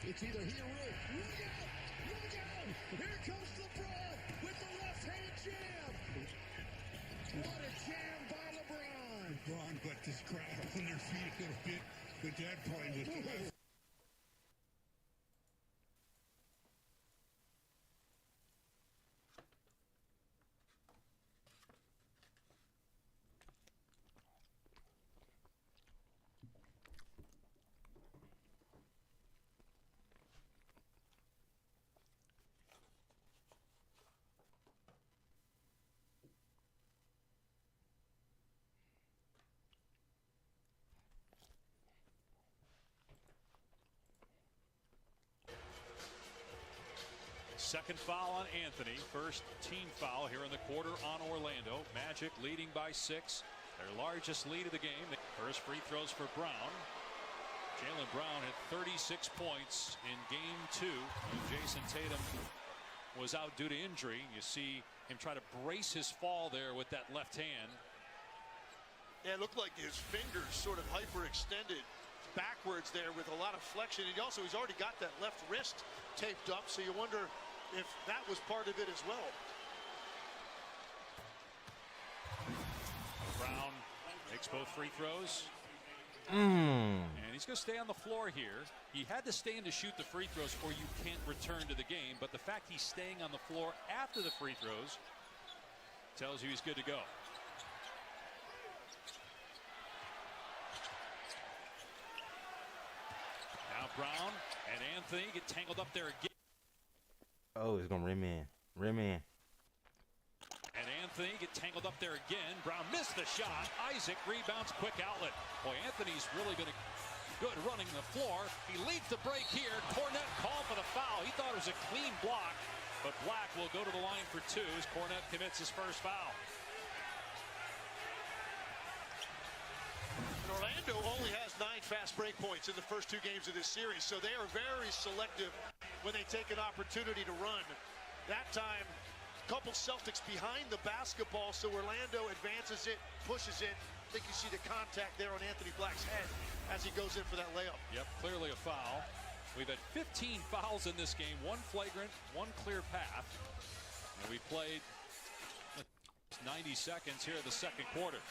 It's either he or Ray. Look out! Look out! Here comes LeBron with the left-hand jam. What a jam by LeBron. LeBron got this crowd on their feet a little bit with that play with the left. Second foul on Anthony. First team foul here in the quarter on Orlando. Magic leading by 6. Their largest lead of the game. First free throws for Brown. Jaylen Brown had 36 points in game 2. When Jason Tatum was out due to injury. You see him try to brace his fall there with that left hand. Yeah, it looked like his fingers sort of hyperextended backwards there with a lot of flexion. And also he's already got that left wrist taped up, so you wonder if that was part of it as well. Brown makes both free throws. And he's going to stay on the floor here. He had to stay in to shoot the free throws or you can't return to the game. But the fact he's staying on the floor after the free throws tells you he's good to go. Now Brown and Anthony get tangled up there again. oh, it's gonna rim in. Rim in. And Anthony get tangled up there again. Brown missed the shot. Isaac rebounds, quick outlet. Boy, Anthony's really been good running the floor. He leads the break here. Cornette called for the foul. He thought it was a clean block, but Black will go to the line for 2 as Cornette commits his first foul. And Orlando only has 9 fast break points in the first 2 games of this series, so they are very selective when they take an opportunity to run. That time, a couple Celtics behind the basketball, so Orlando advances it, pushes it. I think you see the contact there on Anthony Black's head as he goes in for that layup. Yep, clearly a foul. We've had 15 fouls in this game, 1 flagrant, 1 clear path. And we played 90 seconds here in the second quarter.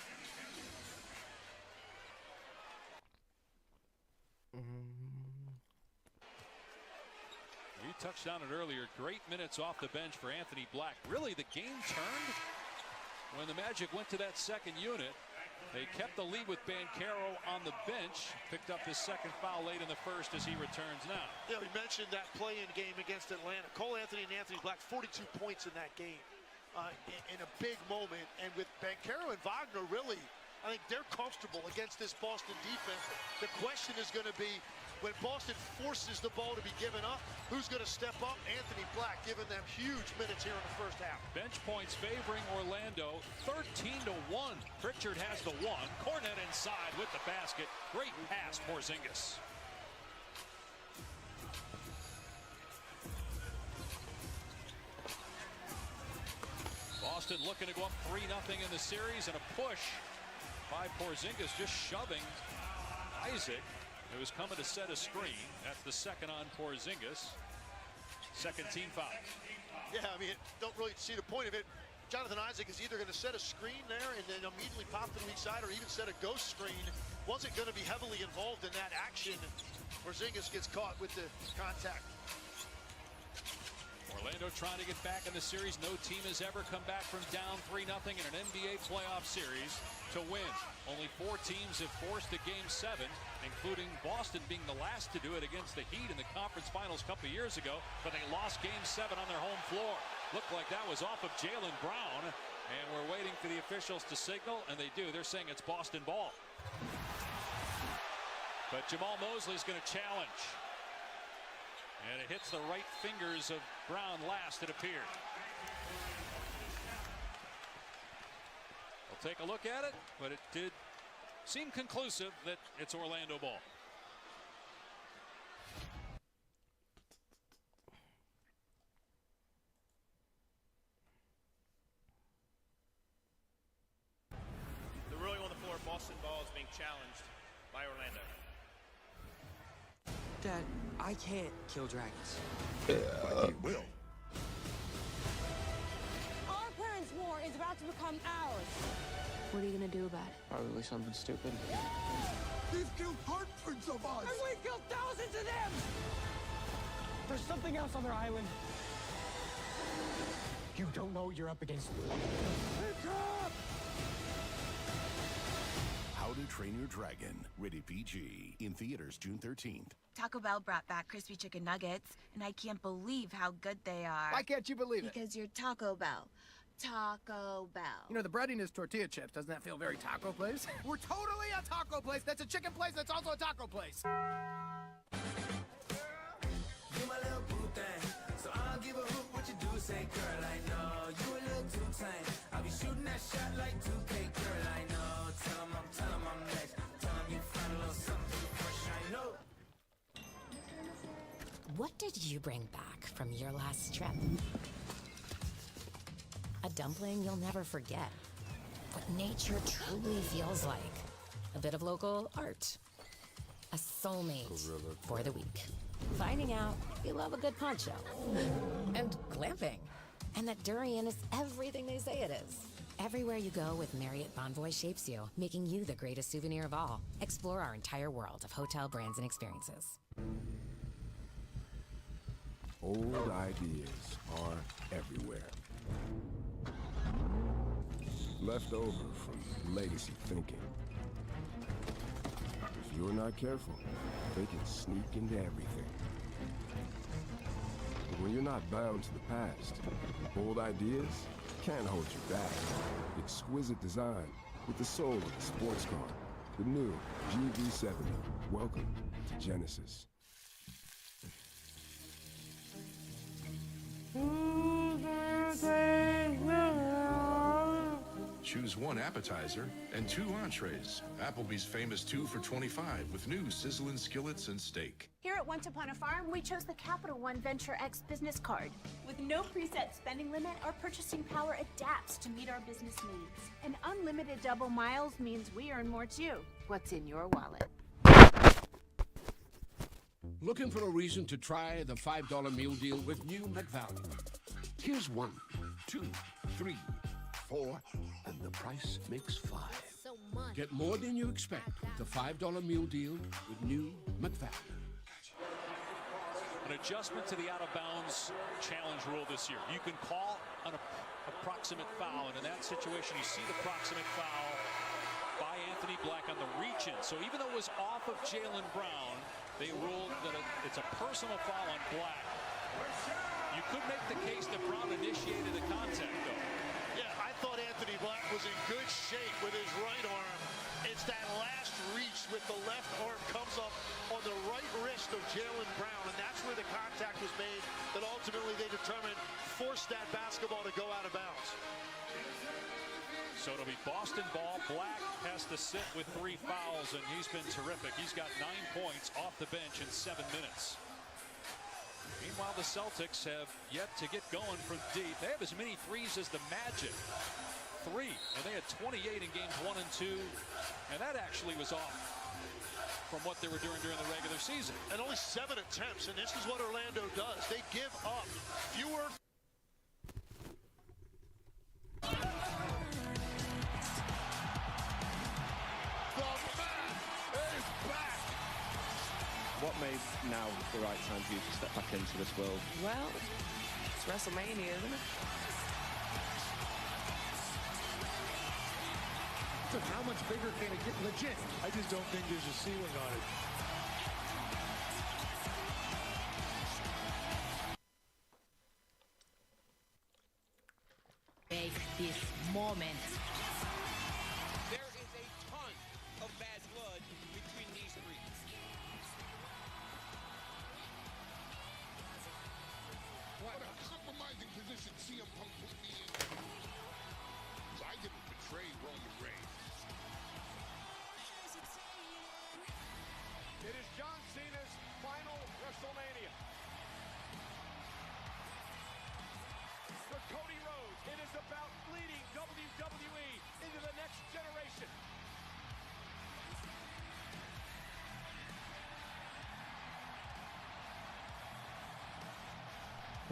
We touched on it earlier. Great minutes off the bench for Anthony Black. Really, the game turned when the Magic went to that second unit. They kept the lead with Banchero on the bench. Picked up his second foul late in the first as he returns now. Yeah, we mentioned that play-in game against Atlanta. Cole Anthony and Anthony Black, 42 points in that game in a big moment. And with Banchero and Wagner, really, I think they're comfortable against this Boston defense. The question is going to be, when Boston forces the ball to be given up, who's going to step up? Anthony Black giving them huge minutes here in the first half. Bench points favoring Orlando, 13-1. Pritchard has the 1. Cornette inside with the basket. Great pass, Porzingis. Boston looking to go up 3-0 in the series, and a push by Porzingis, just shoving Isaac. It was coming to set a screen. That's the second on Porzingis. Second team foul. Yeah, I mean, don't really see the point of it. Jonathan Isaac is either going to set a screen there and then immediately pop to the weak side, or even set a ghost screen. Wasn't going to be heavily involved in that action. Porzingis gets caught with the contact. Orlando trying to get back in the series. No team has ever come back from down 3-0 in an NBA playoff series to win. Only 4 teams have forced a Game 7, including Boston being the last to do it against the Heat in the conference finals a couple years ago, but they lost Game 7 on their home floor. Looked like that was off of Jaylen Brown, and we're waiting for the officials to signal, and they do. They're saying it's Boston ball. But Jamal Mosley's going to challenge. And it hits the right fingers of Brown last, it appeared. We'll take a look at it, but it did seem conclusive that it's Orlando ball. The ruling on the floor, Boston ball is being challenged by Orlando. Dad, I can't kill dragons. But you will. Our parents' war is about to become ours. What are you gonna do about it? Probably something stupid. They've killed hundreds of us. And we killed thousands of them! There's something else on their island. You don't know what you're up against. Pick up! How to Train Your Dragon. Rated PG. In theaters June 13th. Taco Bell brought back crispy chicken nuggets, and I can't believe how good they are. Why can't you believe it? Because you're Taco Bell. Taco Bell. You know, the breading is tortilla chips. Doesn't that feel very taco place? We're totally a taco place. That's a chicken place. That's also a taco place. You my little boo thing, so I'll give a hoot what you do. Say, girl, I know you a little too tame. I'll be shooting that shot like 2K, girl, I know. Tell 'em I'm next. Tell 'em you find a little something fresh, I know. What did you bring back from your last trip? A dumpling you'll never forget. What nature truly feels like. A bit of local art. A soulmate for the week. Finding out you love a good poncho. And glamping. And that durian is everything they say it is. Everywhere you go with Marriott Bonvoy shapes you, making you the greatest souvenir of all. Explore our entire world of hotel brands and experiences. Old ideas are everywhere. Left over from legacy thinking. If you're not careful, they can sneak into everything. But when you're not bound to the past, bold ideas can't hold you back. Exquisite design with the soul of the sports car. The new GV70. Welcome to Genesis. Choose one appetizer and 2 entrees. Applebee's famous 2 for $25 with new sizzling skillets and steak. Here at Once Upon a Farm, we chose the Capital One Venture X business card. With no preset spending limit, our purchasing power adapts to meet our business needs. And unlimited double miles means we earn more too. What's in your wallet? Looking for a reason to try the $5 meal deal with new McValue? Here's 1, 2, 3, 4, and the price makes 5. Get more than you expect with the $5 meal deal with new McValue. An adjustment to the out-of-bounds challenge rule this year. You can call an approximate foul, and in that situation, you see the proximate foul by Anthony Black on the reach-in. So even though it was off of Jaylen Brown, they ruled that it's a personal foul on Black. You could make the case that Brown initiated the contact, though. Yeah, I thought Anthony Black was in good shape with his right arm. It's that last reach with the left arm comes up on the right wrist of Jaylen Brown, and that's where the contact was made that ultimately they determined forced that basketball to go out of bounds. So it'll be Boston ball. Black has to sit with 3 fouls, and he's been terrific. He's got 9 points off the bench in 7 minutes. Meanwhile, the Celtics have yet to get going from deep. They have as many threes as the Magic. 3, and they had 28 in games 1 and 2, and that actually was off from what they were doing during the regular season. And only 7 attempts, and this is what Orlando does. They give up fewer. What made now the right time for you to step back into this world? Well, it's WrestleMania, isn't it? So how much bigger can it get? Legit. I just don't think there's a ceiling on it. Make this moment. There is a ton of bad blood between these 3. What a compromising position CM Punk put me in. I didn't betray Roman Reigns. It is John Cena's final WrestleMania. For Cody Rhodes, it is about leading WWE into the next generation.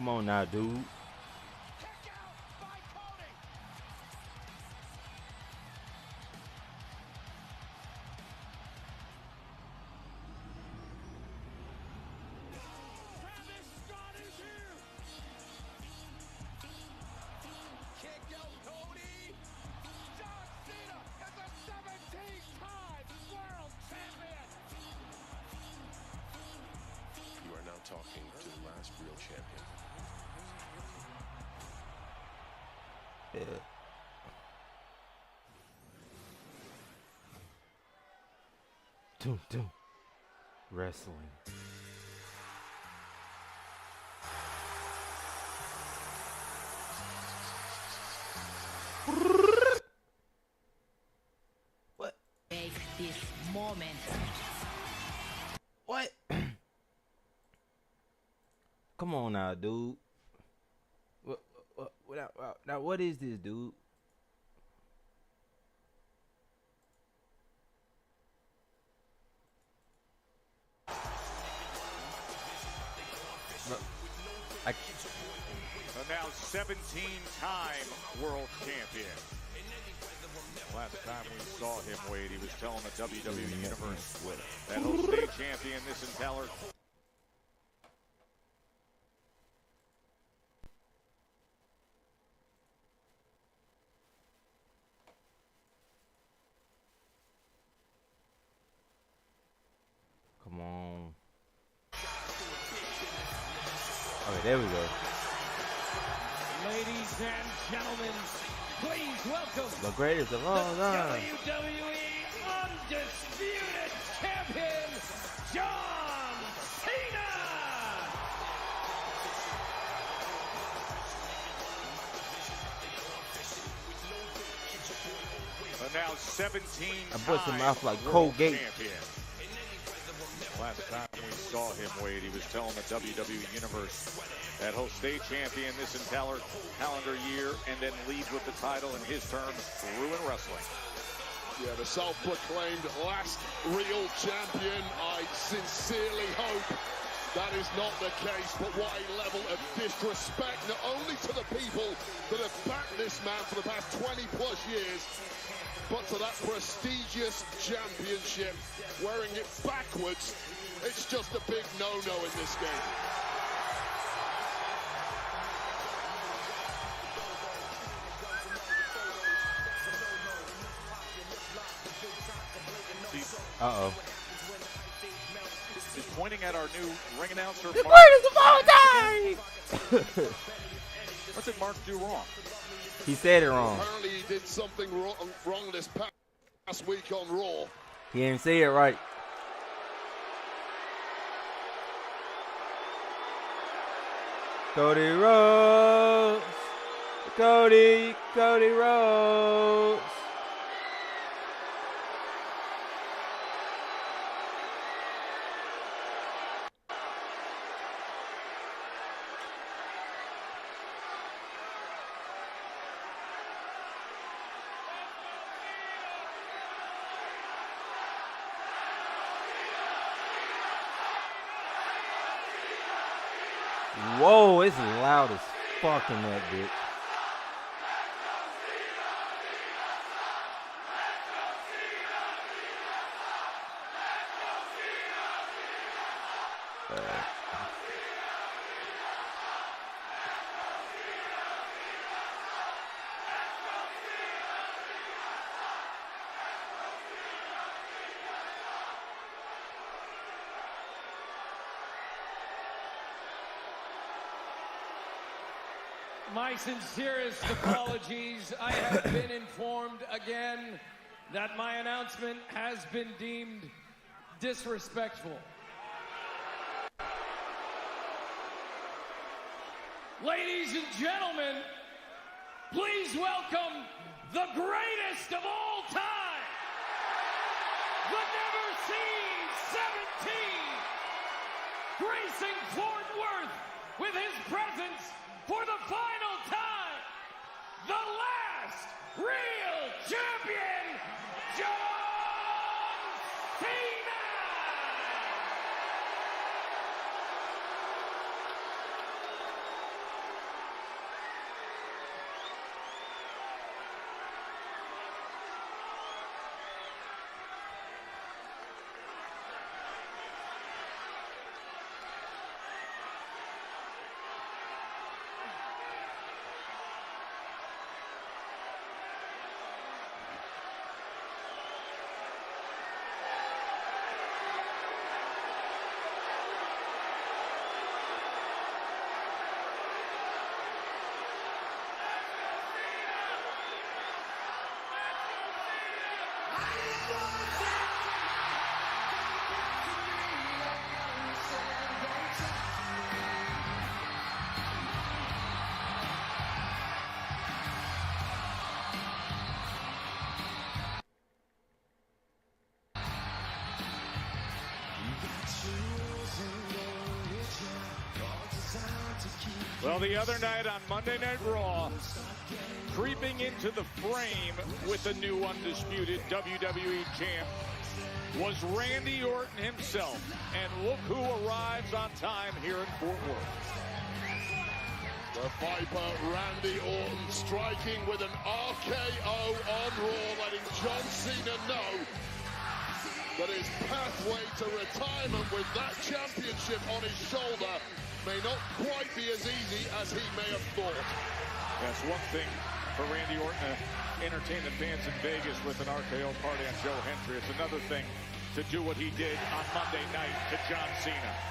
Come on now, dude. Talking to the last real champion. Yeah. Doom. Wrestling. What? Take this moment. What? Come on now, dude. Now, what is this, dude? Now 17-time world champion. Last time we saw him, Wade, he was telling the WWE Universe that he'll stay champion this entire. Come on. Okay, there we go. Ladies and gentlemen, please welcome The greatest of all time. WWE Undisputed Champion, John Cena! But now 17-time I bust him off like Colgate. champion. Last time we saw him, Wade, he was telling the WWE Universe that he'll stay champion this entire calendar year and then leave with the title in his terms, ruin wrestling. Yeah, the self-proclaimed last real champion. I sincerely hope that is not the case, but what a level of disrespect, not only to the people that have backed this man for the past 20 plus years, but to that prestigious championship, wearing it backwards. It's just a big no-no in this game. Uh-oh. He's pointing at our new ring announcer, The Mark. greatest of all time! What did Mark do wrong? He said it wrong. Apparently he did something wrong this past week on Raw. He didn't say it right. Cody Rhodes. Cody Rhodes. Whoa, it's loud as fuck in that bitch. My sincerest apologies. I have been informed again that my announcement has been deemed disrespectful. Ladies and gentlemen, please welcome the greatest of all time, the never-seen 17, gracing Fort Worth with his presence for the final time, the last real champion, John Cena! Well, the other night on Monday Night Raw, creeping into the frame with the new undisputed WWE champ was Randy Orton himself. And look who arrives on time here in Fort Worth. The Viper, Randy Orton, striking with an RKO on Raw, letting John Cena know that his pathway to retirement with that championship on his shoulder may not quite be as easy as he may have thought. That's one thing for Randy Orton to entertain the fans in Vegas with an RKO party on Joe Hendry. It's another thing to do what he did on Monday night to John Cena.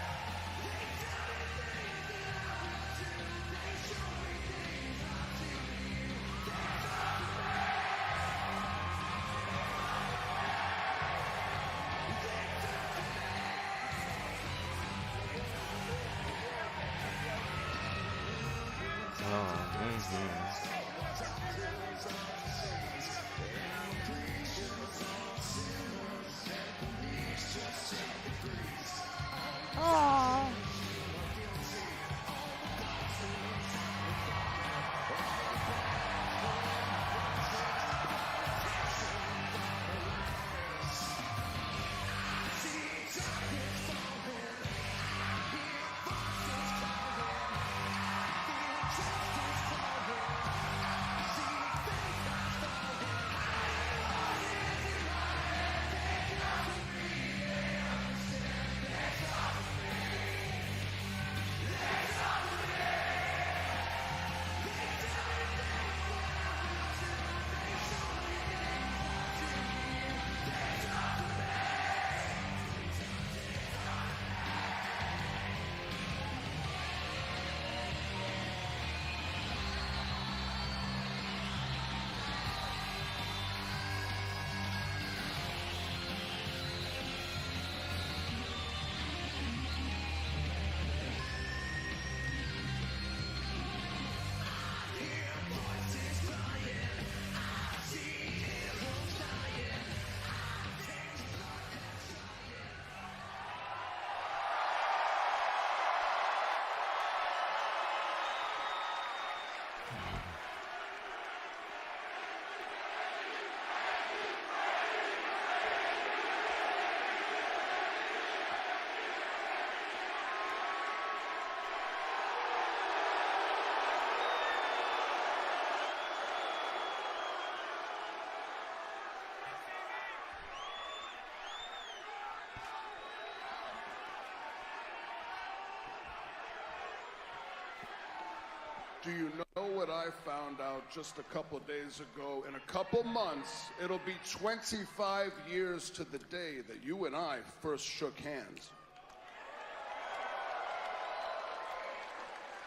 Do you know what I found out just a couple days ago? In a couple months, it'll be 25 years to the day that you and I first shook hands.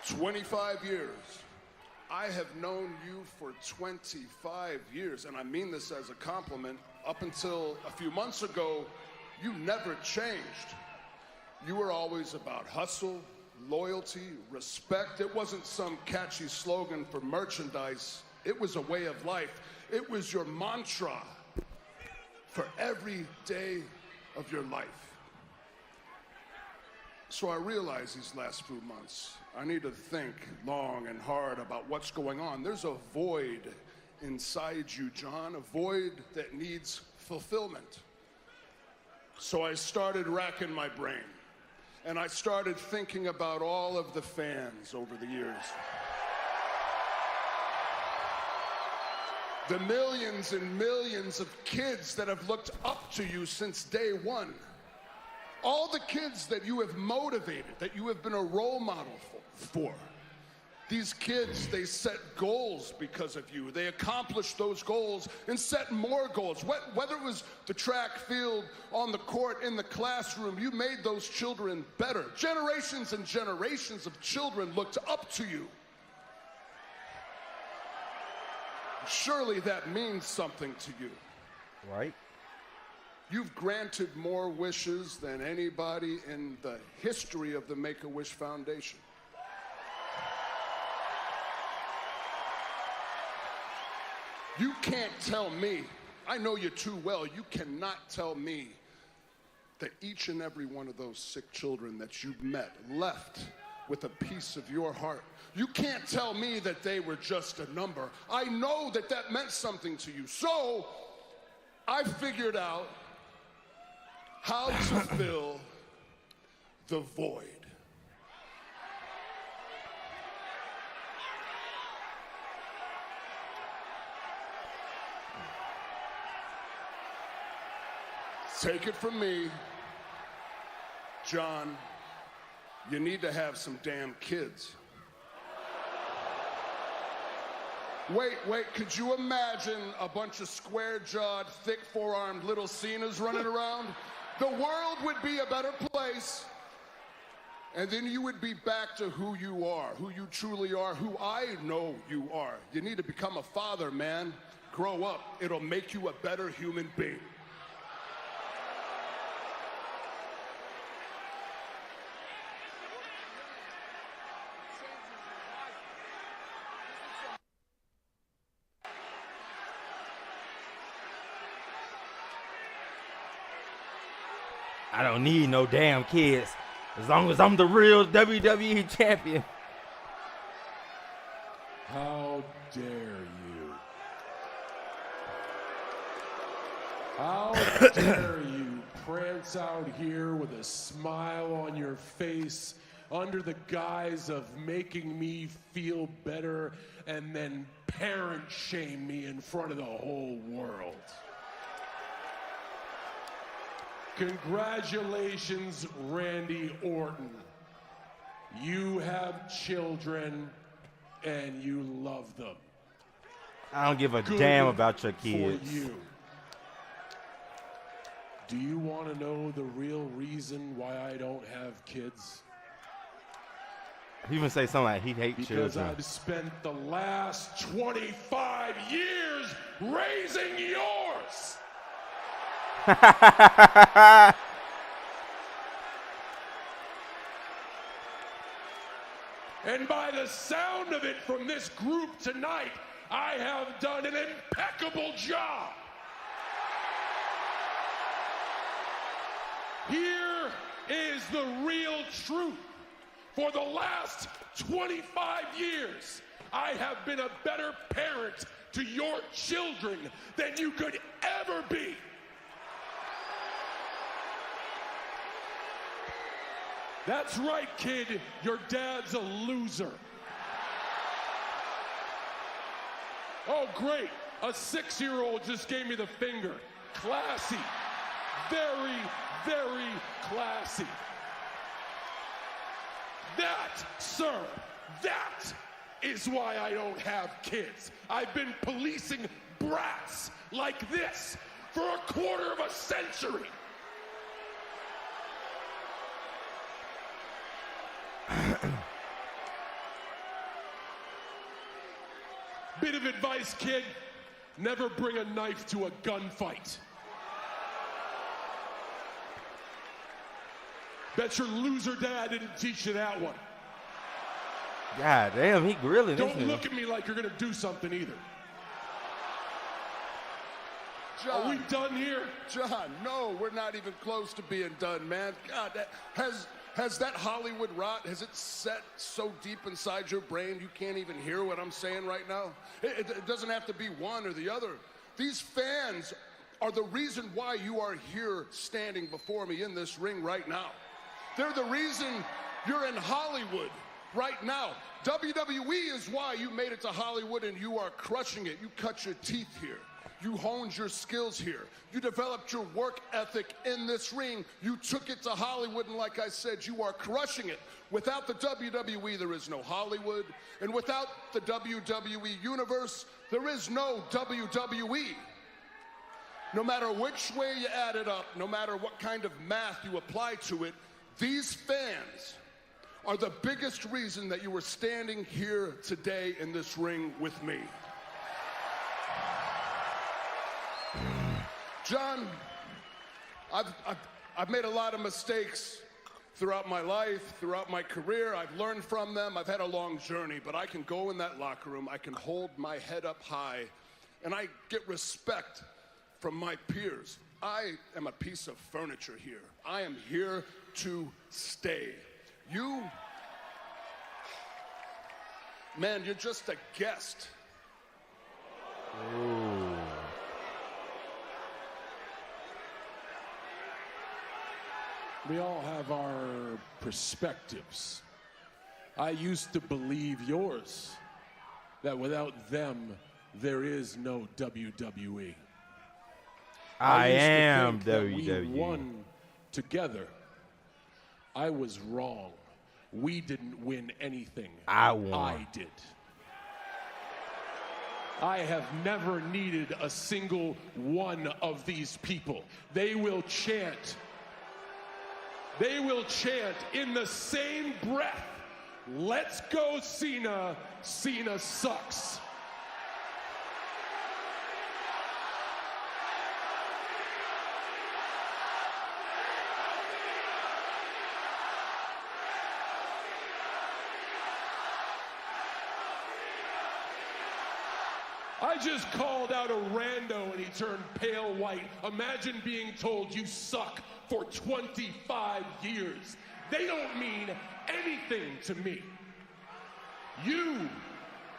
25 years. I have known you for 25 years, and I mean this as a compliment. Up until a few months ago, you never changed. You were always about hustle, loyalty, respect. It wasn't some catchy slogan for merchandise. It was a way of life. It was your mantra for every day of your life. So I realized these last few months, I need to think long and hard about what's going on. There's a void inside you, John, a void that needs fulfillment. So I started racking my brain. And I started thinking about all of the fans over the years. The millions and millions of kids that have looked up to you since day one. All the kids that you have motivated, that you have been a role model for. These kids, they set goals because of you. They accomplished those goals and set more goals. Whether it was the track field, on the court, in the classroom, you made those children better. Generations and generations of children looked up to you. Surely that means something to you. Right. You've granted more wishes than anybody in the history of the Make-A-Wish Foundation. You can't tell me, I know you too well, you cannot tell me that each and every one of those sick children that you've met left with a piece of your heart. You can't tell me that they were just a number. I know that that meant something to you. So I figured out how to fill the void. Take it from me, John, you need to have some damn kids. Wait, could you imagine a bunch of square-jawed, thick four-armed little Cenas running around? The world would be a better place. And then you would be back to who you are, who you truly are, who I know you are. You need to become a father, man. Grow up. It'll make you a better human being. I don't need no damn kids as long as I'm the real WWE champion. How dare you? How dare you prance out here with a smile on your face under the guise of making me feel better and then parent shame me in front of the whole world. Congratulations, Randy Orton. You have children and you love them. I don't give a Good damn about your kids. For you. Do you want to know the real reason why I don't have kids? He even say something like he hates because children. I've spent the last 25 years raising yours. And by the sound of it from this group tonight, I have done an impeccable job. Here is the real truth. For the last 25 years, I have been a better parent to your children than you could ever be. That's right, kid. Your dad's a loser. Oh, great. A 6-year-old just gave me the finger. Classy. Very, very classy. That, sir, that is why I don't have kids. I've been policing brats like this for a quarter of a century. Bit of advice, kid. Never bring a knife to a gunfight. Bet your loser dad didn't teach you that one. God damn, he grilling. Don't look at me like you're gonna do something either. John, are we done here? John, no, we're not even close to being done, man. God, has that Hollywood rot, has it set so deep inside your brain you can't even hear what I'm saying right now? It doesn't have to be one or the other. These fans are the reason why you are here standing before me in this ring right now. They're the reason you're in Hollywood right now. WWE is why you made it to Hollywood and you are crushing it. You cut your teeth here. You honed your skills here. You developed your work ethic in this ring. You took it to Hollywood, and like I said, you are crushing it. Without the WWE, there is no Hollywood. And without the WWE universe, there is no WWE. No matter which way you add it up, no matter what kind of math you apply to it, these fans are the biggest reason that you are standing here today in this ring with me. John, I've made a lot of mistakes throughout my life, throughout my career. I've learned from them. I've had a long journey, but I can go in that locker room. I can hold my head up high, and I get respect from my peers. I am a piece of furniture here. I am here to stay. You, man, you're just a guest. Ooh. We all have our perspectives. I used to believe yours, that without them, there is no WWE. I used to am think that WWE. We won together. I was wrong. We didn't win anything. I won. I did. I have never needed a single one of these people. They will chant. They will chant in the same breath, "Let's go, Cena. Cena sucks." I just called out a rando and he turned pale white. Imagine being told you suck for 25 years. They don't mean anything to me. You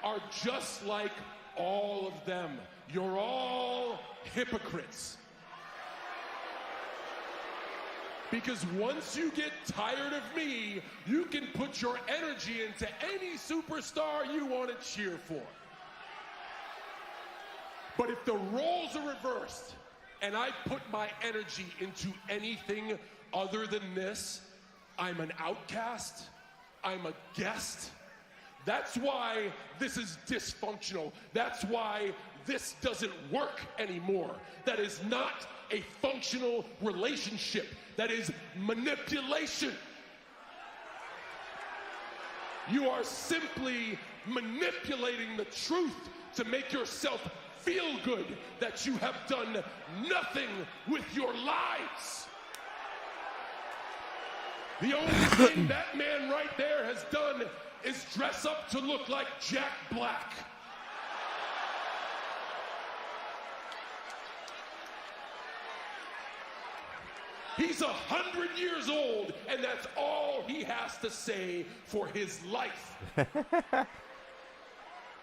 are just like all of them. You're all hypocrites. Because once you get tired of me, you can put your energy into any superstar you want to cheer for. But if the roles are reversed and I put my energy into anything other than this, I'm an outcast, I'm a guest. That's why this is dysfunctional. That's why this doesn't work anymore. That is not a functional relationship. That is manipulation. You are simply manipulating the truth to make yourself feel good that you have done nothing with your lives. The only thing that man right there has done is dress up to look like Jack Black. He's 100 years old, and that's all he has to say for his life.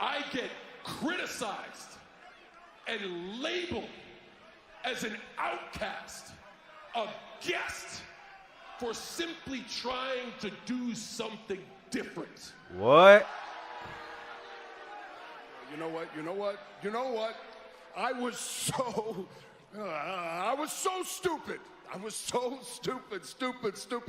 I get criticized and labeled as an outcast, a guest, for simply trying to do something different. What? You know what? You know what? You know what? I was so stupid. I was so stupid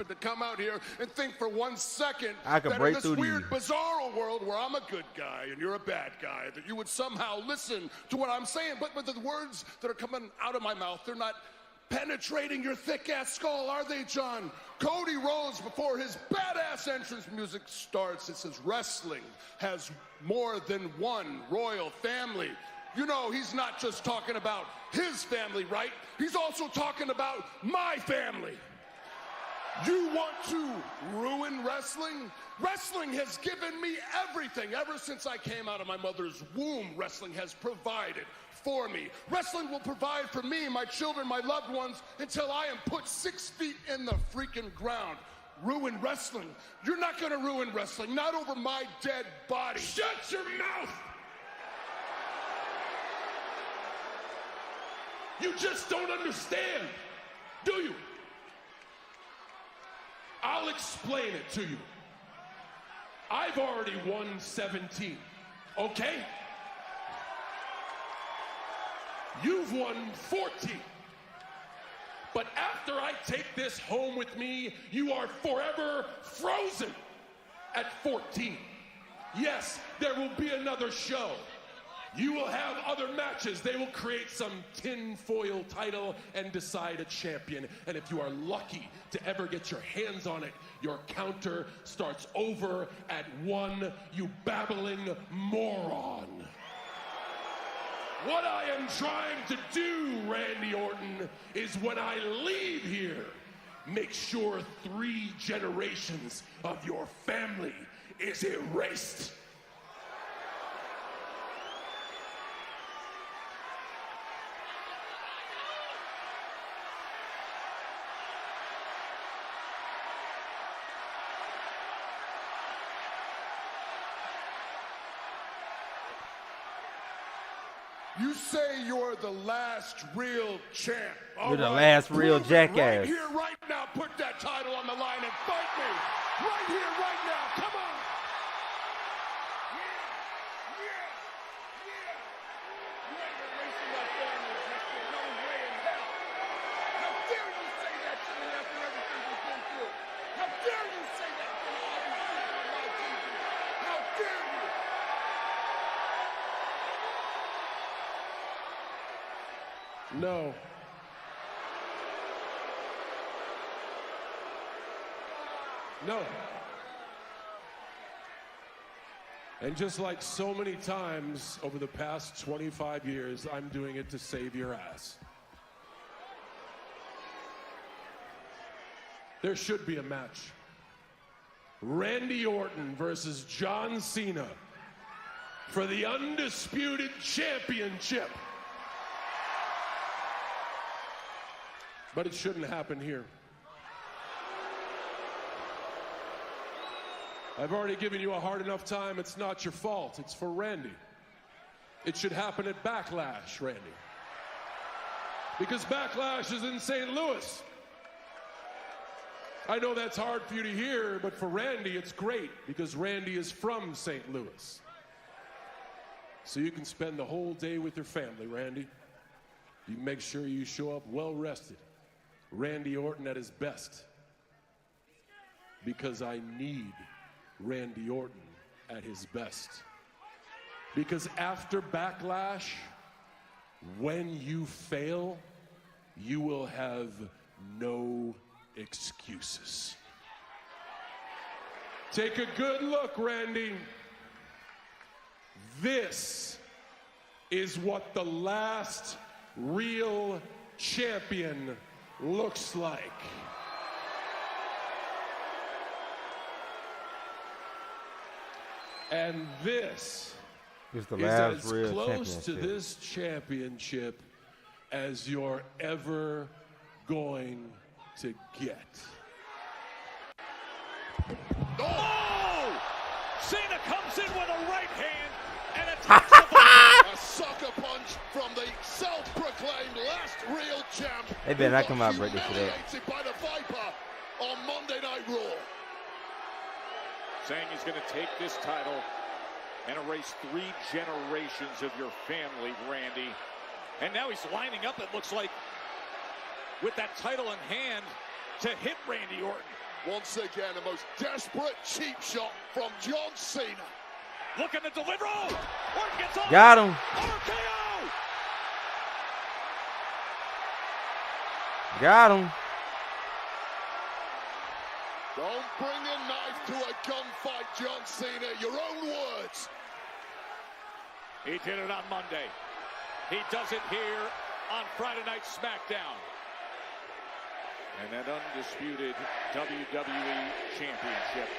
to come out here and think for 1 second I could that break in through this to weird, you. bizarro world where I'm a good guy and you're a bad guy, that you would somehow listen to what I'm saying. But the words that are coming out of my mouth, they're not penetrating your thick-ass skull, are they, John? Cody Rhodes, before his badass entrance music starts, it says wrestling has more than one royal family. You know, he's not just talking about his family, right? He's also talking about my family. You want to ruin wrestling? Wrestling has given me everything. Ever since I came out of my mother's womb, wrestling has provided for me. Wrestling will provide for me, my children, my loved ones, until I am put 6 feet in the freaking ground. Ruin wrestling? You're not gonna ruin wrestling, not over my dead body. Shut your mouth! You just don't understand, do you? I'll explain it to you. I've already won 17, okay? You've won 14. But after I take this home with me, you are forever frozen at 14. Yes, there will be another show. You will have other matches. They will create some tinfoil title and decide a champion. And if you are lucky to ever get your hands on it, your counter starts over at 1, you babbling moron. What I am trying to do, Randy Orton, is when I leave here, make sure 3 generations of your family is erased. You say you're the last real champ. You're the last real jackass. Right here, right now, put that title on the line and fight me. Right here, right now, come on. No. No. And just like so many times over the past 25 years, I'm doing it to save your ass. There should be a match. Randy Orton versus John Cena for the undisputed championship. But it shouldn't happen here. I've already given you a hard enough time. It's not your fault. It's for Randy. It should happen at Backlash, Randy. Because Backlash is in St. Louis. I know that's hard for you to hear, but for Randy, it's great because Randy is from St. Louis. So you can spend the whole day with your family, Randy. You make sure you show up well rested. Randy Orton at his best. Because I need Randy Orton at his best. Because after Backlash, when you fail, you will have no excuses. Take a good look, Randy. This is what the last real champion looks like. And this is the as close to this championship as you're ever going to get. Oh! Cena comes in with a right hand and attacks the button. A sucker punch from the self-proclaimed last real champ. They better not come out ready for that. Humiliated by the Viper on Monday Night Raw. Saying he's going to take this title and erase 3 generations of your family, Randy. And now he's lining up, it looks like, with that title in hand to hit Randy Orton. Once again, a most desperate cheap shot from John Cena. Looking to deliver. Oh! Orton gets off. Got him. RKO! Got him. Don't bring a knife to a gunfight, John Cena. Your own words. He did it on Monday. He does it here on Friday Night SmackDown. And that undisputed WWE Championship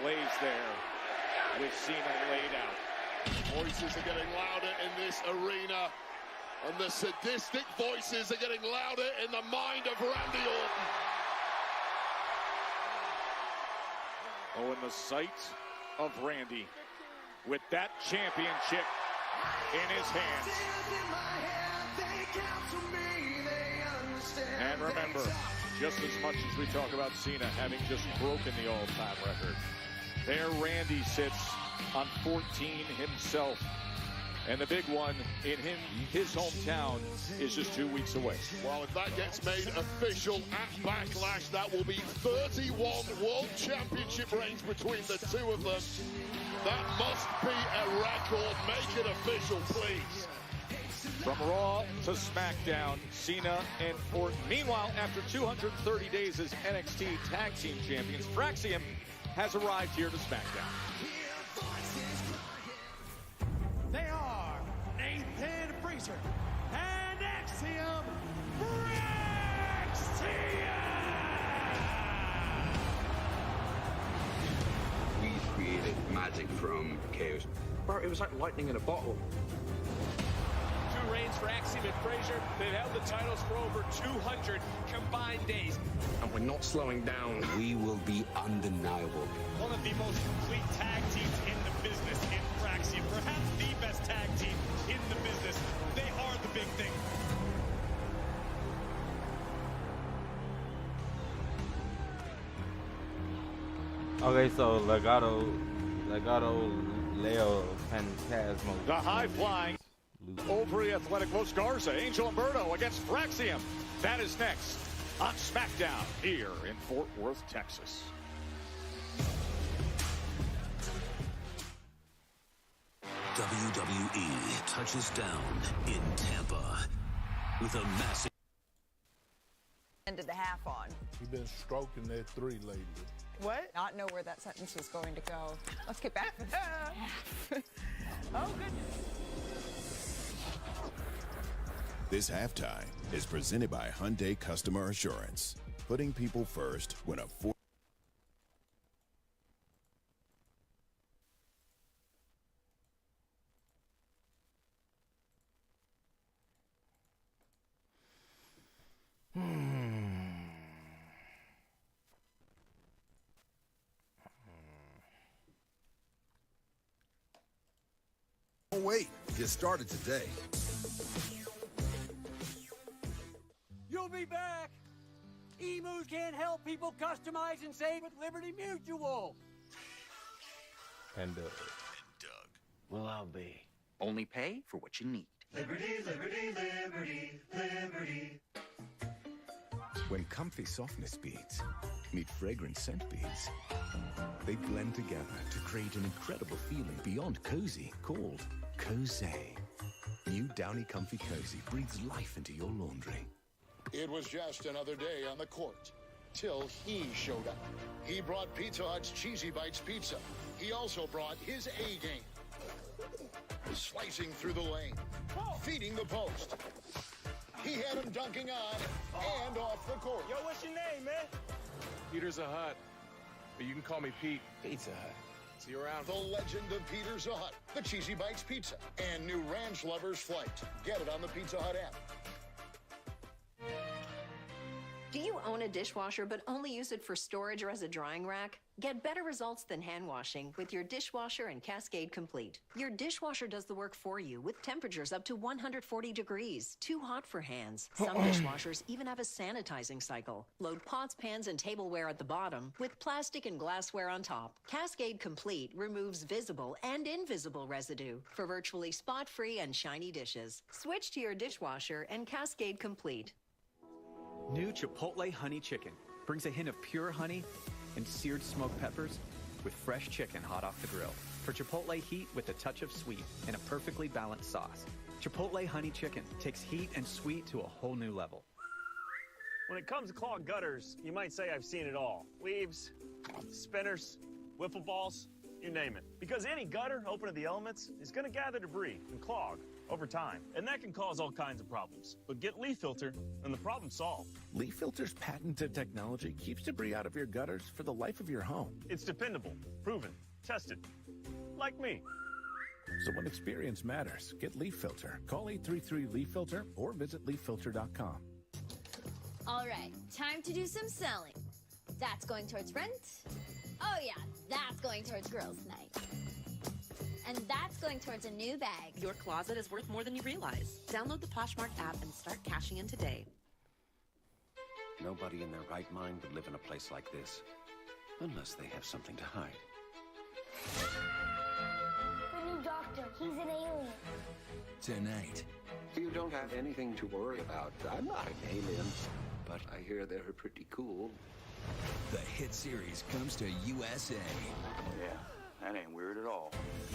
lays there with Cena laid out. Voices are getting louder in this arena, and the sadistic voices are getting louder in the mind of Randy Orton. Oh, in the sight of Randy with that championship in his hands. And remember, just as much as we talk about Cena having just broken the all-time record, there Randy sits on 14 himself. And the big one in his hometown is just 2 weeks away. Well, if that gets made official at Backlash, that will be 31 World Championship reigns between the two of them. That must be a record. Make it official, please. From Raw to SmackDown, Cena and Orton. Meanwhile, after 230 days as NXT Tag Team Champions, Fraxium has arrived here to SmackDown. They are Nathan magic from Chaos. Bro, it was like lightning in a bottle. 2 reigns for Axiom and Frazier. They've held the titles for over 200 combined days. And we're not slowing down. We will be undeniable. One of the most complete tag teams in the business in Axiom. Perhaps the best tag team in the business. They are the big thing. Okay, so Legado, Leo, Phantasmo. The high-flying, overly athletic Los Garza, Angel Umberto against Fraxium. That is next on SmackDown here in Fort Worth, Texas. WWE touches down in Tampa with a massive... Ended the half on. You've been stroking that 3 lately. What? Not know where that sentence was going to go. Let's get back to the half. Oh, goodness. This halftime is presented by Hyundai Customer Assurance, putting people first when a Don't wait. Get started today. You'll be back. Emus can't help people customize and save with Liberty Mutual. And Doug. Well, I'll be. Only pay for what you need. Liberty, liberty, liberty, liberty. When comfy softness beads meet fragrant scent beads, they blend together to create an incredible feeling beyond cozy called Cozy. New Downy Comfy Cozy breathes life into your laundry. It was just another day on the court, till he showed up. He brought Pizza Hut's Cheesy Bites Pizza. He also brought his A game. Slicing through the lane, feeding the post. He had him dunking on and off the court. Yo, what's your name, man? Peter's a Hut, but you can call me Pete. Pizza Hut. See you around. The legend of Peter's a Hut, the Cheesy Bites Pizza, and new Ranch Lovers Flight. Get it on the Pizza Hut app. Do you own a dishwasher but only use it for storage or as a drying rack? Get better results than hand washing with your dishwasher and Cascade Complete. Your dishwasher does the work for you with temperatures up to 140 degrees, too hot for hands. Some dishwashers even have a sanitizing cycle. Load pots, pans, and tableware at the bottom with plastic and glassware on top. Cascade Complete removes visible and invisible residue for virtually spot-free and shiny dishes. Switch to your dishwasher and Cascade Complete. New Chipotle Honey Chicken brings a hint of pure honey and seared smoked peppers with fresh chicken hot off the grill. For Chipotle heat with a touch of sweet and a perfectly balanced sauce. Chipotle Honey Chicken takes heat and sweet to a whole new level. When it comes to clogged gutters, you might say I've seen it all. Weaves, spinners, wiffle balls, you name it. Because any gutter open to the elements is going to gather debris and clog over time. And that can cause all kinds of problems. But get Leaf Filter and the problem's solved. Leaf Filter's patented technology keeps debris out of your gutters for the life of your home. It's dependable, proven, tested. Like me. So when experience matters, get Leaf Filter. Call 833-LEAF-FILTER or visit leaffilter.com. All right, time to do some selling. That's going towards rent. Oh yeah, that's going towards girls' night. And that's going towards a new bag. Your closet is worth more than you realize. Download the Poshmark app and start cashing in today. Nobody in their right mind would live in a place like this, unless they have something to hide. The new doctor, he's an alien. Tonight. You don't have anything to worry about. I'm not an alien, but I hear they're pretty cool. The hit series comes to USA. Yeah, that ain't weird at all.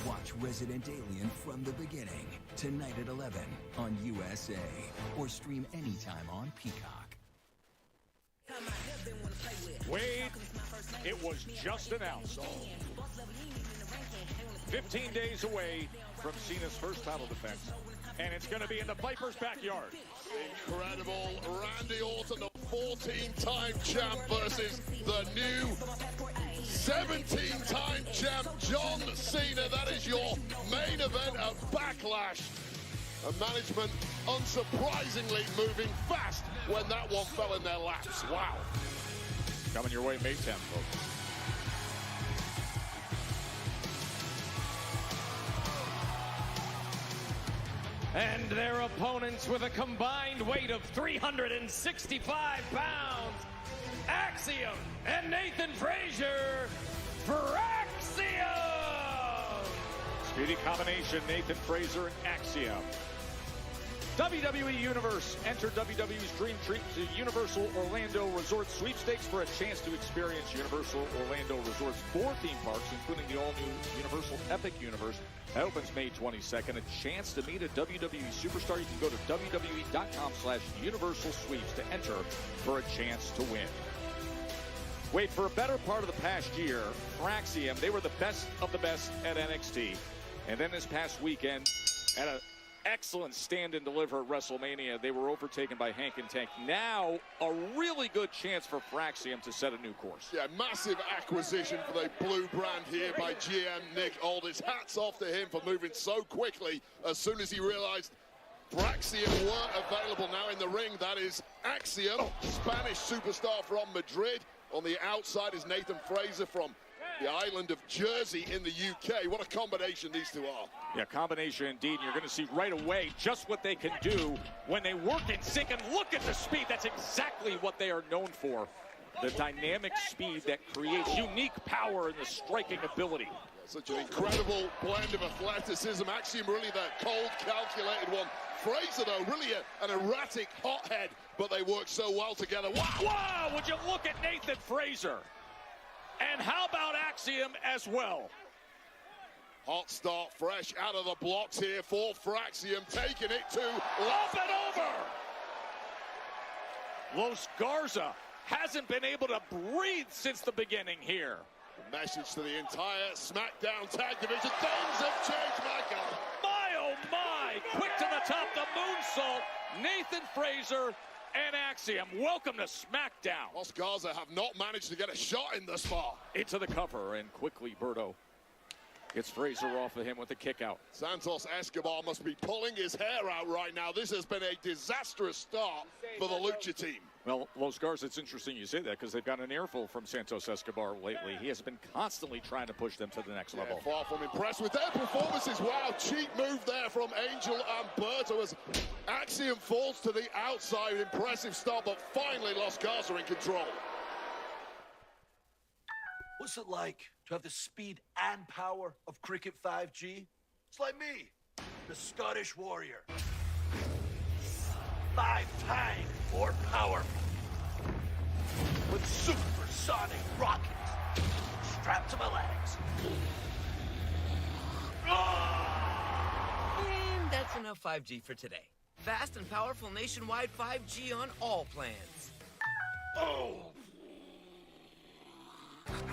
Watch Resident Alien from the beginning, tonight at 11 on USA, or stream anytime on Peacock. Wade, it was just announced. 15 days away from Cena's first title defense, and it's going to be in the Viper's backyard. Incredible. Randy Orton, the 14-time champ versus the new 17-time champ John Cena. That is your main event at Backlash. And management, unsurprisingly, moving fast when that one fell in their laps. Wow. Coming your way May 10th, folks. And their opponents with a combined weight of 365 pounds, Axiom and Nathan Frazier. Fraxium! Speedy combination, Nathan Frazier and Axiom. WWE Universe. Enter WWE's Dream Treat to Universal Orlando Resort Sweepstakes for a chance to experience Universal Orlando Resort's 4 theme parks, including the all-new Universal Epic Universe. That opens May 22nd. A chance to meet a WWE superstar. You can go to WWE.com/Universal Sweeps to enter for a chance to win. Wait, for a better part of the past year, Fraxium, they were the best of the best at NXT. And then this past weekend, at an excellent stand and deliver at WrestleMania, they were overtaken by Hank and Tank. Now, a really good chance for Fraxium to set a new course. Yeah, massive acquisition for the blue brand here by GM Nick Aldis. Hats off to him for moving so quickly as soon as he realized Fraxium weren't available now in the ring. That is Axiom, Spanish superstar from Madrid. On the outside is Nathan Frazier from the island of Jersey in the UK. What a combination these two are. Yeah, combination indeed. And you're going to see right away just what they can do when they work in sync. And look at the speed. That's exactly what they are known for. The dynamic speed that creates unique power in the striking ability. Such an incredible blend of athleticism. Axiom really the cold, calculated one. Frazier, though, really an erratic hothead, but they work so well together. Wow! Wow! Would you look at Nathan Frazier? And how about Axiom as well? Hot start, fresh out of the blocks here for Fraxiom, taking it to up and over. Los Garza hasn't been able to breathe since the beginning here. The message to the entire SmackDown tag division. Things have changed, my God. My, oh my! Quick to the top, the moonsault. Nathan Frazier and Axiom, welcome to SmackDown. Los Garza have not managed to get a shot in thus far. Into the cover, and quickly Berto gets Frazier off of him with a kick out. Santos Escobar must be pulling his hair out right now. This has been a disastrous start for the Lucha team. Well, Los Garza, it's interesting you say that because they've got an earful from Santos Escobar lately. He has been constantly trying to push them to the next level. Far from impressed with their performances. Wow, cheap move there from Angel and Berto as Axiom falls to the outside. Impressive start, but finally Los Garza in control. What's it like to have the speed and power of Cricket 5G? It's like me, the Scottish Warrior. 5 times more powerful. With supersonic rockets strapped to my legs. And that's enough 5G for today. Fast and powerful nationwide 5G on all plans. Oh!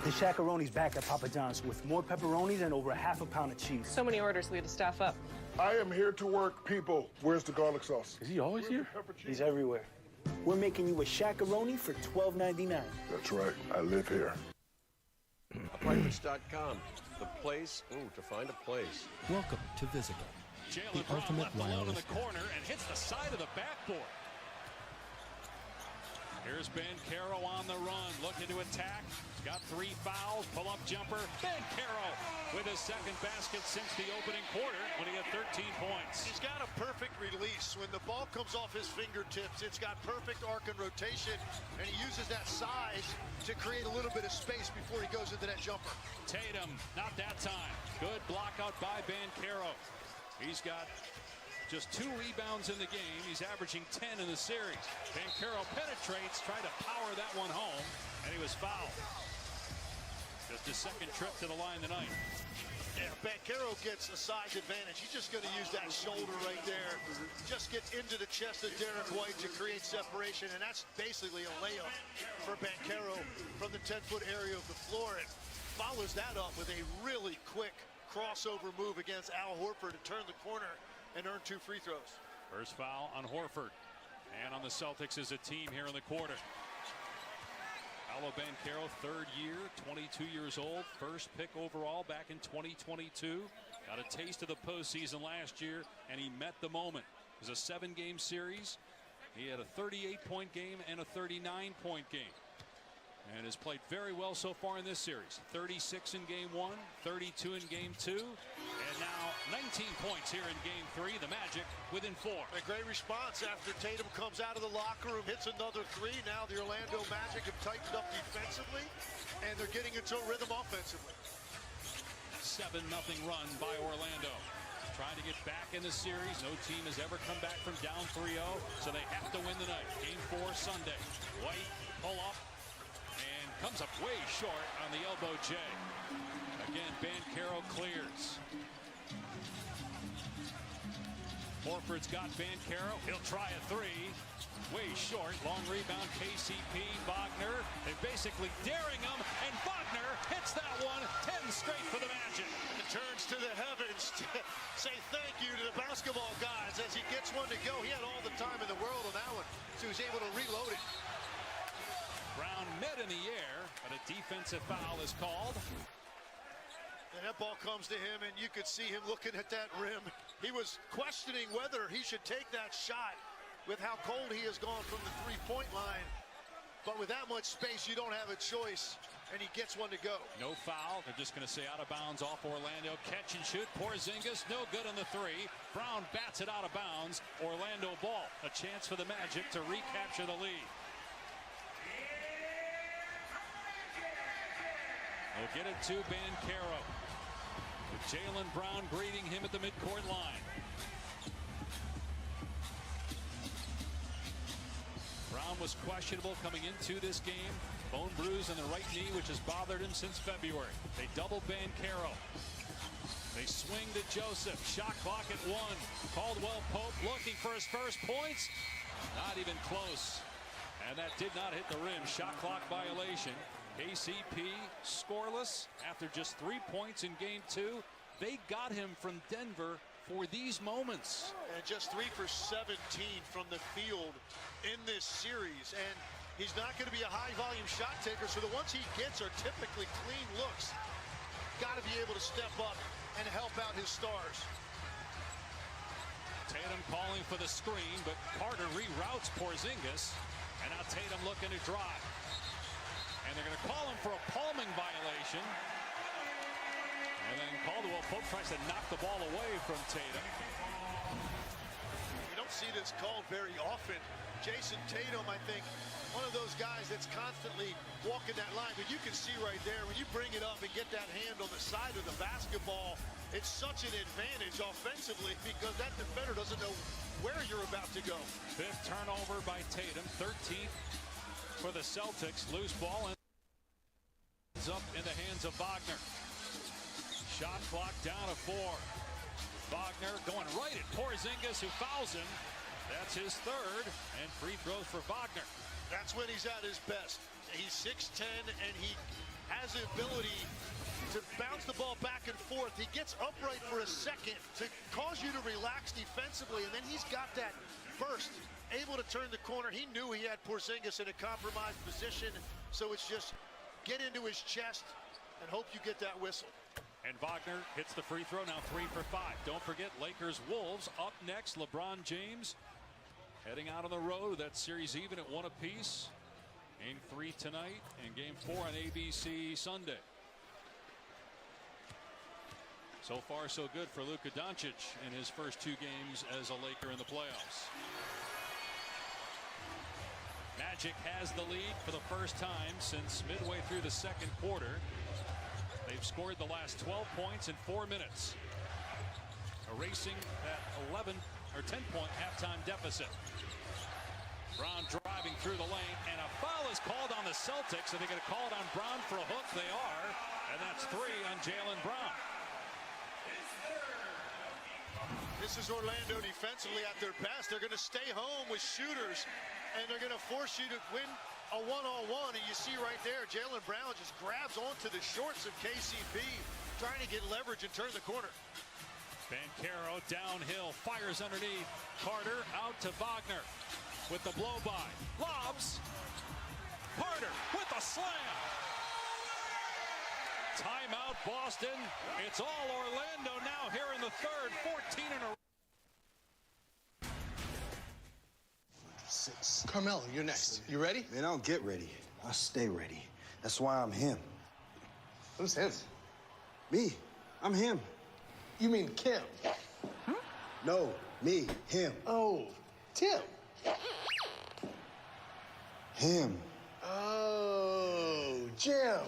The Shaq-a-Roni's back at Papa John's with more pepperonis and over ½ a pound of cheese. So many orders, we had to staff up. I am here to work, people. Where's the garlic sauce? Is he always here? He's everywhere. We're making you a Shaq-a-Roni for $12.99. That's right. I live here. Apartments.com. The place, to find a place. Welcome to Visible, the ultimate wireless in the corner and hits the side of the backboard. Here's Bancaro on the run, looking to attack. He's got 3 fouls, pull-up jumper. Bancaro with his second basket since the opening quarter when he had 13 points. He's got a perfect release. When the ball comes off his fingertips, it's got perfect arc and rotation, and he uses that size to create a little bit of space before he goes into that jumper. Tatum, not that time. Good block out by Bancaro. He's got just 2 rebounds in the game. He's averaging 10 in the series. Bancaro penetrates, trying to power that one home, and he was fouled. Just his second trip to the line tonight. Yeah, Bancaro gets a size advantage. He's just going to use that shoulder right there. Just gets into the chest of Derek White to create separation, and that's basically a layup for Bancaro from the 10-foot area of the floor. And follows that up with a really quick crossover move against Al Horford to turn the corner and earn 2 free throws. First foul on Horford. And on the Celtics is a team here in the quarter. Paolo Banchero, third year, 22 years old, first pick overall back in 2022. Got a taste of the postseason last year, and he met the moment. It was a 7-game series. He had a 38-point game and a 39-point game. And has played very well so far in this series. 36 in game 1, 32 in game 2, and now 19 points here in game 3. The Magic within 4. A great response after Tatum comes out of the locker room, hits another 3. Now the Orlando Magic have tightened up defensively, and they're getting into a rhythm offensively. 7-0 run by Orlando. Trying to get back in the series. No team has ever come back from down 3-0, so they have to win tonight. Game 4 Sunday. White pull up. And comes up way short on the elbow J. Again, Banchero clears. Horford's got Banchero. He'll try a 3. Way short. Long rebound. KCP. Wagner. They're basically daring him. And Wagner hits that one. 10 straight for the Magic. And turns to the heavens to say thank you to the basketball guys as he gets one to go. He had all the time in the world on that one, so he was able to reload it. Brown met in the air, but a defensive foul is called. And that ball comes to him, and you could see him looking at that rim. He was questioning whether he should take that shot with how cold he has gone from the three-point line. But with that much space, you don't have a choice, and he gets one to go. No foul. They're just going to say out of bounds off Orlando. Catch and shoot. Porzingis, no good on the 3. Brown bats it out of bounds. Orlando ball. A chance for the Magic to recapture the lead. They'll get it to Banchero. With Jaylen Brown greeting him at the midcourt line. Brown was questionable coming into this game. Bone bruise in the right knee, which has bothered him since February. They double Banchero. They swing to Joseph. Shot clock at 1. Caldwell Pope looking for his first points. Not even close. And that did not hit the rim. Shot clock violation. KCP scoreless after just 3 points in game 2. They got him from Denver for these moments. And just 3 for 17 from the field in this series. And he's not going to be a high volume shot taker, so the ones he gets are typically clean looks. Got to be able to step up and help out his stars. Tatum calling for the screen, but Carter reroutes Porzingis. And now Tatum looking to drive. And they're going to call him for a palming violation. And then Caldwell Pope tries to knock the ball away from Tatum. You don't see this called very often. Jason Tatum, I think, one of those guys that's constantly walking that line. But you can see right there, when you bring it up and get that hand on the side of the basketball, it's such an advantage offensively because that defender doesn't know where you're about to go. 5th turnover by Tatum, 13th for the Celtics. Loose ball ends up in the hands of Wagner. Shot clock down to 4. Wagner going right at Porzingis, who fouls him. That's his 3rd, and free throws for Wagner. That's when he's at his best. He's 6'10", and he has the ability to bounce the ball back and forth. He gets upright for a second to cause you to relax defensively, and then he's got that burst, able to turn the corner. He knew he had Porzingis in a compromised position, so it's just get into his chest and hope you get that whistle. And Wagner hits the free throw, now 3 for 5. Don't forget, Lakers-Wolves up next. LeBron James heading out on the road. That series even at 1 apiece. Game 3 tonight and Game 4 on ABC Sunday. So far, so good for Luka Doncic in his first 2 games as a Laker in the playoffs. Magic has the lead for the first time since midway through the 2nd quarter. They've scored the last 12 points in 4 minutes, erasing that 11 or 10-point halftime deficit. Brown driving through the lane, and a foul is called on the Celtics. Are they going to call it on Brown for a hook? They are, and that's 3 on Jaylen Brown. This is Orlando defensively at their best. They're going to stay home with shooters, and they're going to force you to win a one-on-one. And you see right there, Jaylen Brown just grabs onto the shorts of KCP, trying to get leverage and turn the corner. Banchero downhill, fires underneath. Carter out to Wagner. with the blow-by. Lobs. Carter with the slam. Timeout, Boston. It's all Orlando now here in the third. 14 in a row. Carmelo, you're next. You ready? Man, I don't get ready. I stay ready. That's why I'm him. Who's him? Me. I'm him. You mean Kim? Huh? No, me. Him. Oh, Tim. Him. Oh, Jim.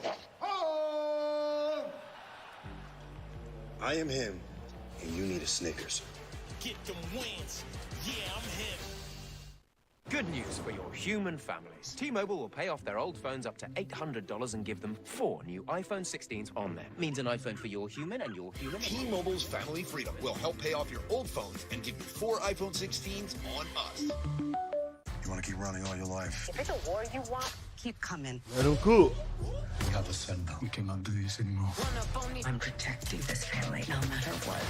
Oh! I am him, and you need a Snickers. Get them wins. Yeah, I'm him. Good news for your human families. T-Mobile will pay off their old phones up to $800 and give them 4 new iPhone 16s on them. Means an iPhone for your human and your human. T-Mobile's Family Freedom will help pay off your old phones and give you 4 iPhone 16s on us. You want to keep running all your life? If it's a war you want, keep coming. Let him cool. We have a son now. We cannot do this anymore. I'm protecting this family no matter what.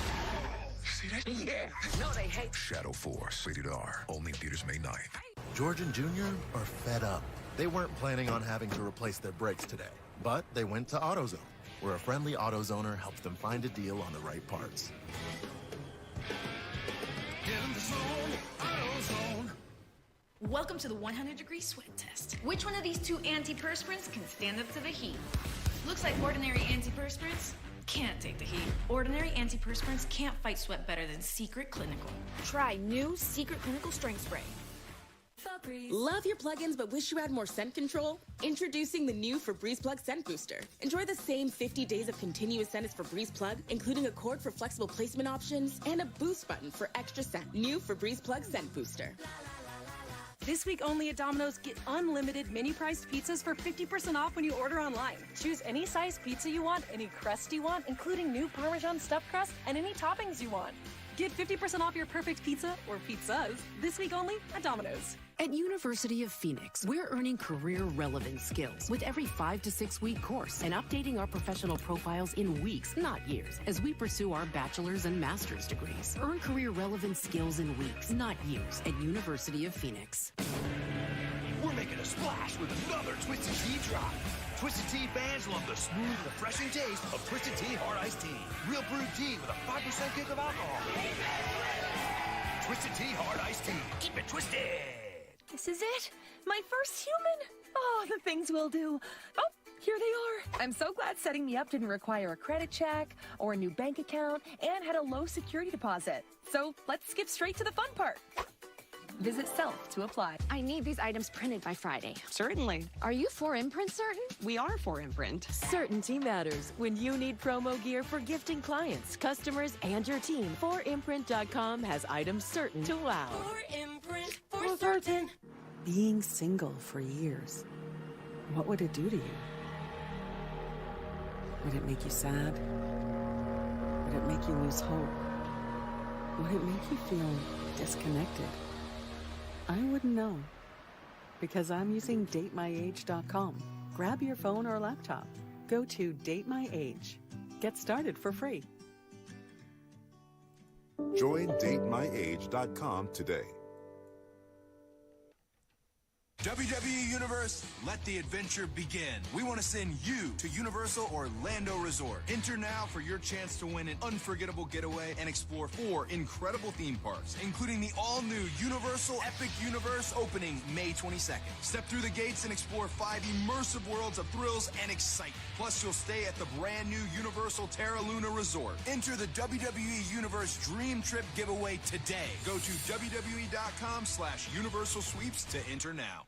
See that? Yeah. No, they hate. Shadow Force, rated R. Only in theaters May 9th. George and Junior are fed up. They weren't planning on having to replace their brakes today, but they went to AutoZone, where a friendly AutoZoner helps them find a deal on the right parts. In the zone, AutoZone. Welcome to the 100-degree sweat test. Which one of these 2 antiperspirants can stand up to the heat? Looks like ordinary antiperspirants can't take the heat. Ordinary antiperspirants can't fight sweat better than Secret Clinical. Try new Secret Clinical Strength Spray. Love your plugins but wish you had more scent control? Introducing the new Febreze Plug Scent Booster. Enjoy the same 50 days of continuous scent as Febreze Plug, including a cord for flexible placement options and a boost button for extra scent. New Febreze Plug Scent Booster. This week only at Domino's, get unlimited mini-priced pizzas for 50% off when you order online. Choose any size pizza you want, any crust you want, including new Parmesan stuffed crust, and any toppings you want. Get 50% off your perfect pizza, or pizzas, this week only at Domino's. At University of Phoenix, we're earning career-relevant skills with every 5 to 6 week course and updating our professional profiles in weeks, not years, as we pursue our bachelor's and master's degrees. Earn career-relevant skills in weeks, not years, at University of Phoenix. We're making a splash with another Twisted Tea drop. Twisted Tea fans love the smooth, refreshing taste of Twisted Tea Hard Iced Tea. Real brewed tea with a 5% kick of alcohol. Twisted Tea Hard Iced Tea. Keep it twisted. This is it. My first human. Oh, the things we'll do. Oh, here they are. I'm so glad setting me up didn't require a credit check or a new bank account and had a low security deposit. So let's skip straight to the fun part. Visit Self to apply. I need these items printed by Friday. Certainly. Are you for imprint certain? We are for imprint. Certainty matters when you need promo gear for gifting clients, customers, and your team. 4imprint.com has items certain to wow. For imprint, for certain. Being single for years, what would it do to you? Would it make you sad? Would it make you lose hope? Would it make you feel disconnected? I wouldn't know, because I'm using datemyage.com. Grab your phone or laptop. Go to datemyage. Get started for free. Join datemyage.com today. WWE Universe, let the adventure begin. We want to send you to Universal Orlando Resort. Enter now for your chance to win an unforgettable getaway and explore 4 incredible theme parks, including the all-new Universal Epic Universe opening May 22nd. Step through the gates and explore 5 immersive worlds of thrills and excitement. Plus, you'll stay at the brand new Universal Terra Luna Resort. Enter the WWE Universe Dream Trip giveaway today. Go to WWE.com/Universal Sweeps to enter now.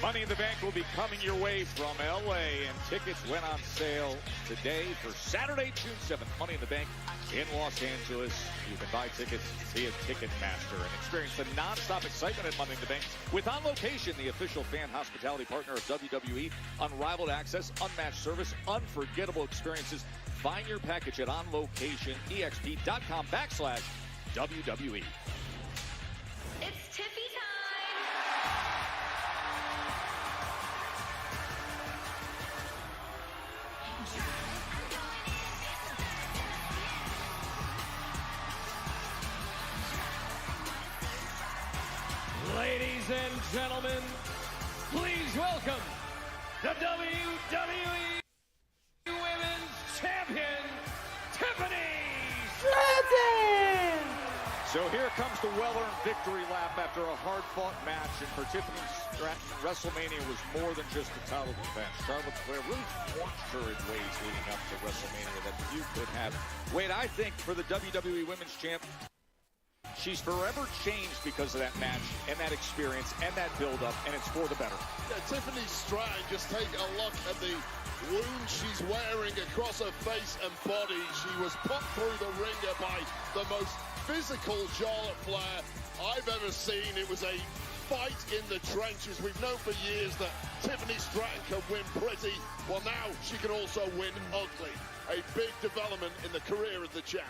Money in the Bank will be coming your way from L.A., and tickets went on sale today for Saturday, June 7th. Money in the Bank in Los Angeles. You can buy tickets via Ticketmaster and experience the non-stop excitement at Money in the Bank with On Location, the official fan hospitality partner of WWE. Unrivaled access, unmatched service, unforgettable experiences. Find your package at onlocationexp.com/WWE. It's Tiffy time! Ladies and gentlemen, please welcome the WWE Women's Champion, Tiffany Stratton! So here comes the well-earned victory lap after a hard-fought match, and for Tiffany Stratton, WrestleMania was more than just a title defense. Charlotte Flair really forged her in ways leading up to WrestleMania that few could have. Wade, I think for the WWE Women's Champ, she's forever changed because of that match and that experience and that build-up, and it's for the better. Yeah, Tiffany Stratton, just take a look at the wound she's wearing across her face and body. She was put through the ringer by the most physical Charlotte Flair I've ever seen. It was a fight in the trenches. We've known for years that Tiffany Stratton can win pretty. Well, now she can also win ugly. A big development in the career of the champ.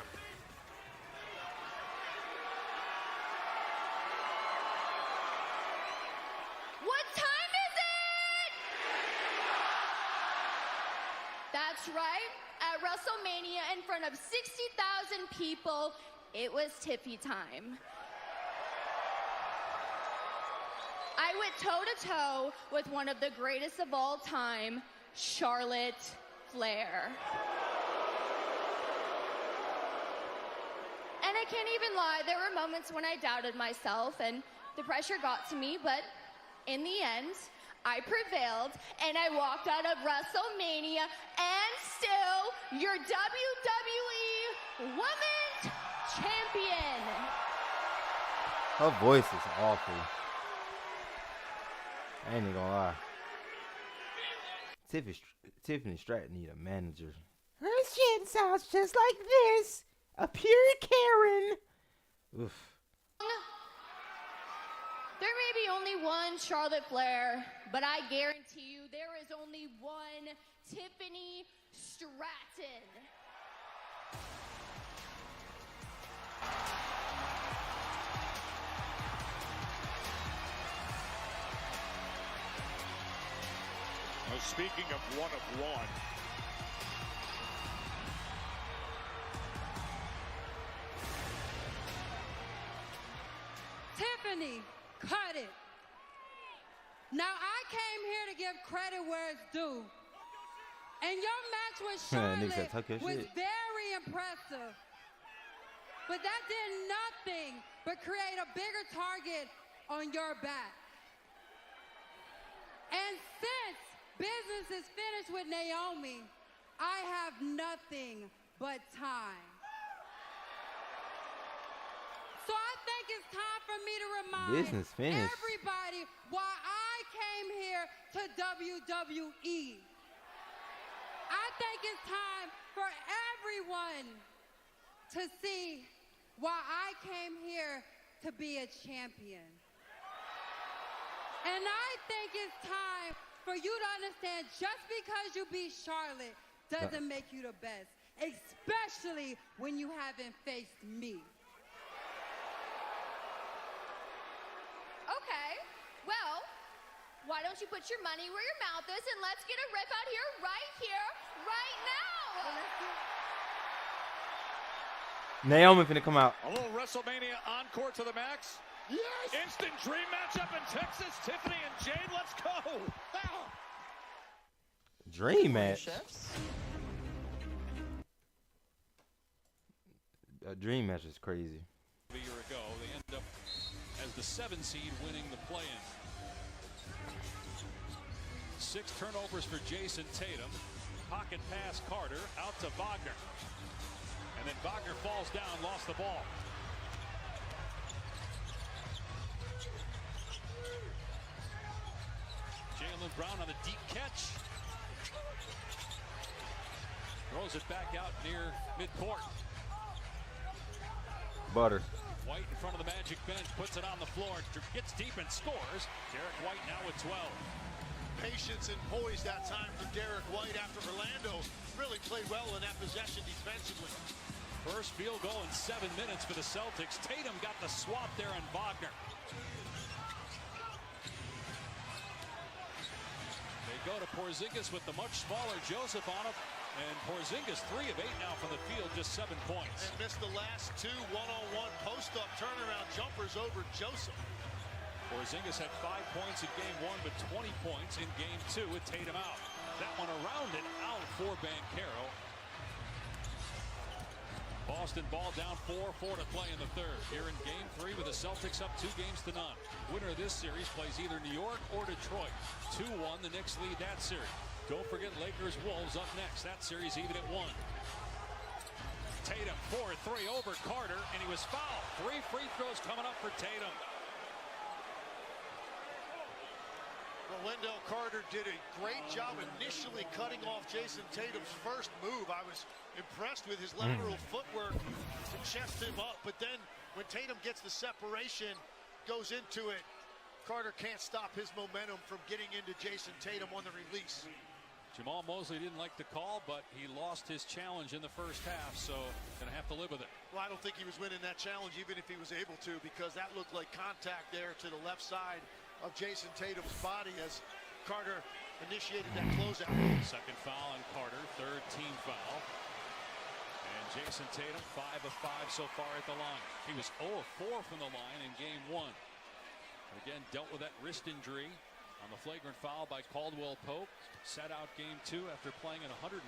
What time is it? That's right. At WrestleMania, in front of 60,000 people, it was Tiffy time. I went toe-to-toe with one of the greatest of all time, Charlotte Flair. And I can't even lie, there were moments when I doubted myself and the pressure got to me, but in the end, I prevailed and I walked out of WrestleMania and still your WWE Women's Champion. Her voice is awful. I ain't even gonna lie. Tiffany Stratton need a manager. Her shit sounds just like this. A pure Karen. Oof. There may be only one Charlotte Flair, but I guarantee you there is only one Tiffany Stratton. Well, speaking of one, Tiffany, cut it. Now, I came here to give credit where it's due. And your match with Charlotte was very impressive. But that did nothing but create a bigger target on your back. And since business is finished with Naomi, I have nothing but time. So I think it's time for me to remind everybody why I came here to WWE. I think it's time for everyone to see why I came here to be a champion. And I think it's time for you to understand just because you beat Charlotte doesn't make you the best, especially when you haven't faced me. Okay, well, why don't you put your money where your mouth is and let's get a rip out here, right now. Naomi finna come out. a little WrestleMania encore to the max. Yes! Instant dream matchup in Texas. Tiffany and Jade, let's go. Dream match. A dream match is crazy. A year ago, they end up as the 7 seed winning the play-in. 6 turnovers for Jason Tatum. Pocket pass Carter out to Wagner. And then Wagner falls down, lost the ball. Jaylen Brown on the deep catch. Throws it back out near midcourt. Butter. White in front of the Magic bench, puts it on the floor, gets deep and scores. Derek White now with 12. Patience and poise that time for Derek White after Orlando really played well in that possession defensively. First field goal in 7 minutes for the Celtics. Tatum got the swap there on Wagner. They go to Porzingis with the much smaller Joseph on him. And Porzingis 3 of 8 now from the field, just 7 points. And missed the last 2 one-on-one post-up turnaround jumpers over Joseph. Porzingis had 5 points in game 1, but 20 points in game 2 with Tatum out. That one around it, out for Banchero. Boston ball down 4-4 to play in the third. Here in game 3 with the Celtics up 2-0. Winner of this series plays either New York or Detroit. 2-1, the Knicks lead that series. Don't forget Lakers-Wolves up next. That series even at 1. Tatum 4-3 over Carter, and he was fouled. 3 free throws coming up for Tatum. Well, Wendell Carter did a great job initially cutting off Jason Tatum's first move. I was impressed with his lateral footwork to chest him up. But then when Tatum gets the separation, goes into it, Carter can't stop his momentum from getting into Jason Tatum on the release. Jamal Mosley didn't like the call, but he lost his challenge in the first half, so going to have to live with it. Well, I don't think he was winning that challenge even if he was able to, because that looked like contact there to the left side of Jason Tatum's body as Carter initiated that closeout. Second foul on Carter, third team foul. And Jason Tatum 5 of 5 so far at the line. He was 0 of 4 from the line in game 1. Again, dealt with that wrist injury on the flagrant foul by Caldwell Pope. Sat out game 2 after playing in 114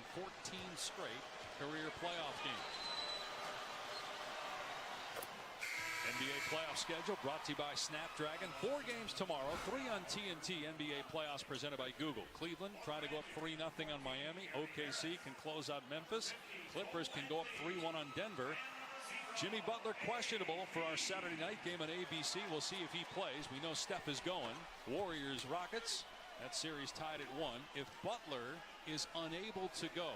straight career playoff games. NBA playoff schedule brought to you by Snapdragon. 4 games tomorrow, 3 on TNT. NBA playoffs presented by Google. Cleveland trying to go up 3-0 on Miami. OKC can close out Memphis. Clippers can go up 3-1 on Denver. Jimmy Butler questionable for our Saturday night game on ABC. We'll see if he plays. We know Steph is going. Warriors Rockets. That series tied at 1. If Butler is unable to go,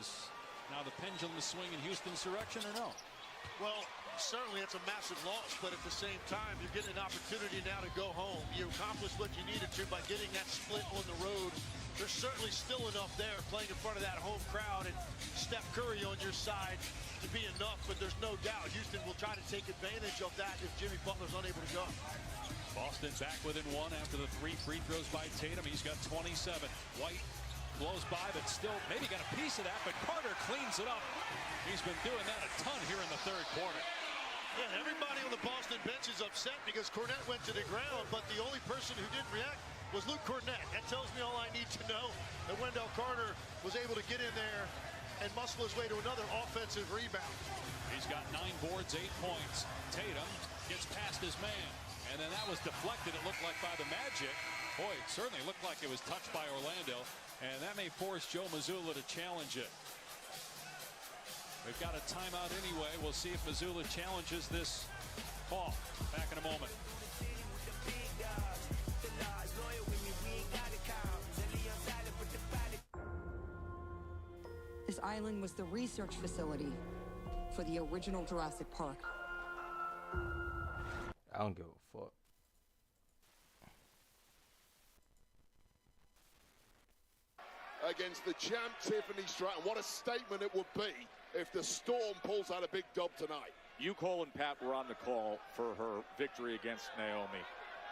is now the pendulum swing in Houston's direction or no? Well, certainly it's a massive loss, but at the same time, you're getting an opportunity now to go home. You accomplished what you needed to by getting that split on the road. There's certainly still enough there playing in front of that home crowd and Steph Curry on your side to be enough, but there's no doubt Houston will try to take advantage of that if Jimmy Butler's unable to go. Boston back within 1 after the 3 free throws by Tatum. He's got 27. White blows by, but still maybe got a piece of that, but Carter cleans it up. He's been doing that a ton here in the third quarter. Yeah, everybody on the Boston bench is upset because Cornette went to the ground, but the only person who didn't react was Luke Cornette. That tells me all I need to know, that Wendell Carter was able to get in there and muscle his way to another offensive rebound. He's got 9 boards, 8 points. Tatum gets past his man, and then that was deflected, it looked like, by the Magic. Boy, it certainly looked like it was touched by Orlando, and that may force Joe Mazzulla to challenge it. They've got a timeout anyway. We'll see if Mazzulla challenges this call. Back in a moment. This island was the research facility for the original Jurassic Park. I don't give a fuck. Against the champ Tiffany Stratton. What a statement it would be if the Storm pulls out a big dub tonight. You, Cole, and Pat were on the call for her victory against Naomi.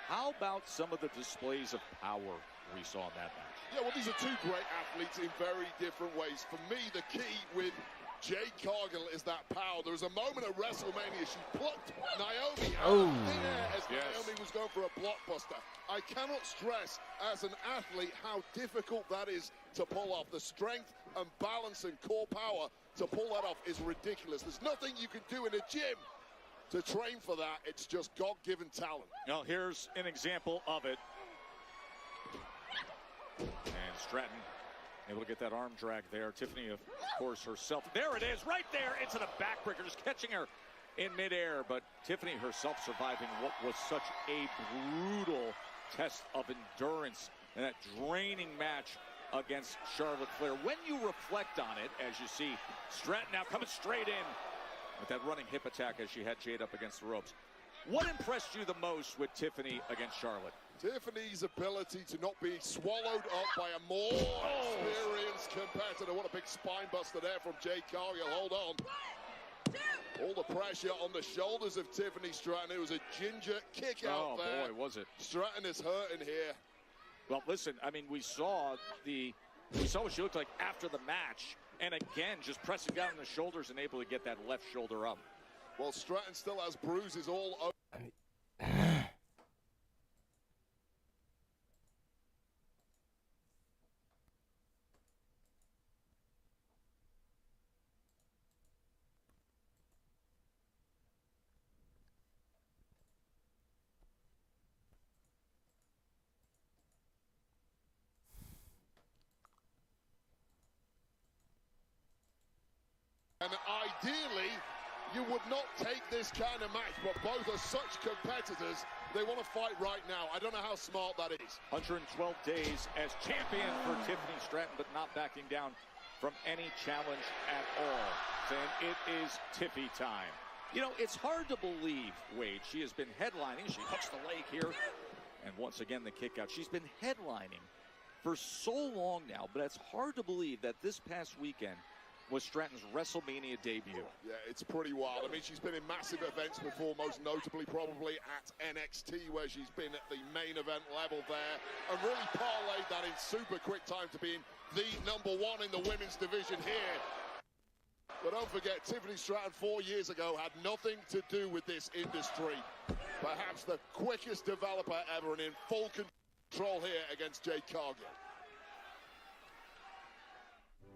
How about some of the displays of power we saw in that match? Yeah, well, these are 2 great athletes in very different ways. For me, the key with Jade Cargill is that power. There was a moment at WrestleMania, she plucked Naomi out of thin air as Naomi was going for a blockbuster. I cannot stress, as an athlete, how difficult that is to pull off. The strength and balance and core power to pull that off is ridiculous. There's nothing you can do in a gym to train for that. It's just God-given talent. Now, here's an example of it. And Stratton able to get that arm drag there. Tiffany, of course, herself. There it is, right there into the backbreaker, just catching her in midair. But Tiffany herself surviving what was such a brutal test of endurance in that draining match against Charlotte Flair. When you reflect on it, as you see Stratton now coming straight in with that running hip attack as she had Jade up against the ropes. What impressed you the most with Tiffany against Charlotte? Tiffany's ability to not be swallowed up by a more experienced competitor. What a big spine buster there from Jade Cargill. Hold on. All the pressure on the shoulders of Tiffany Stratton. It was a ginger kick out there. Oh, boy, was it. Stratton is hurting here. Well, listen, I mean, we saw what she looked like after the match. And again, just pressing down on the shoulders and able to get that left shoulder up. Well, Stratton still has bruises all over. And ideally, you would not take this kind of match, but both are such competitors, they want to fight right now. I don't know how smart that is. 112 days as champion for Tiffany Stratton, but not backing down from any challenge at all. Saying it is Tiffy time. You know, it's hard to believe, Wade. She has been headlining. She hooks the leg here. And once again, the kick out. She's been headlining for so long now, but it's hard to believe that this past weekend was Stratton's WrestleMania debut. Yeah, it's pretty wild. I mean, she's been in massive events before, most notably probably at NXT, where she's been at the main event level there, and really parlayed that in super quick time to being the #1 in the women's division here. But don't forget, Tiffany Stratton 4 years ago had nothing to do with this industry. Perhaps the quickest developer ever, and in full control here against Jade Cargill.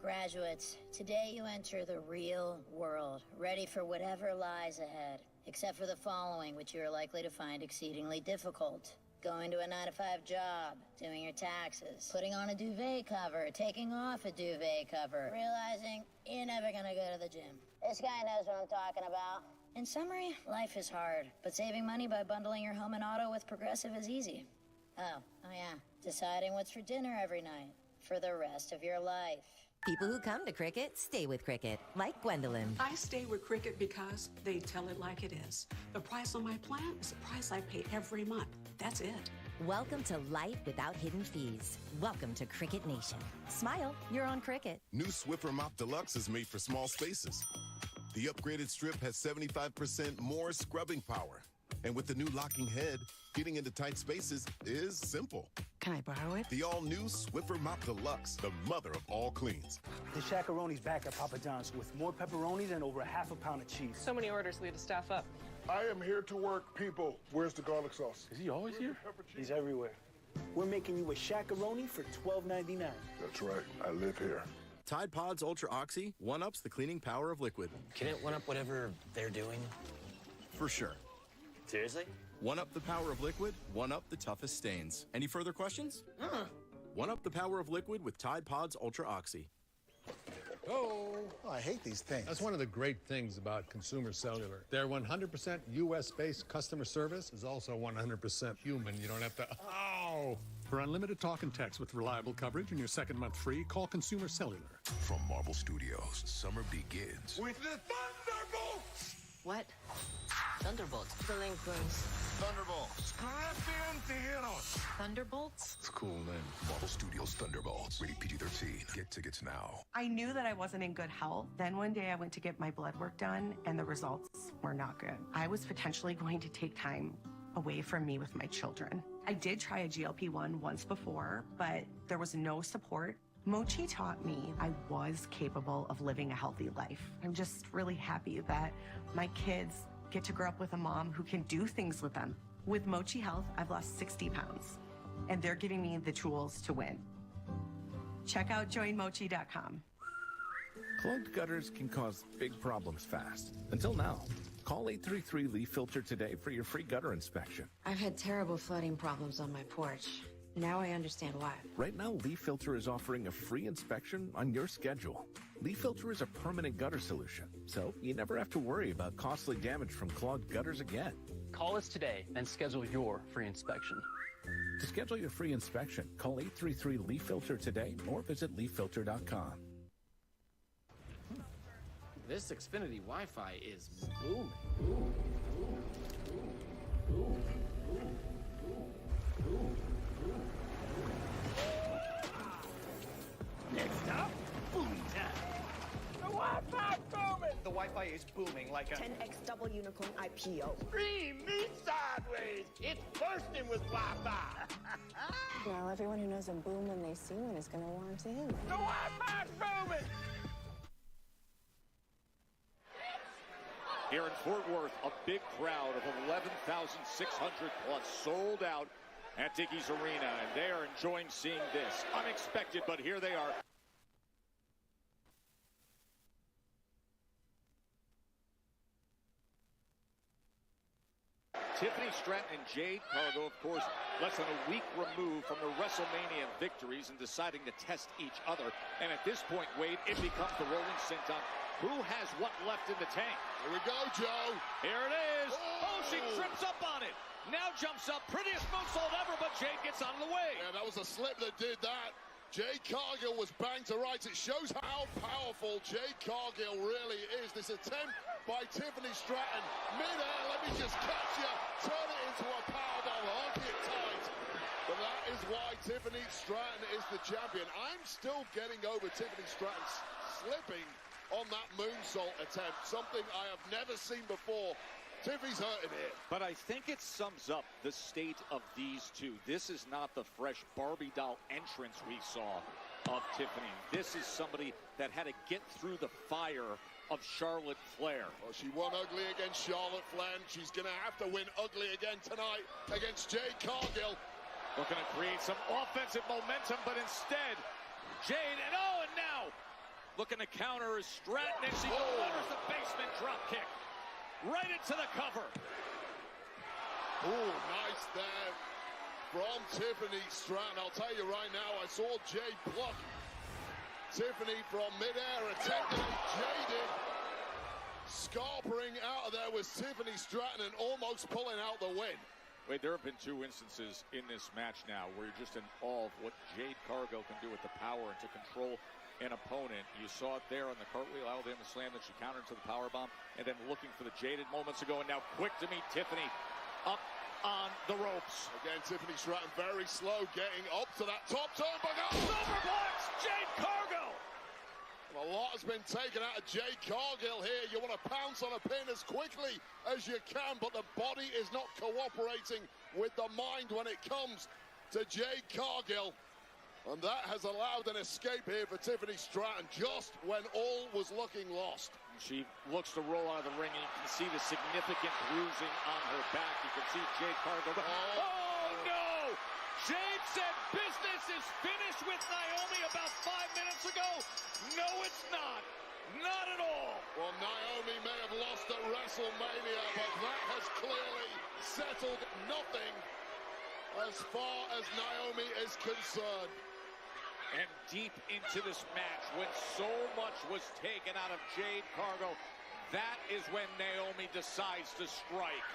Graduates, today you enter the real world, ready for whatever lies ahead, except for the following, which you are likely to find exceedingly difficult. Going to a 9-to-5 job, doing your taxes, putting on a duvet cover, taking off a duvet cover, realizing you're never gonna go to the gym. This guy knows what I'm talking about. In summary, life is hard, but saving money by bundling your home and auto with Progressive is easy. Oh yeah, deciding what's for dinner every night for the rest of your life. People who come to Cricket stay with Cricket, like Gwendolyn. I stay with Cricket because they tell it like it is. The price on my plan is the price I pay every month. That's it. Welcome to life without hidden fees. Welcome to Cricket Nation. Smile, you're on Cricket. New Swiffer Mop Deluxe is made for small spaces. The upgraded strip has 75% more scrubbing power. And with the new locking head, getting into tight spaces is simple. Can I borrow it? The all-new Swiffer Mop Deluxe, the mother of all cleans. The Shaq-a-Roni's back at Papa John's with more pepperonis and over ½ pound of cheese. So many orders, we had to staff up. I am here to work, people. Where's the garlic sauce? Is he always here? He's everywhere. We're making you a Shaq-a-Roni for $12.99. That's right. I live here. Tide Pods Ultra Oxy one-ups the cleaning power of liquid. Can it one-up whatever they're doing? For sure. Seriously? One-up the power of liquid, one-up the toughest stains. Any further questions? One-up the power of liquid with Tide Pods Ultra Oxy. Oh, I hate these things. That's one of the great things about Consumer Cellular. Their 100% U.S.-based customer service is also 100% human. You don't have to, ow! For unlimited talk and text with reliable coverage and your second month free, call Consumer Cellular. From Marvel Studios, summer begins with the Thunderbolts! What? Thunderbolts. Delinquents. Thunderbolts. Corruption heroes. Thunderbolts? It's cool name. Marvel Studios Thunderbolts. Rated PG-13. Get tickets now. I knew that I wasn't in good health. Then one day I went to get my blood work done and the results were not good. I was potentially going to take time away from me with my children. I did try a GLP-1 once before, but there was no support. Mochi taught me I was capable of living a healthy life. I'm just really happy that my kids get to grow up with a mom who can do things with them. With Mochi Health, I've lost 60 pounds, and they're giving me the tools to win. Check out joinmochi.com. Clogged gutters can cause big problems fast. Until now. Call 833 Leaf Filter today for your free gutter inspection. I've had terrible flooding problems on my porch. Now I understand why. Right now, Leaf Filter is offering a free inspection on your schedule. Leaf Filter is a permanent gutter solution, so you never have to worry about costly damage from clogged gutters again. Call us today and schedule your free inspection. To schedule your free inspection, call 833 Leaf Filter today or visit leaffilter.com. This Xfinity Wi-Fi is booming. Next up, boom time. The Wi-Fi booming. The Wi-Fi is booming like a 10x double unicorn IPO. Scream me sideways. It's bursting with Wi-Fi. Well, everyone who knows a boom when they see one is going to want in. The Wi-Fi's booming. Here in Fort Worth, a big crowd of 11,600 plus sold out at Dickies Arena, and they are enjoying seeing this. Unexpected, but here they are. Tiffany Stratton and Jade Cargill, of course, less than a week removed from the WrestleMania victories and deciding to test each other. And at this point, Wade, it becomes the rolling senton Who has what left in the tank? Here we go, Joe. Here it is. Oh, she trips up on it. Now jumps up. Prettiest moonsault ever, but Jade gets out of the way. Yeah, that was a slip that did that. Jade Cargill was banged to rights. It shows how powerful Jade Cargill really is. This attempt by Tiffany Stratton. Mid-air, let me just catch you. Turn it into a powerbomb. Hug it tight. But that is why Tiffany Stratton is the champion. I'm still getting over Tiffany Stratton slipping on that moonsault attempt. Something I have never seen before. Tiffy's hurting it. But I think it sums up the state of these two. This is not the fresh Barbie doll entrance we saw of Tiffany. This is somebody that had to get through the fire of Charlotte Flair. Well, she won ugly against Charlotte Flair. She's going to have to win ugly again tonight against Jade Cargill. Looking to create some offensive momentum, but instead, Jade, and now looking to counter is Stratton, and she delivers the basement drop kick. Right into the cover. Oh, nice there from Tiffany Stratton. I'll tell you right now, I saw Jade block Tiffany from midair, attempting it. Jaded. Scarpering out of there was Tiffany Stratton and almost pulling out the win. Wait, there have been two instances in this match now where you're just in awe of what Jade Cargill can do with the power and to control an opponent. You saw it there on the cartwheel Alabama slam that she countered to the powerbomb, and then looking for the Jaded moments ago, and now quick to meet Tiffany up on the ropes. Again, Tiffany Stratton very slow getting up to that top turnbuckle. Superplex, Jade Cargill. A lot has been taken out of Jade Cargill here. You want to pounce on a pin as quickly as you can, but the body is not cooperating with the mind when it comes to Jade Cargill. And that has allowed an escape here for Tiffany Stratton just when all was looking lost. She looks to roll out of the ring, and you can see the significant bruising on her back. You can see Jade Cargill. Oh, no! Jade said business is finished with Naomi about 5 minutes ago. No, it's not. Not at all. Well, Naomi may have lost at WrestleMania, but that has clearly settled nothing as far as Naomi is concerned. And deep into this match, when so much was taken out of Jade Cargill, that is when Naomi decides to strike.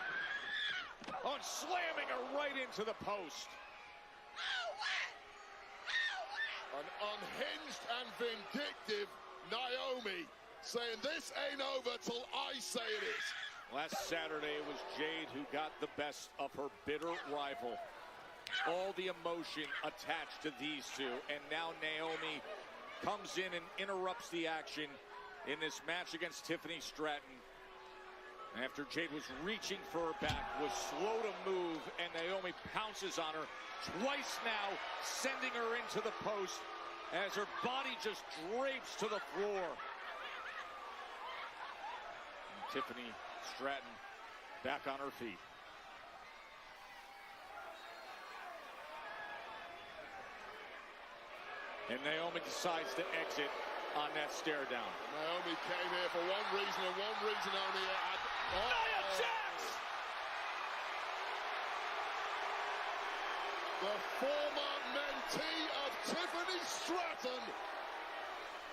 On slamming her right into the post. An unhinged and vindictive Naomi saying this ain't over till I say it is. Last Saturday, it was Jade who got the best of her bitter rival. All the emotion attached to these two, and now Naomi comes in and interrupts the action in this match against Tiffany Stratton. After Jade was reaching for her back, was slow to move, and Naomi pounces on her twice now, sending her into the post as her body just drapes to the floor. And Tiffany Stratton back on her feet. And Naomi decides to exit on that stare down. Naomi came here for one reason and one reason only. Nia Jax! The former mentee of Tiffany Stratton,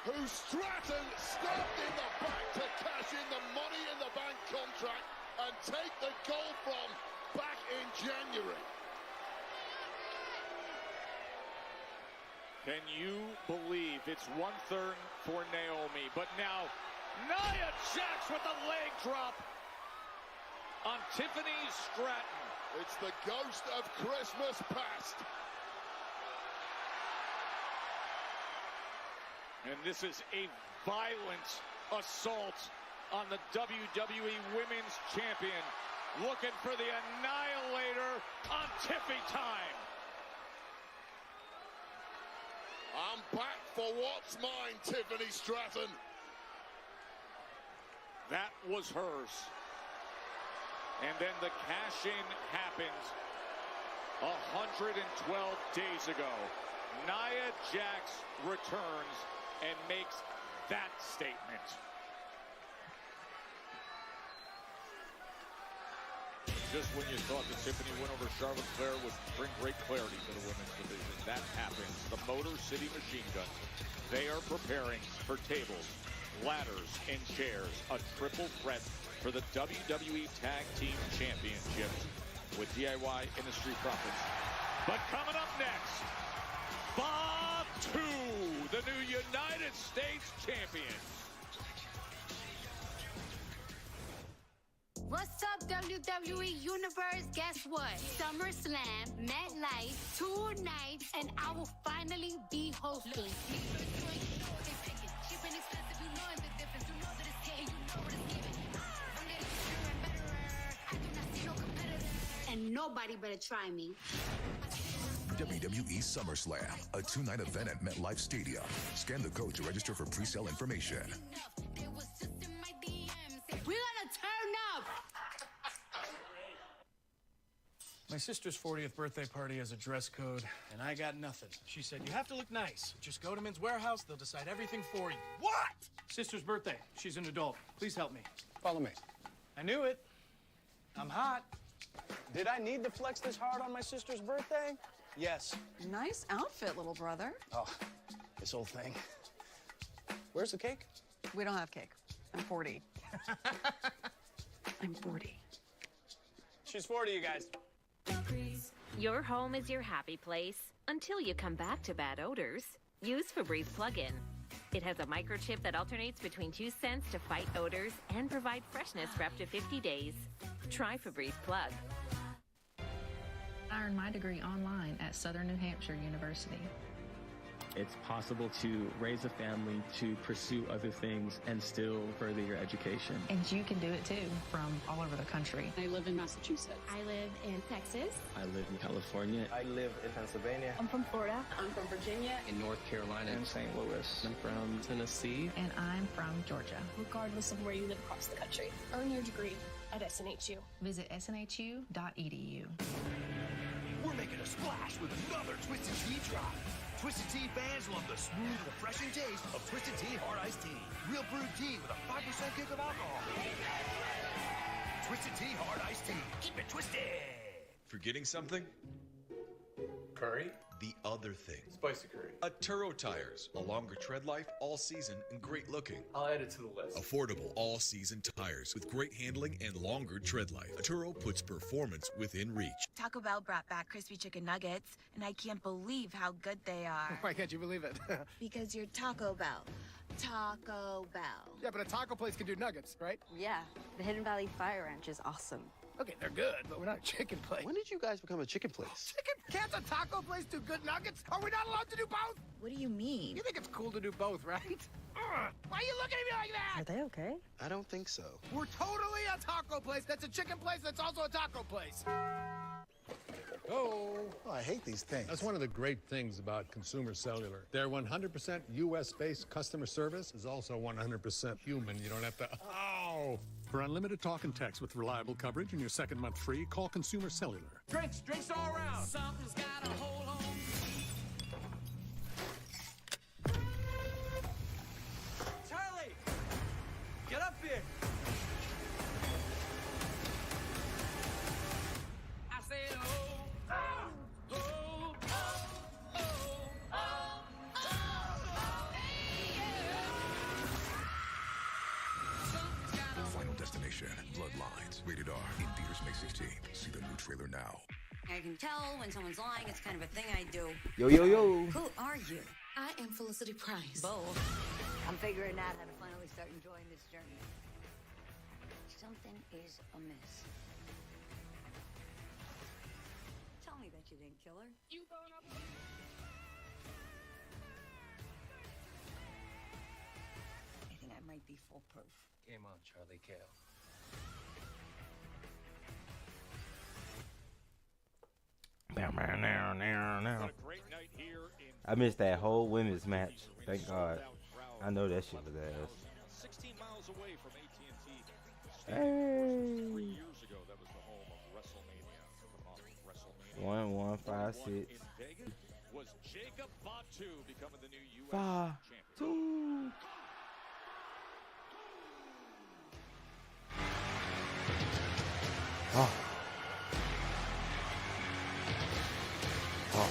who Stratton stabbed in the back to cash in the Money in the Bank contract and take the gold from back in January. Can you believe it's 1-3 for Naomi? But now, Nia Jax with a leg drop on Tiffany Stratton. It's the ghost of Christmas past. And this is a violent assault on the WWE Women's Champion. Looking for the Annihilator on Tiffy time. I'm back for what's mine, Tiffany Stratton. That was hers. And then the cash-in happens 112 days ago. Nia Jax returns and makes that statement. Just when you thought that Tiffany win over Charlotte Flair would bring great clarity to the women's division, that happens. The Motor City Machine Guns, they are preparing for tables ladders, and chairs. A triple threat for the WWE Tag Team Championships with DIY Industry Profits. But coming up next, Bob 2, the new United States Champion. What's up, WWE Universe? Guess what? SummerSlam, MetLife, 2 nights, and I will finally be hosting. And nobody better try me. WWE SummerSlam, a 2-night event at MetLife Stadium. Scan the code to register for pre-sale information. We're gonna turn up! My sister's 40th birthday party has a dress code, and I got nothing. She said, you have to look nice. Just go to Men's Warehouse, they'll decide everything for you. What? Sister's birthday. She's an adult. Please help me. Follow me. I knew it. I'm hot. Did I need to flex this hard on my sister's birthday? Yes. Nice outfit, little brother. Oh, this whole thing. Where's the cake? We don't have cake. I'm 40. I'm 40. She's 40, you guys. Your home is your happy place until you come back to bad odors. Use Febreze plug-in. It has a microchip that alternates between 2 scents to fight odors and provide freshness for up to 50 days. Try Febreze Plug. I earned my degree online at Southern New Hampshire University. It's possible to raise a family, to pursue other things, and still further your education. And you can do it too, from all over the country. I live in Massachusetts. I live in Texas. I live in California. I live in Pennsylvania. I'm from Florida. I'm from Virginia. In North Carolina. And St. Louis. I'm from Tennessee. And I'm from Georgia. Regardless of where you live across the country, earn your degree at SNHU. Visit snhu.edu. We're making a splash with another Twisted Tea drop. Twisted Tea fans love the smooth, refreshing taste of Twisted Tea Hard Iced Tea. Real brewed tea with a 5% kick of alcohol. Twisted Tea Hard Iced Tea. Keep it twisted. Forgetting something? Curry? The other thing. Spicy curry. Turo tires. A longer tread life, all season, and great looking. I'll add it to the list. Affordable all-season tires with great handling and longer tread life. Turo puts performance within reach. Taco Bell brought back crispy chicken nuggets, and I can't believe how good they are. Why can't you believe it? Because you're Taco Bell. Taco Bell. Yeah, but a taco place can do nuggets, right? Yeah, the Hidden Valley Fire Ranch is awesome. Okay, they're good, but we're not a chicken place. When did you guys become a chicken place? Chicken? Can't a taco place do good nuggets? Are we not allowed to do both? What do you mean? You think it's cool to do both, right? Why are you looking at me like that? Are they okay? I don't think so. We're totally a taco place that's a chicken place that's also a taco place. Oh, I hate these things. That's one of the great things about Consumer Cellular. Their 100% U.S.-based customer service is also 100% human. You don't have to, oh! For unlimited talk and text with reliable coverage and your second month free, call Consumer Cellular. Drinks all around. Something's got a hold on. Charlie, get up here. I said, oh, oh, oh, oh, oh, oh, yeah. Final Destination, Bloodlines, rated R, in theaters May 16th. See the new trailer now. I can tell when someone's lying. It's kind of a thing I do. Yo, yo, yo. Who are you? I am Felicity Price. Both. I'm figuring out how to finally start enjoying this journey. Something is amiss. Tell me that you didn't kill her. You going up? I think I might be foolproof. Game on, Charlie Kale. I missed that whole women's match. Thank God. I know that shit was ass. 16 miles away from AT&T. Hey. 3 years ago, that was the home of WrestleMania. 1156. Was Jacob Fatu becoming the new U.S. Fatu. champion? Oh. Oh.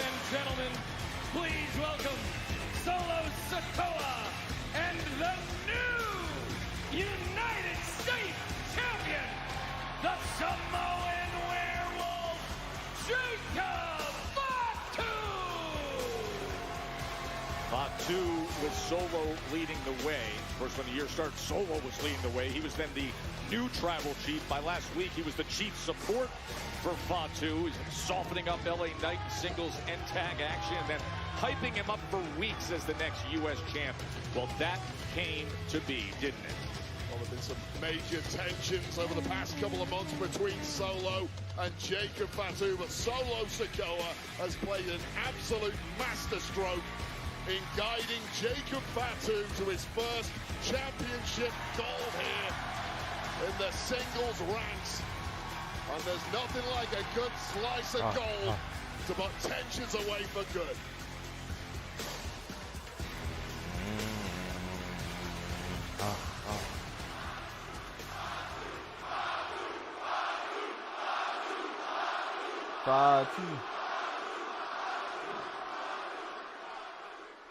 and gentlemen, please welcome Solo Sikoa and the new United States champion, the Samoan werewolf, Jacob Fatu! Fatu with Solo leading the way. Of course, when the year started, Solo was leading the way. He was then the new tribal chief. By last week, he was the chief support for Fatu. He's softening up LA Knight in singles and tag action, and then hyping him up for weeks as the next U.S. champ. Well, that came to be, didn't it? Well, there have been some major tensions over the past couple of months between Solo and Jacob Fatu, but Solo Sikoa has played an absolute masterstroke in guiding Jacob Fatu to his first championship gold here in the singles ranks. And there's nothing like a good slice of gold to put tensions away for good.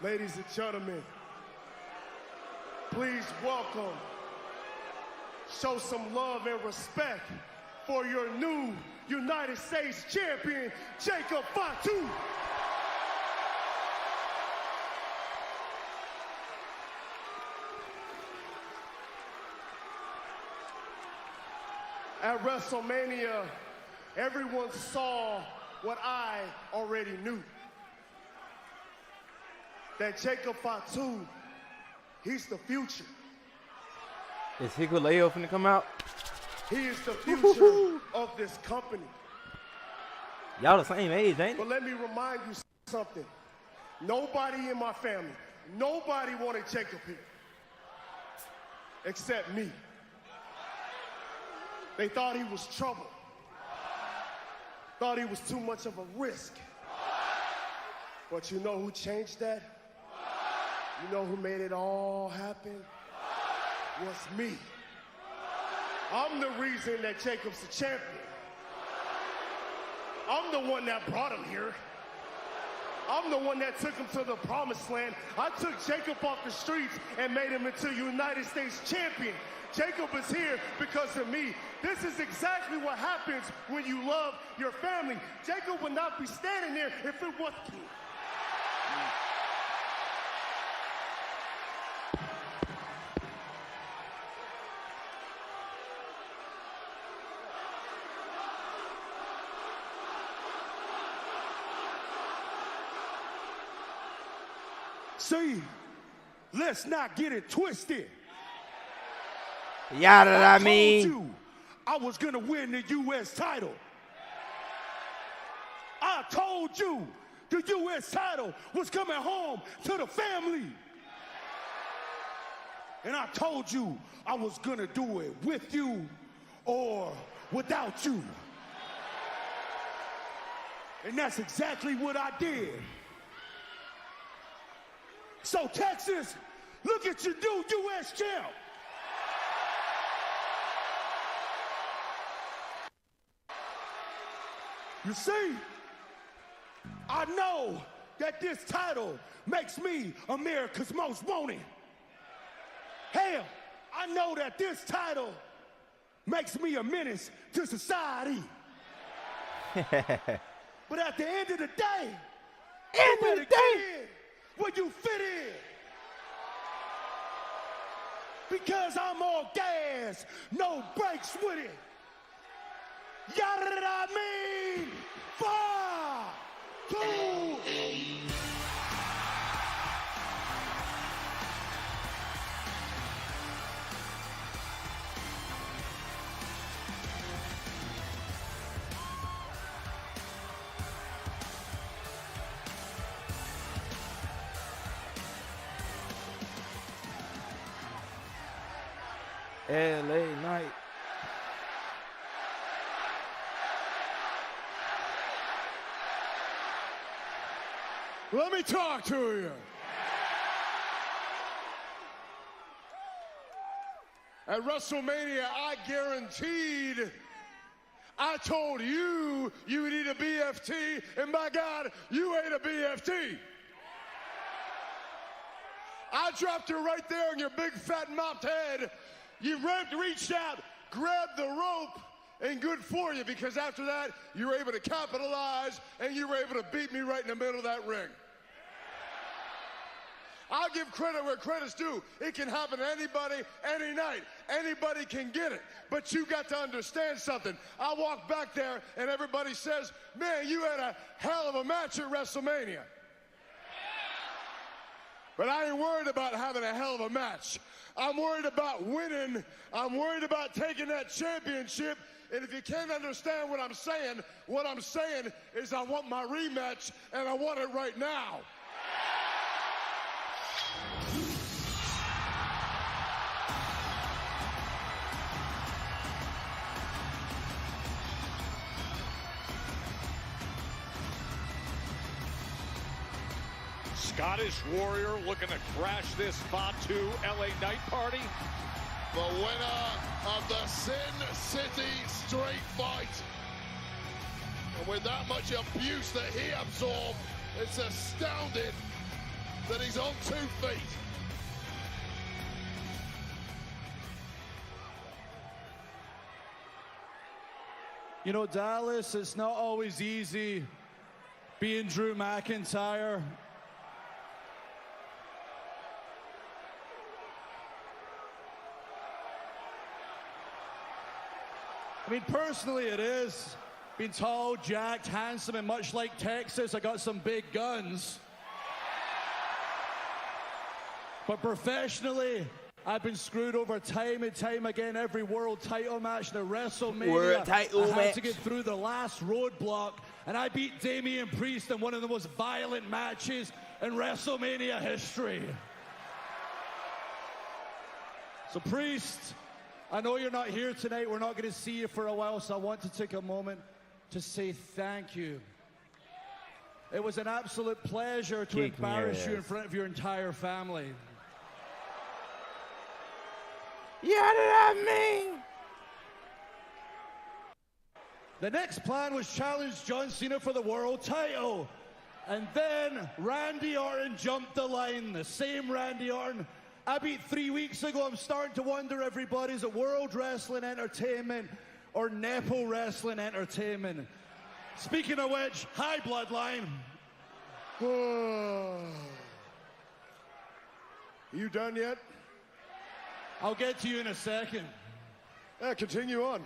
Ladies and gentlemen, please welcome, show some love and respect for your new United States champion, Jacob Fatu. At WrestleMania, everyone saw what I already knew. That Jacob Fatu, he's the future. Is Hikuleo finna come out? He is the future of this company. Y'all the same age, ain't it? But let me remind you something. Nobody in my family, nobody wanted Jacob here. Except me. They thought he was trouble. Thought he was too much of a risk. But you know who changed that? You know who made it all happen? Was me. I'm the reason that Jacob's the champion. I'm the one that brought him here. I'm the one that took him to the promised land. I took Jacob off the streets and made him into United States champion. Jacob is here because of me. This is exactly what happens when you love your family. Jacob would not be standing there if it wasn't you. See, let's not get it twisted. Yada, I told mean. you I was gonna win the U.S. title. I told you the U.S. title was coming home to the family. And I told you I was gonna do it with you or without you. And that's exactly what I did. So Texas, look at your new U.S. champ. You see, I know that this title makes me America's most wanted. Hell, I know that this title makes me a menace to society. But at the end of the day, you better get in where you fit in. Because I'm all gas, no brakes with it. Yada I mean, 5, 2. LA Knight. Let me talk to you. At WrestleMania, I I told you you would eat a BFT, and by God, you ate a BFT. I dropped her right there on your big fat mopped head. You reached out, grabbed the rope, and good for you, because after that, you were able to capitalize, and you were able to beat me right in the middle of that ring. I'll give credit where credit's due. It can happen to anybody, any night. Anybody can get it. But you got to understand something. I walk back there, and everybody says, man, you had a hell of a match at WrestleMania. But I ain't worried about having a hell of a match. I'm worried about winning. I'm worried about taking that championship. And if you can't understand what I'm saying is I want my rematch, and I want it right now. Scottish Warrior looking to crash this Fatu LA night party. The winner of the Sin City Street Fight. And with that much abuse that he absorbed, it's astounding that he's on 2 feet. You know, Dallas, it's not always easy being Drew McIntyre. I mean, personally it is. Being tall, jacked, handsome, and much like Texas, I got some big guns. But professionally, I've been screwed over time and time again. Every world title match, the WrestleMania, I had to get through the last roadblock, and I beat Damian Priest in one of the most violent matches in WrestleMania history. So Priest, I know you're not here tonight. We're not going to see you for a while, so I want to take a moment to say thank you. It was an absolute pleasure to embarrass you in front of your entire family. You had it on me. The next plan was challenge John Cena for the world title. And then Randy Orton jumped the line, the same Randy Orton I beat 3 weeks ago. I'm starting to wonder, everybody, is it World Wrestling Entertainment or Nepo Wrestling Entertainment? Speaking of which, hi, Bloodline. You done yet? I'll get to you in a second. Yeah, continue on.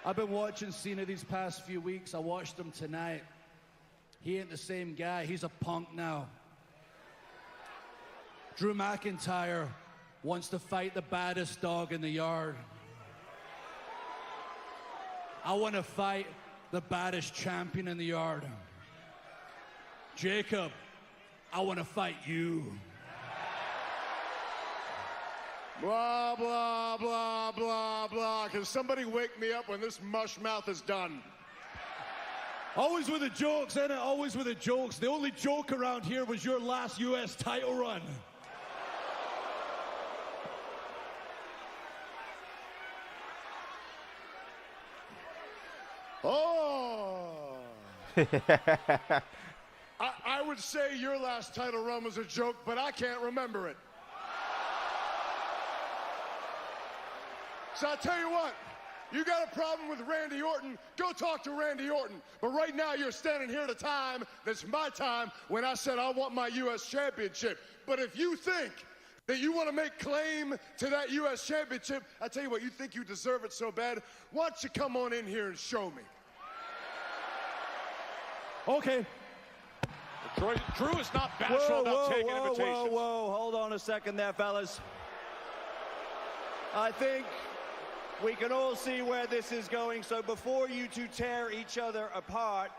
I've been watching Cena these past few weeks. I watched him tonight. He ain't the same guy. He's a punk now. Drew McIntyre wants to fight the baddest dog in the yard. I want to fight the baddest champion in the yard. Jacob, I want to fight you. Blah, blah, blah, blah, blah. Can somebody wake me up when this mush mouth is done? Always with the jokes, ain't it? Always with the jokes. The only joke around here was your last U.S. title run. Oh! I would say your last title run was a joke, but I can't remember it. So I'll tell you what, you got a problem with Randy Orton, go talk to Randy Orton. But right now you're standing here at a time that's my time when I said I want my U.S. championship. But if you think that you want to make claim to that U.S. championship, I tell you what, you think you deserve it so bad, why don't you come on in here and show me? Okay. Drew is not bashful about taking invitations. Whoa, hold on a second there, fellas. I think we can all see where this is going, so before you two tear each other apart,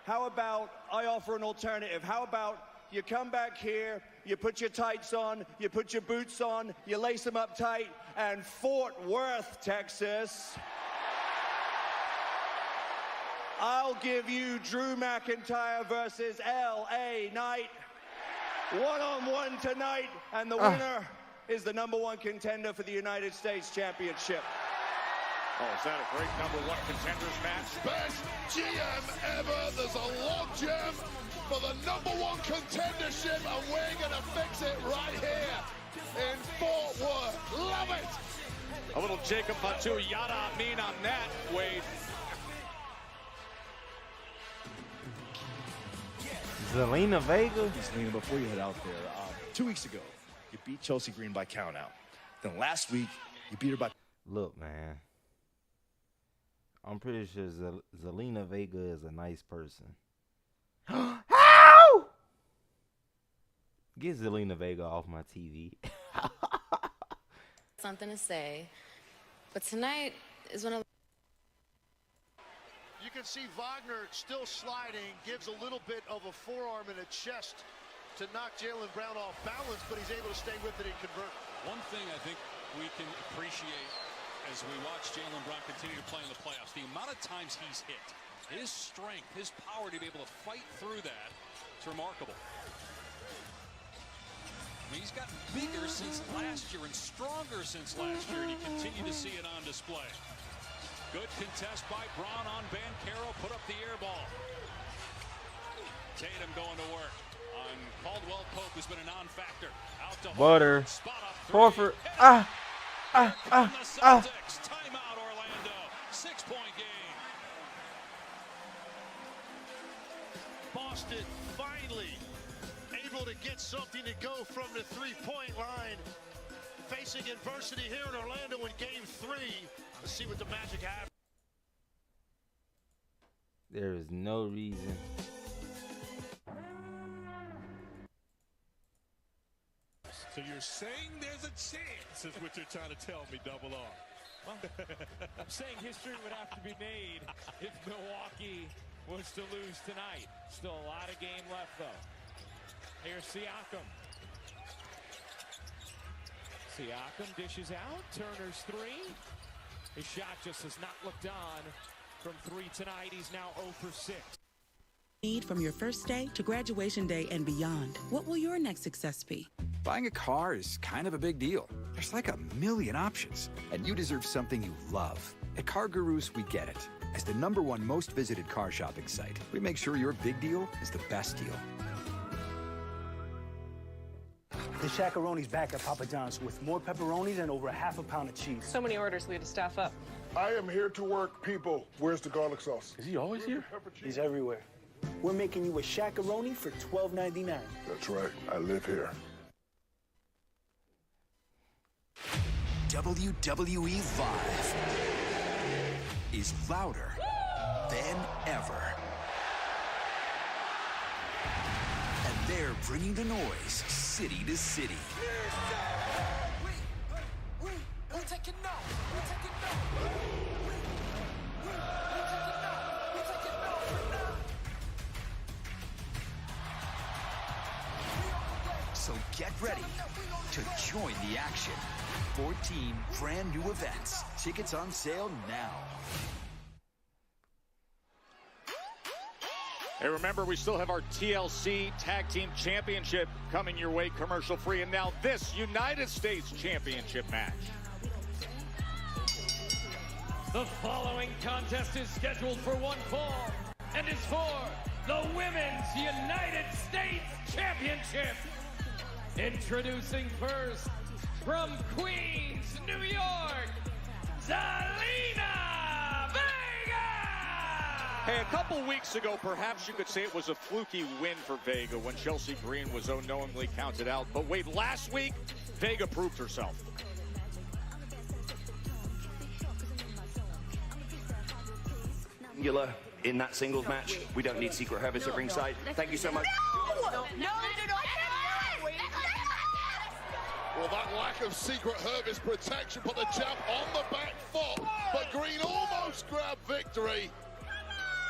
how about I offer an alternative? How about you come back here, you put your tights on, you put your boots on, you lace them up tight, and Fort Worth, Texas, I'll give you Drew McIntyre versus L.A. Knight. One-on-one tonight, and the winner is the #1 contender for the United States Championship. Oh, is that a great #1 contenders match? Best GM ever. There's a log jam for the #1 contendership, and we're going to fix it right here in Fort Worth. Love it. A little Jacob Fatu Yada Amin on that, Wade. Zelina Vega. Zelina, before you head out there, 2 weeks ago, you beat Chelsea Green by countout. Then last week, you beat her by... Look, man. I'm pretty sure Zelina Vega is a nice person. How? Get Zelina Vega off my TV. Something to say, but tonight is one of... You can see Wagner still sliding, gives a little bit of a forearm and a chest to knock Jaylen Brown off balance, but he's able to stay with it and convert. One thing I think we can appreciate as we watch Jaylen Brown continue to play in the playoffs, the amount of times he's hit, his strength, his power to be able to fight through that, it's remarkable. I mean, he's gotten bigger since last year and stronger since last year, and you continue to see it on display. Good contest by Brown on Banchero, put up the air ball. Tatum going to work on Caldwell Pope, who's been a non-factor. Out to Butter. Horford. Celtics. Timeout, Orlando. 6-point game. Boston finally able to get something to go from the three-point line. Facing adversity here in Orlando in Game 3. Let's see what the Magic have. There is no reason. So you're saying there's a chance is what you're trying to tell me, Double R. Well, I'm saying history would have to be made if Milwaukee was to lose tonight. Still a lot of game left, though. Here's Siakam. Siakam dishes out. Turner's three. His shot just has not looked on from three tonight. He's now 0 for 6. Need from your first day to graduation day and beyond. What will your next success be? Buying a car is kind of a big deal. There's like a million options, and you deserve something you love. At Car Gurus, we get it. As the #1 most visited car shopping site, we make sure your big deal is the best deal. The Shaq-a-Roni's back at Papa John's with more pepperonis and over ½ pound of cheese. So many orders, we had to staff up. I am here to work, people. Where's the garlic sauce? Is he always here? He's everywhere. We're making you a Shaq-a-Roni for $12.99. That's right. I live here. WWE Live is louder than ever. And they're bringing the noise city to city. We're taking no. We're taking no. So get ready to join the action. 14 brand new events. Tickets on sale now. Hey, remember, we still have our TLC Tag Team Championship coming your way commercial free. And now this United States Championship match. The following contest is scheduled for one fall and is for the Women's United States Championship. Introducing first, from Queens, New York, Zelina Vega! Hey, a couple weeks ago, perhaps you could say it was a fluky win for Vega when Chelsea Green was unknowingly counted out. But wait, last week, Vega proved herself. In that singles match, we don't need Secret Herbers at ringside. Thank you so much. No. Well, that lack of Secret Herbis protection put the jab on the back foot, but Green almost grabbed victory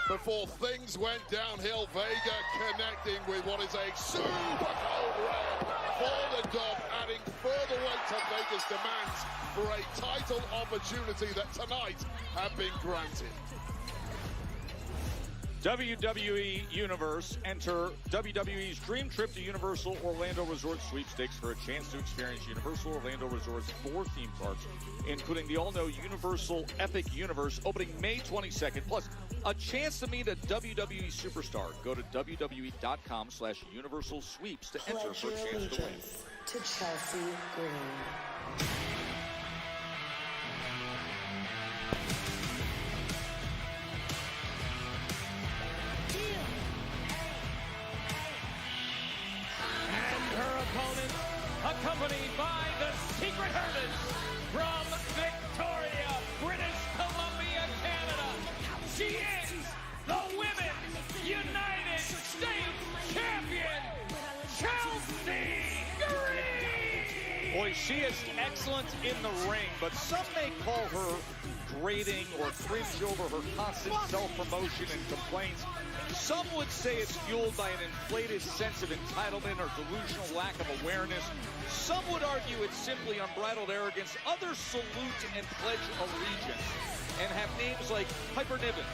before things went downhill. Vega connecting with what is a super cold red for the dub, adding further weight to Vega's demands for a title opportunity that tonight have been granted. WWE Universe. Enter WWE's Dream Trip to Universal Orlando Resort Sweepstakes for a chance to experience Universal Orlando Resort's 4 theme parks, including the all-new Universal Epic Universe opening May 22nd, plus a chance to meet a WWE superstar. Go to WWE.com/Universal Sweeps to enter for a chance to win. To Chelsea Green. Accompanied by the Secret Herders from Victoria, British Columbia, Canada. She is the Women's United States Champion, Chelsea Green! Boy, she is excellent in the ring, but some may call her grating or cringe over her constant self-promotion and complaints. Some would say it's fueled by an inflated sense of entitlement or delusional lack of awareness. Some would argue it's simply unbridled arrogance. Others salute and pledge allegiance and have names like Piper Niven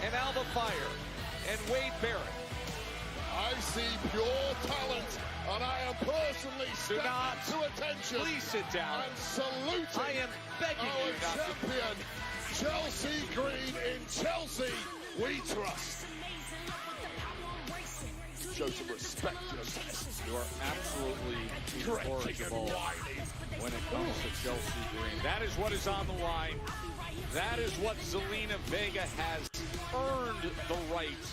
and Alba Fire and Wade Barrett. I see pure talent, and I am personally standing to attention. Please sit down. And saluting I am begging our you not to. champion, Chelsea Green. In Chelsea, we trust. Show some respect, Joseph. You are absolutely incorrigible when it comes to Chelsea Green. That is what is on the line. That is what Zelina Vega has earned the right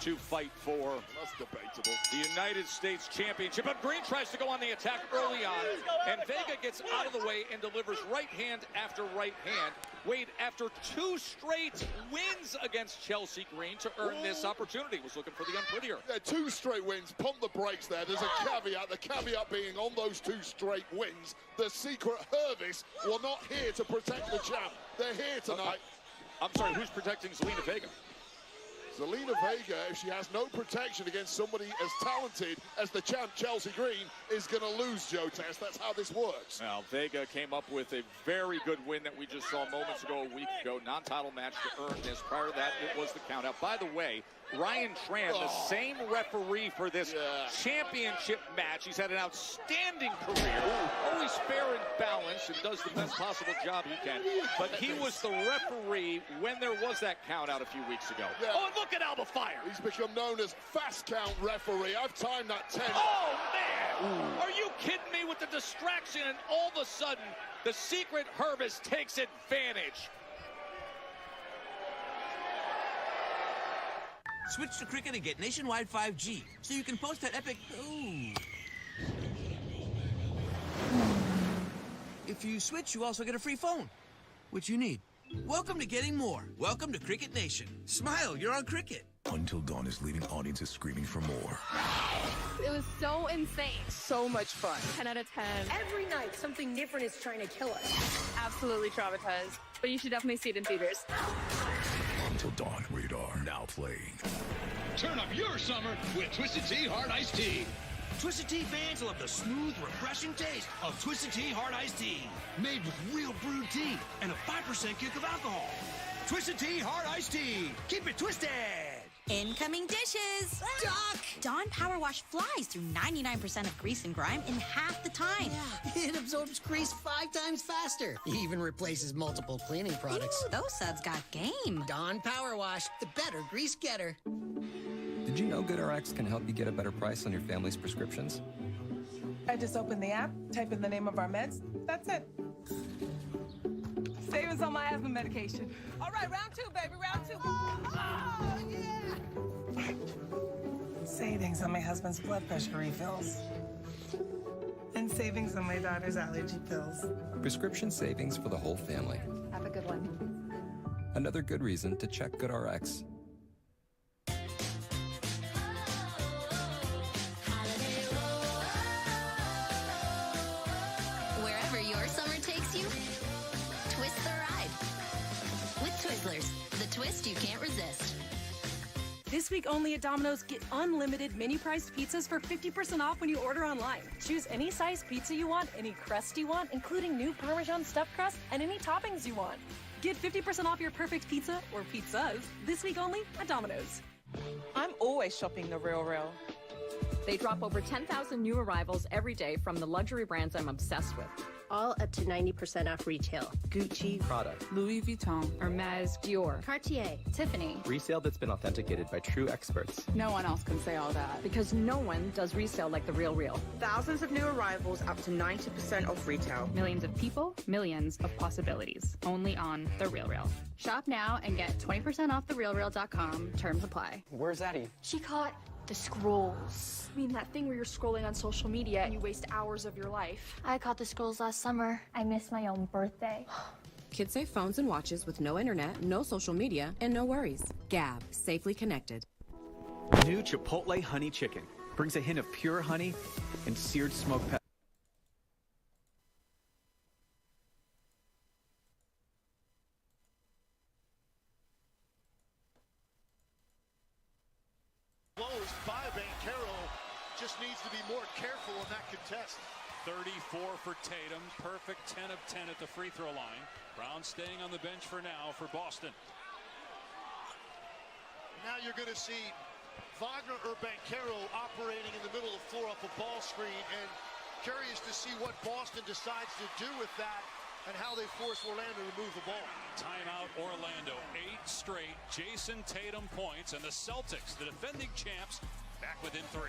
to fight for. That's debatable. The United States Championship. But Green tries to go on the attack early on, and Vega gets out of the way and delivers right hand after right hand. Wade, after 2 straight wins against Chelsea Green to earn this opportunity, was looking for the unprettier. Yeah, 2 straight wins. Pump the brakes there. There's a caveat. The caveat being on those 2 straight wins, the Secret Hervis were not here to protect the champ. They're here tonight. I'm sorry, who's protecting Zelina Vega? Zelina Vega, if she has no protection against somebody as talented as the champ Chelsea Green, is going to lose, Joe Test. That's how this works. Now, Vega came up with a very good win that we just saw moments ago, a week ago. Non-title match to earn this. Prior to that, it was the countout. By the way, Ryan Tran, the same referee for this championship match. He's had an outstanding career. Always fair and balanced and does the best possible job he can. But he was the referee when there was that countout a few weeks ago. Yeah. Oh, and look at Alba Fire. He's become known as fast count referee. I've timed that 10. Oh, man! Are you kidding me with the distraction? And all of a sudden, the Secret Hervis takes advantage. Switch to Cricket and get nationwide 5G, so you can post that epic... Ooh. If you switch, you also get a free phone, which you need. Welcome to getting more. Welcome to Cricket Nation. Smile, you're on Cricket. Until Dawn is leaving audiences screaming for more. It was so insane. So much fun. 10 out of 10. Every night, something different is trying to kill us. Absolutely traumatized. But you should definitely see it in theaters. Until Dawn, Radar, now playing. Turn up your summer with Twisted Tea Hard Iced Tea. Twisted Tea fans love the smooth, refreshing taste of Twisted Tea Hard Iced Tea. Made with real brewed tea and a 5% kick of alcohol. Twisted Tea Hard Iced Tea. Keep it twisted. Incoming dishes! Doc! Dawn Power Wash flies through 99% of grease and grime in half the time. Yeah, it absorbs grease 5 times faster. Even replaces multiple cleaning products. Ooh, those suds got game. Dawn Power Wash, the better grease getter. Did you know GoodRx can help you get a better price on your family's prescriptions? I just opened the app, type in the name of our meds, that's it. Savings on my asthma medication. All right, round 2, baby, round 2. Oh, yeah! Savings on my husband's blood pressure refills. And savings on my daughter's allergy pills. Prescription savings for the whole family. Have a good one. Another good reason to check GoodRx. Wherever your summer takes you, twist the ride. With Twizzlers, the twist you can't resist. This week only at Domino's, get unlimited mini-priced pizzas for 50% off when you order online. Choose any size pizza you want, any crust you want, including new Parmesan stuffed crust, and any toppings you want. Get 50% off your perfect pizza, or pizzas, this week only at Domino's. I'm always shopping The Real. They drop over 10,000 new arrivals every day from the luxury brands I'm obsessed with. All up to 90% off retail. Gucci, Prada, Louis Vuitton, Hermes, Dior, Cartier, Tiffany. Resale that's been authenticated by true experts. No one else can say all that. Because no one does resale like The Real. Thousands of new arrivals up to 90% off retail. Millions of people, millions of possibilities. Only on The Real. Shop now and get 20% off TheRealReal.com. Terms apply. Where's Addie? She caught the scrolls. I mean, that thing where you're scrolling on social media and you waste hours of your life. I caught the scrolls last summer. I missed my own birthday. Kids save phones and watches with no internet, no social media, and no worries. Gab, safely connected. New Chipotle Honey Chicken brings a hint of pure honey and seared smoked pepper. Closed by Banchero, just needs to be more careful in that contest. 34 for Tatum, perfect 10 of 10 at the free throw line. Brown staying on the bench for now for Boston. Now you're going to see Wagner or Banchero operating in the middle of the floor off a ball screen, and curious to see what Boston decides to do with that and how they force Orlando to move the ball. Timeout Orlando, 8 straight Jason Tatum points, and the Celtics, the defending champs, back within 3.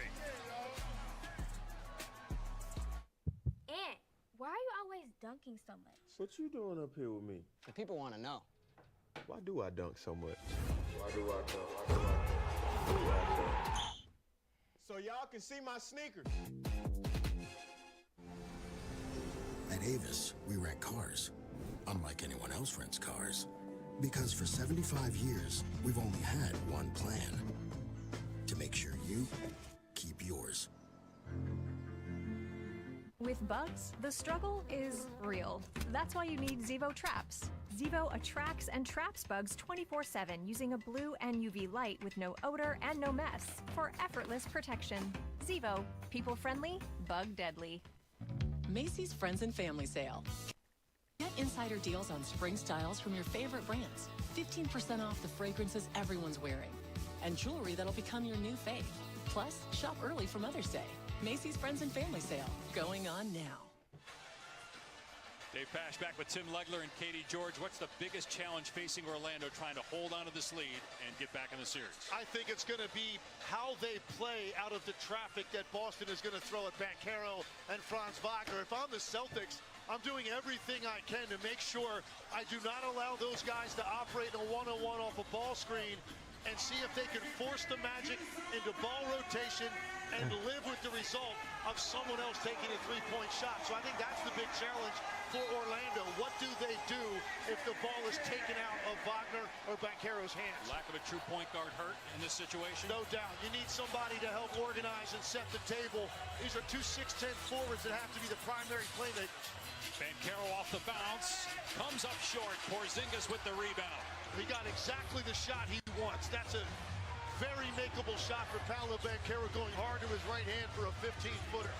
Aunt, why are you always dunking so much? What you doing up here with me? The people want to know. Why do I dunk so much? Why do I dunk? So y'all can see my sneakers. At Avis, we rent cars, unlike anyone else rents cars. Because for 75 years, we've only had one plan, to make sure you keep yours. With bugs, the struggle is real. That's why you need Zevo traps. Zevo attracts and traps bugs 24/7 using a blue and UV light with no odor and no mess for effortless protection. Zevo, people friendly, bug deadly. Macy's Friends and Family Sale. Get insider deals on spring styles from your favorite brands. 15% off the fragrances everyone's wearing. And jewelry that'll become your new fave. Plus, shop early for Mother's Day. Macy's Friends and Family Sale. Going on now. Dave Pash back with Tim Legler and Katie George. What's the biggest challenge facing Orlando trying to hold on to this lead and get back in the series? I think it's going to be how they play out of the traffic that Boston is going to throw at Banchero and Franz Wagner. If I'm the Celtics, I'm doing everything I can to make sure I do not allow those guys to operate in a one-on-one off a ball screen and see if they can force the Magic into ball rotation and live with the result of someone else taking a three-point shot. So I think that's the big challenge for Orlando. What do they do if the ball is taken out of Wagner or Banchero's hands? Lack of a true point guard hurt in this situation? No doubt. You need somebody to help organize and set the table. These are two 6'10" forwards that have to be the primary playmaker. Banchero off the bounce, comes up short. Porzingis with the rebound. He got exactly the shot he wants. That's a very makeable shot for Paolo Banchero, going hard to his right hand for a 15-footer.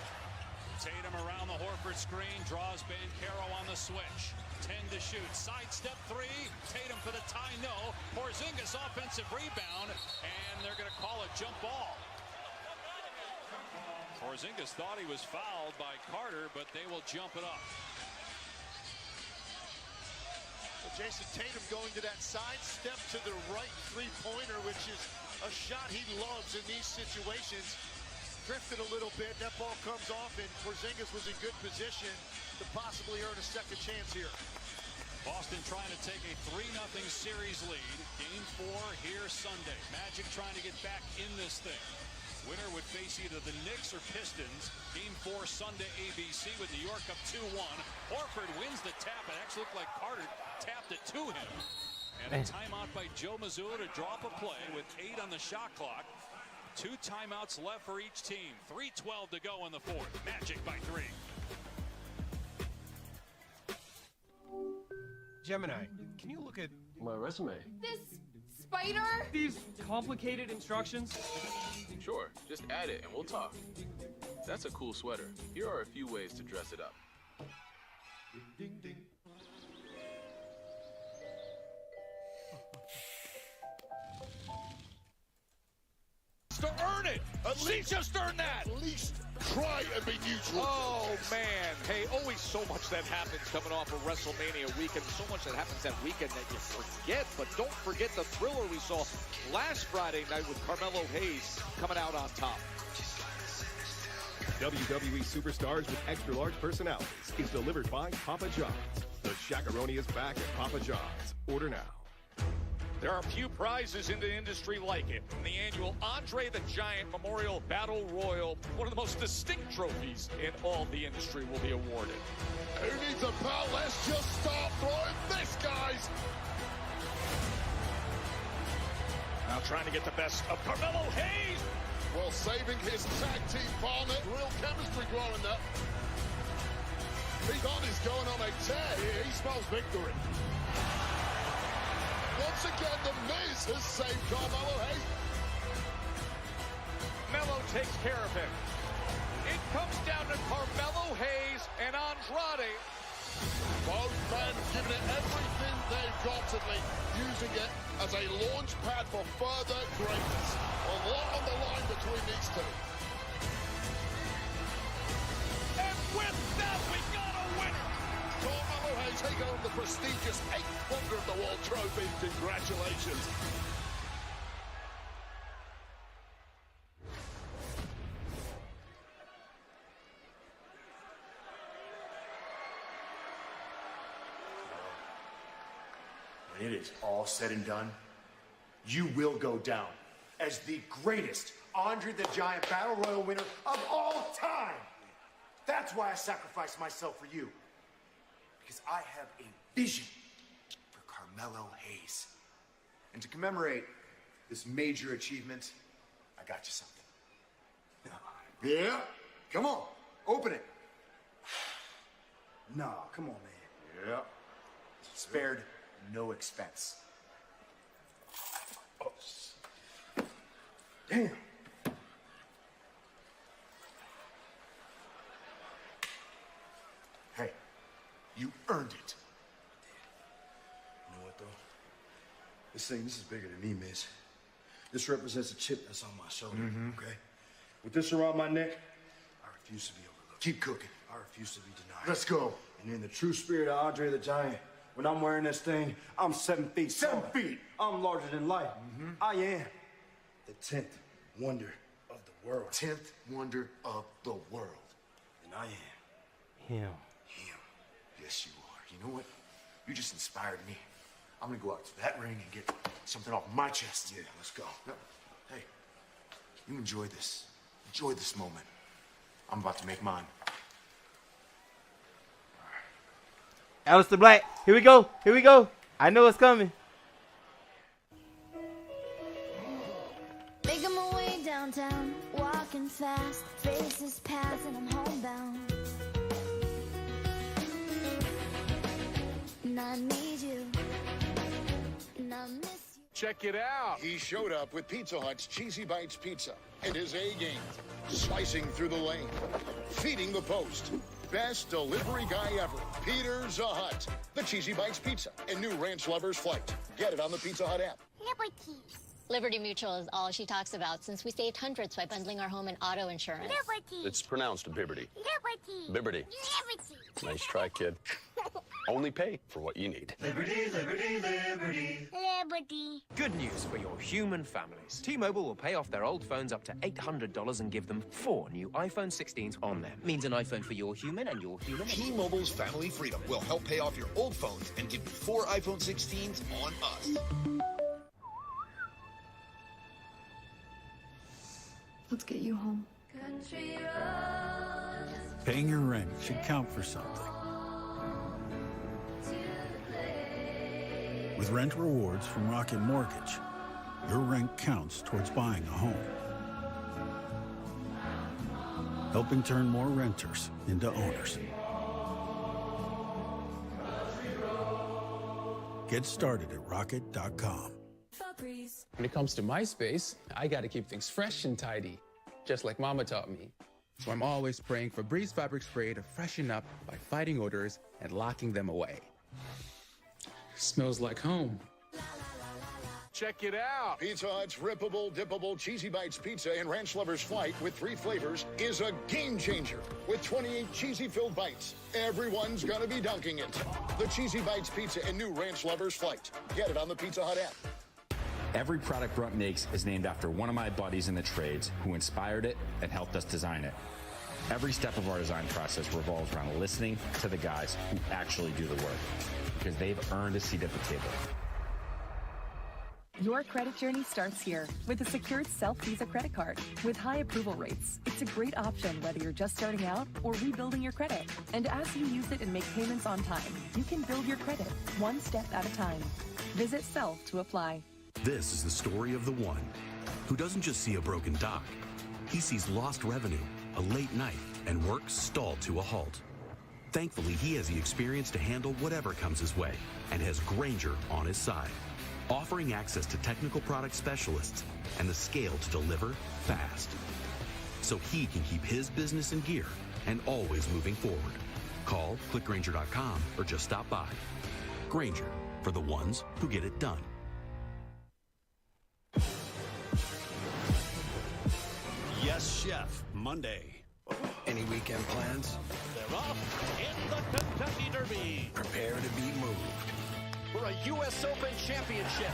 Tatum around the Horford screen, draws Banchero on the switch. 10 to shoot, sidestep 3, Tatum for the tie, no. Porzingis offensive rebound, and they're going to call a jump ball. Porzingis thought he was fouled by Carter, but they will jump it up. Jason Tatum going to that side step to the right three-pointer, which is a shot he loves in these situations. Drifted a little bit, that ball comes off, and Porzingis was in good position to possibly earn a second chance here. Boston trying to take a 3-0 series lead. Game 4 here Sunday. Magic trying to get back in this thing. Winner would face either the Knicks or Pistons. Game 4 Sunday ABC with New York up 2-1. Horford wins the tap. It actually looked like Carter tapped it to him. And a timeout by Joe Mazzulla to drop a play with 8 on the shot clock. 2 timeouts left for each team. 3:12 to go in the fourth. Magic by 3. Gemini, can you look at my resume? This spider? These complicated instructions? Sure, just add it and we'll talk. That's a cool sweater. Here are a few ways to dress it up. it. She just earned that. At least try and be neutral. Oh, man. Hey, always so much that happens coming off of WrestleMania weekend. So much that happens that weekend that you forget. But don't forget the thriller we saw last Friday night with Carmelo Hayes coming out on top. WWE Superstars with extra-large personalities is delivered by Papa John's. The Shaq-a-Roni is back at Papa John's. Order now. There are few prizes in the industry like it. The annual Andre the Giant Memorial Battle Royal, one of the most distinct trophies in all the industry, will be awarded. Who needs a belt? Let's just start throwing this, guys. Now trying to get the best of Carmelo Hayes. Well, saving his tag team partner. Real chemistry growing there. Pete is going on a tear here. He smells victory. Once again, The Miz has saved Carmelo Hayes. Melo takes care of him. It comes down to Carmelo Hayes and Andrade. Both men giving it everything they've got to me, using it as a launch pad for further greatness. A lot on the line between these two. And with that, we got a winner. Carmelo Hayes taking home the prestigious 8th Wonder of the World trophy. Congratulations. When it is all said and done, you will go down as the greatest Andre the Giant Battle Royal winner of all time. That's why I sacrificed myself for you. Because I have a vision for Carmelo Hayes. And to commemorate this major achievement, I got you something. Yeah? Come on, open it. Nah, come on, man. Yeah. Spared no expense. Oh. Damn. Hey, you earned it. You know what, though? This is bigger than me, Miz. This represents a chip that's on my shoulder, okay? With this around my neck, I refuse to be overlooked. Keep cooking. I refuse to be denied. Let's go. And in the true spirit of Andre the Giant, when I'm wearing this thing, I'm 7 feet. 7 feet. I'm larger than life. I am the 10th wonder of the world. 10th wonder of the world. And I am him. Yes, you are. You know what? You just inspired me. I'm gonna go out to that ring and get something off my chest. Yeah, let's go. Hey, you enjoy this. Enjoy this moment. I'm about to make mine. Aleister Black, here we go. Here we go. I know it's coming. Making my way downtown, walking fast, faces pass and I'm homebound. And I need you, and I miss you. Check it out. He showed up with Pizza Hut's Cheesy Bites Pizza and his A-game. Slicing through the lane, feeding the post. Best delivery guy ever. Peter Hut. The Cheesy Bites Pizza and new Ranch Lovers Flight. Get it on the Pizza Hut app. Liberty. Liberty Mutual is all she talks about since we saved hundreds by bundling our home and auto insurance. Liberty. It's pronounced Biberty. Liberty. Biberty. Liberty. Nice try, kid. Only pay for what you need. Liberty, liberty, liberty. Liberty. Good news for your human families. T-Mobile will pay off their old phones up to $800 and give them 4 new iPhone 16s on them. Means an iPhone for your human and your human. T-Mobile's Family Freedom will help pay off your old phones and give you 4 iPhone 16s on us. Let's get you home. Paying your rent should count for something. With rent rewards from Rocket Mortgage, your rent counts towards buying a home. Helping turn more renters into owners. Get started at rocket.com. When it comes to my space, I gotta keep things fresh and tidy, just like Mama taught me. So I'm always praying for Breeze Fabric Spray to freshen up by fighting odors and locking them away. Smells like home. check it out. Pizza Hut's rippable, dippable Cheesy Bites pizza in Ranch Lover's Flight with 3 flavors is a game changer. With 28 cheesy-filled bites, everyone's gonna be dunking it. The Cheesy Bites pizza in new Ranch Lover's Flight. Get it on the Pizza Hut app. Every product Brunt makes is named after one of my buddies in the trades who inspired it and helped us design it. Every step of our design process revolves around listening to the guys who actually do the work, because they've earned a seat at the table. Your credit journey starts here with a secured self-Visa credit card. With high approval rates, it's a great option whether you're just starting out or rebuilding your credit. And as you use it and make payments on time, you can build your credit one step at a time. Visit Self to apply. This is the story of the one who doesn't just see a broken dock. He sees lost revenue, a late night, and work stalled to a halt. Thankfully, he has the experience to handle whatever comes his way and has Grainger on his side, offering access to technical product specialists and the scale to deliver fast, so he can keep his business in gear and always moving forward. Call, click Grainger.com, or just stop by. Grainger, for the ones who get it done. Yes, Chef, Monday. Any weekend plans? They're off in the Kentucky Derby. Prepare to be moved. For a U.S. Open championship.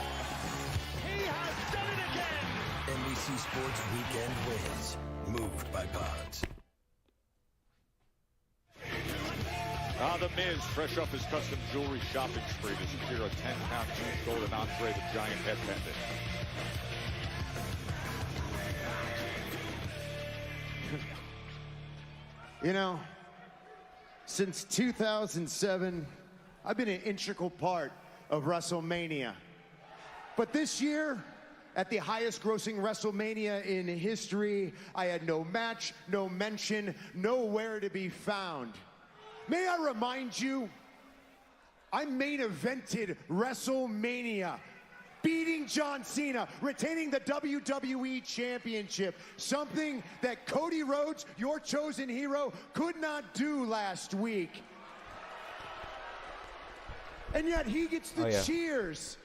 He has done it again. NBC Sports Weekend wins. Moved by Pods. The Miz, fresh off his custom jewelry shopping spree to secure a 10-pound huge golden entree with giant head pendant. You know, since 2007, I've been an integral part of WrestleMania. But this year, at the highest grossing WrestleMania in history, I had no match, no mention, nowhere to be found. May I remind you, I main evented WrestleMania, beating John Cena, retaining the WWE Championship, something that Cody Rhodes, your chosen hero, could not do last week. And yet he gets the cheers.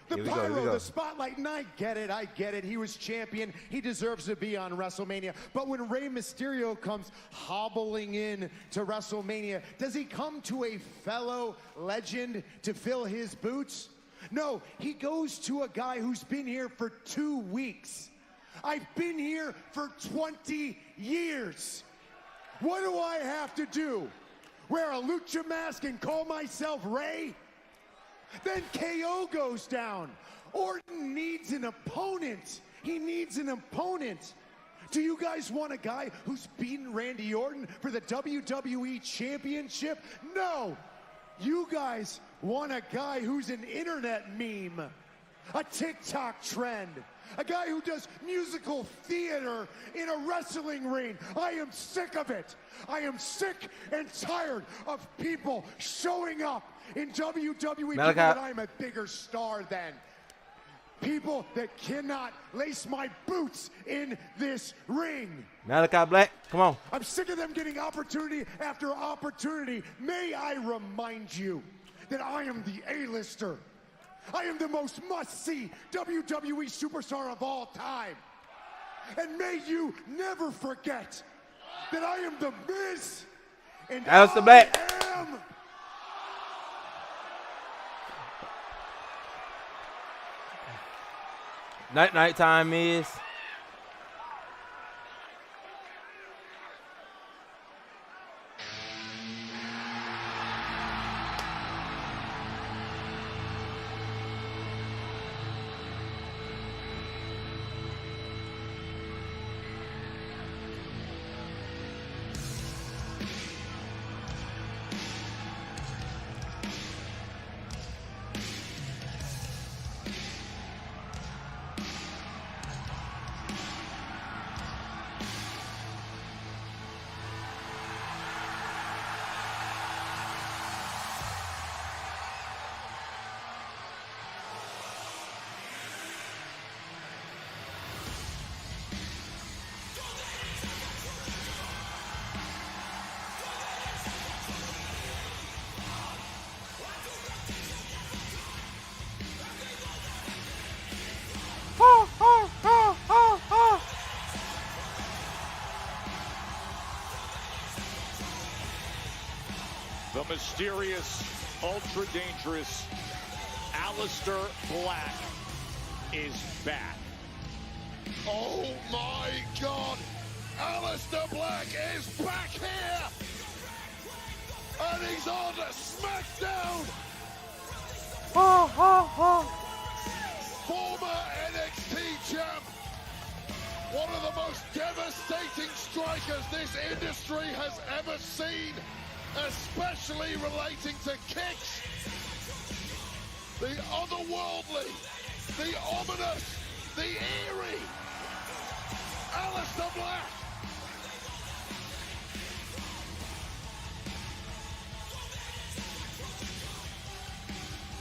The pyro, the spotlight, and I get it. He was champion. He deserves to be on WrestleMania. But when Rey Mysterio comes hobbling in to WrestleMania, does he come to a fellow legend to fill his boots? No, he goes to a guy who's been here for 2 weeks. I've been here for 20 years. What do I have to do? Wear a lucha mask and call myself Rey? Then KO goes down. Orton needs an opponent. He needs an opponent. Do you guys want a guy who's beaten Randy Orton for the WWE Championship? No. You guys want a guy who's an internet meme, a TikTok trend, a guy who does musical theater in a wrestling ring. I am sick of it. I am sick and tired of people showing up in WWE that I'm a bigger star than. People that cannot lace my boots in this ring. Malachi Black, come on. I'm sick of them getting opportunity after opportunity. May I remind you that I am the A-lister. I am the most must-see WWE superstar of all time. And may you never forget that I am the Miz. And Alistair Black. I am... Night time is. mysterious, ultra-dangerous Aleister Black is back. Oh my God! Aleister Black is back here! And he's on SmackDown! Former NXT champ! One of the most devastating strikers this industry has ever seen, especially relating to kicks. The otherworldly, the ominous, the eerie Aleister Black.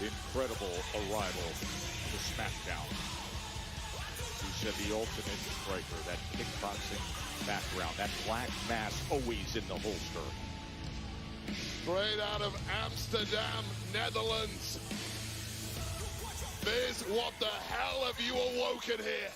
Incredible arrival to SmackDown. You said the ultimate striker, that kickboxing background, that black mask always in the holster. Straight out of Amsterdam, Netherlands. Biz, what the hell have you awoken here?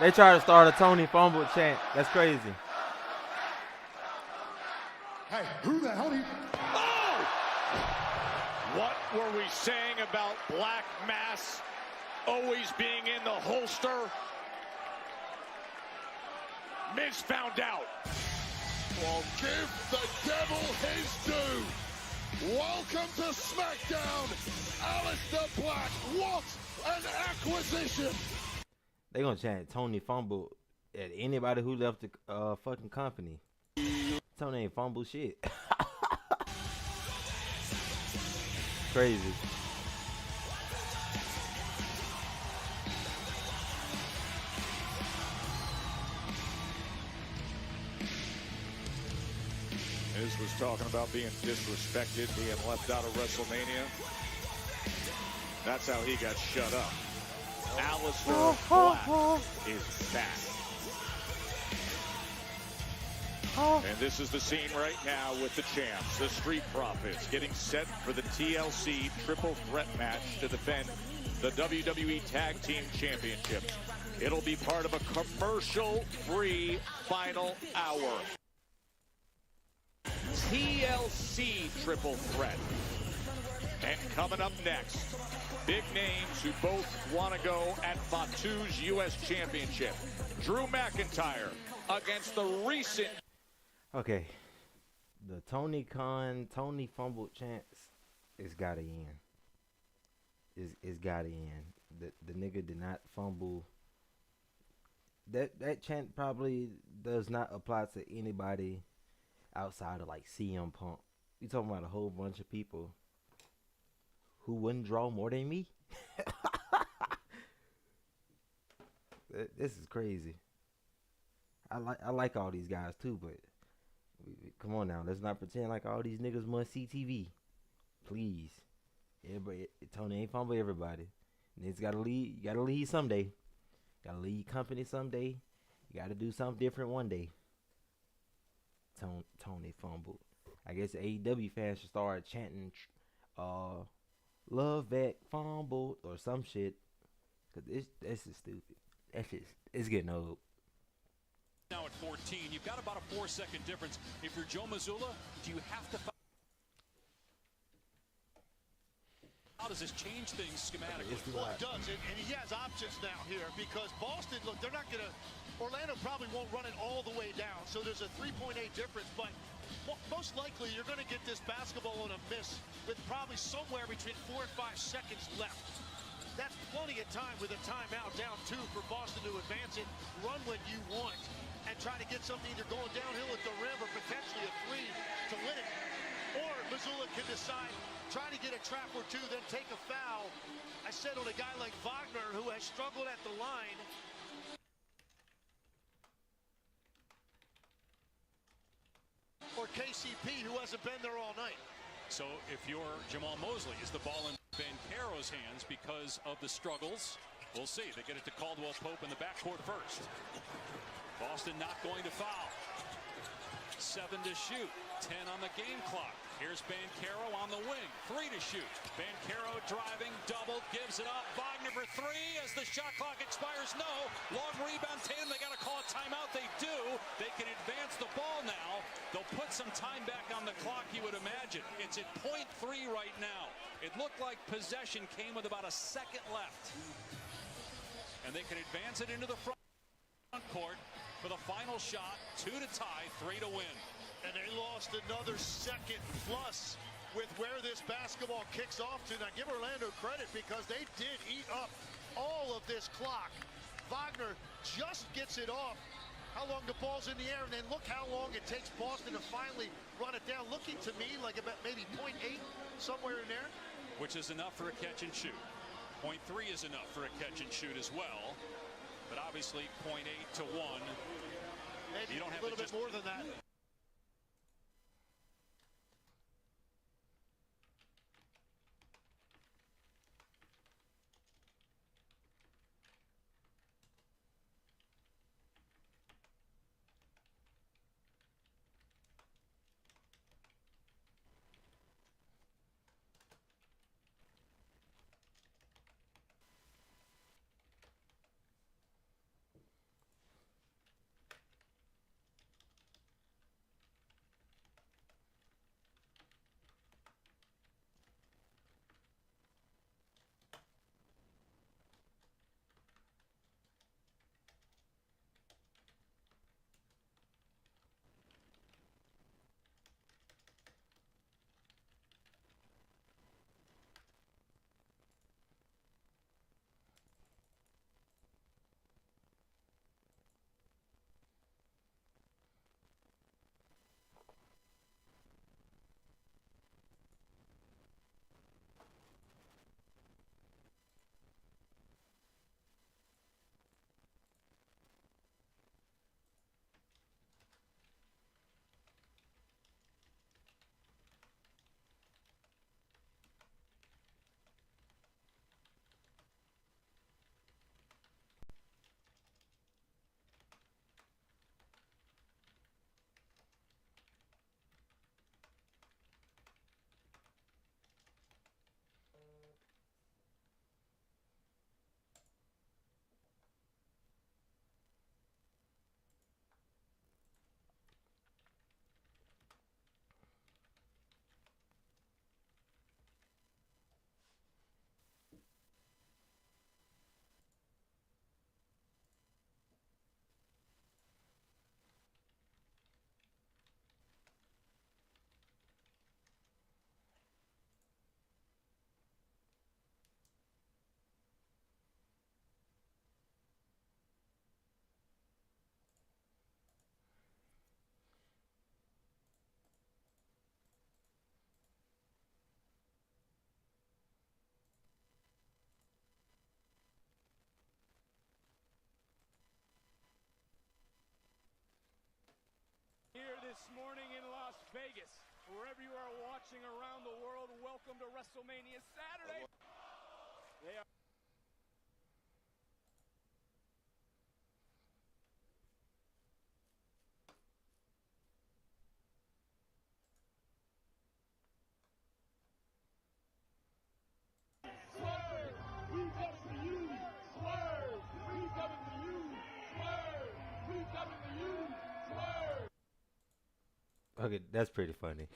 They try to start a Tony Fumble chant. That's crazy. Hey, who the hell do you... Oh! What were we saying about Black Mass always being in the holster? Miz found out. Well, give the devil his due. Welcome to SmackDown. Aleister Black, what an acquisition. They gonna chant Tony Fumble at anybody who left the fucking company. Tony ain't fumble shit. Crazy. Miz was talking about being disrespected, being left out of WrestleMania. That's how he got shut up. Aleister Black is back. And this is the scene right now with the champs, the Street Profits, getting set for the TLC Triple Threat match to defend the WWE Tag Team Championships. It'll be part of a commercial-free final hour. TLC Triple Threat. And coming up next, big names who both want to go at Fatu's U.S. Championship. Drew McIntyre against the recent... Okay. The Tony Fumble chance is gotta end. It's gotta end. The nigga did not fumble. That chant probably does not apply to anybody outside of like CM Punk. You talking about a whole bunch of people who wouldn't draw more than me? This is crazy. I like all these guys too, but come on now, let's not pretend like all these niggas must see TV. Please. Everybody, Tony ain't fumble everybody. Niggas gotta lead. You gotta lead someday. Gotta lead company someday. You gotta do something different one day. Tony fumbled. I guess AEW fans should start chanting love that fumbled or some shit. Cause this is stupid. It's getting old. Now at 14, you've got about a 4-second difference. If you're Joe Mazzulla, do you have to... How does this change things schematically? Well, it does, and he has options now here because Boston, look, they're not going to... Orlando probably won't run it all the way down, so there's a 3.8 difference, but most likely you're going to get this basketball on a miss with probably somewhere between 4 and 5 seconds left. That's plenty of time with a timeout down 2 for Boston to advance it, run when you want, and try to get something either going downhill at the rim or potentially a 3 to win it. Or Missoula can decide, try to get a trap or 2, then take a foul. I said on a guy like Wagner, who has struggled at the line. Or KCP, who hasn't been there all night. So if you're Jamal Mosley, is the ball in Banchero's hands because of the struggles? We'll see. They get it to Caldwell Pope in the backcourt first. Boston not going to foul. 7 to shoot. 10 on the game clock. Here's Banchero on the wing. 3 to shoot. Banchero driving, double, gives it up. Wagner for 3 as the shot clock expires. No. Long rebound, Tatum. They got to call a timeout. They do. They can advance the ball now. They'll put some time back on the clock, you would imagine. It's at .3 right now. It looked like possession came with about a second left. And they can advance it into the front court for the final shot. 2 to tie, 3 to win. And they lost another second plus with where this basketball kicks off to. Now give Orlando credit because they did eat up all of this clock. Wagner just gets it off. How long the ball's in the air, and then look how long it takes Boston to finally run it down. Looking to me like about maybe .8, somewhere in there. Which is enough for a catch and shoot. .3 is enough for a catch and shoot as well. But obviously .8 to 1. Maybe you don't have a little bit more than that. Here this morning in Las Vegas, wherever you are watching around the world, welcome to WrestleMania Saturday. They are Okay, that's pretty funny.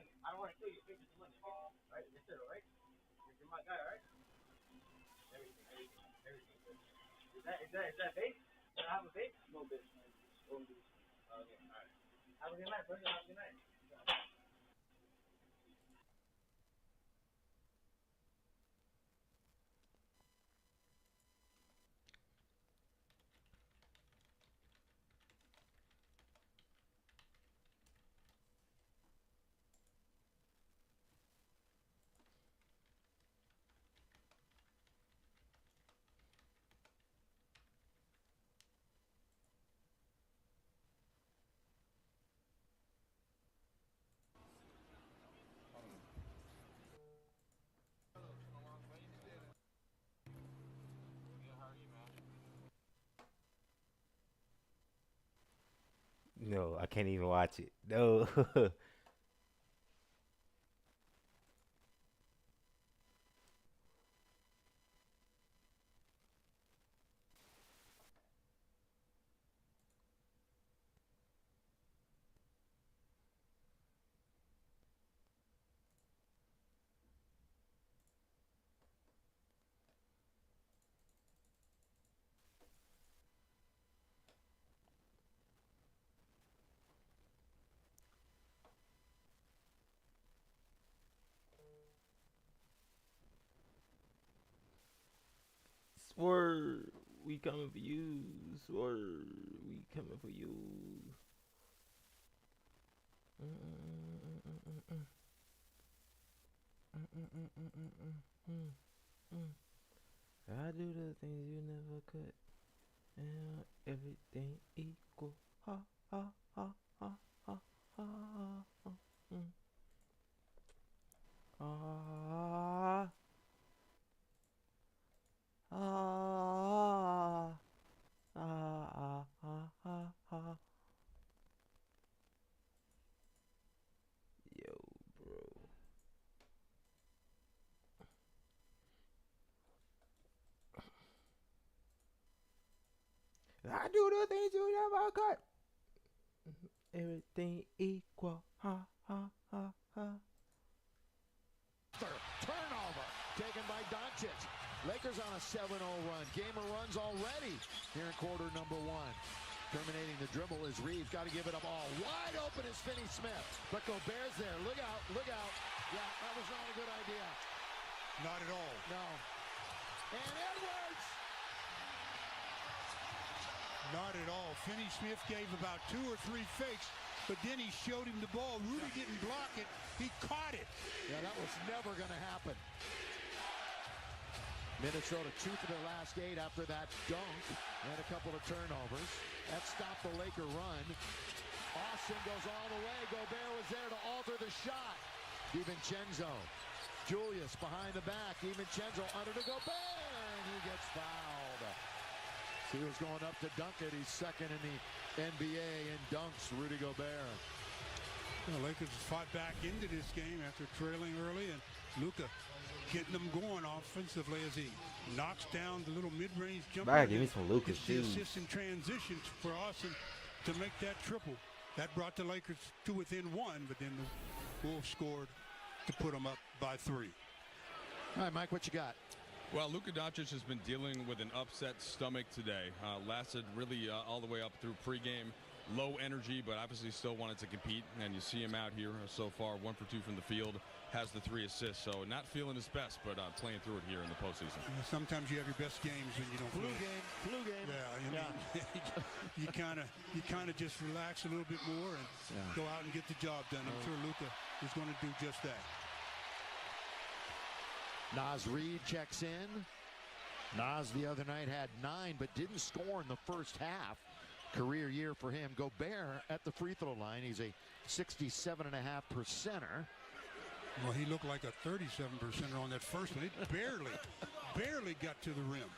money. I don't want to kill you. Pay me some money. Right? Yes, sir. Right? You're my guy, right? Everything. Is that fake? Can I have a fake? No bitch, man. Okay, all right. Have a good night, brother. Have a good night. No, I can't even watch it. No. Swerve, we coming for you. Swerve, we coming for you. I do the things you never could. And everything equal. Ha ha ha ha ha ha ha. Ah. Ah. Ah. Ah. Ah. Ah. Yo, bro. I do the things you never could. Everything equal. Ha ha ha ha. Turnover taken by Doncic. Lakers on a 7-0 run. Game of runs already here in quarter number one. Terminating the dribble is Reeves. Got to give it a ball. Wide open is Finney-Smith. But Gobert's there. Look out. Look out. Yeah, that was not a good idea. Not at all. No. And Edwards. Not at all. Finney-Smith gave about 2 or 3 fakes, but then he showed him the ball. Rudy didn't block it. He caught it. Yeah, that was never going to happen. Minnesota 2 for their last 8 after that dunk and a couple of turnovers. That stopped the Laker run. Austin goes all the way. Gobert was there to alter the shot. DiVincenzo. Julius behind the back. DiVincenzo under to Gobert, and he gets fouled. He was going up to dunk it. He's second in the NBA in dunks, Rudy Gobert. The Lakers fought back into this game after trailing early, and Luka getting them going offensively as he knocks down the little mid-range jumper. Give me some Luka shoes. The assist in transition for Austin to make that triple. That brought the Lakers to within 1, but then the Wolves scored to put them up by 3. All right, Mike, what you got? Well, Luka Doncic has been dealing with an upset stomach today. Lasted really all the way up through pregame. Low energy, but obviously still wanted to compete. And you see him out here so far, 1 for 2 from the field. Has the 3 assists, so not feeling his best, but playing through it here in the postseason. Sometimes you have your best games when you don't flu feel game, flu game. Yeah, you kind of just relax a little bit more and go out and get the job done. I'm sure Luka is going to do just that. Naz Reid checks in. Naz the other night had 9, but didn't score in the first half. Career year for him. Gobert at the free throw line. He's a 67.5%er. Well, he looked like a 37%er on that first one. It barely got to the rim.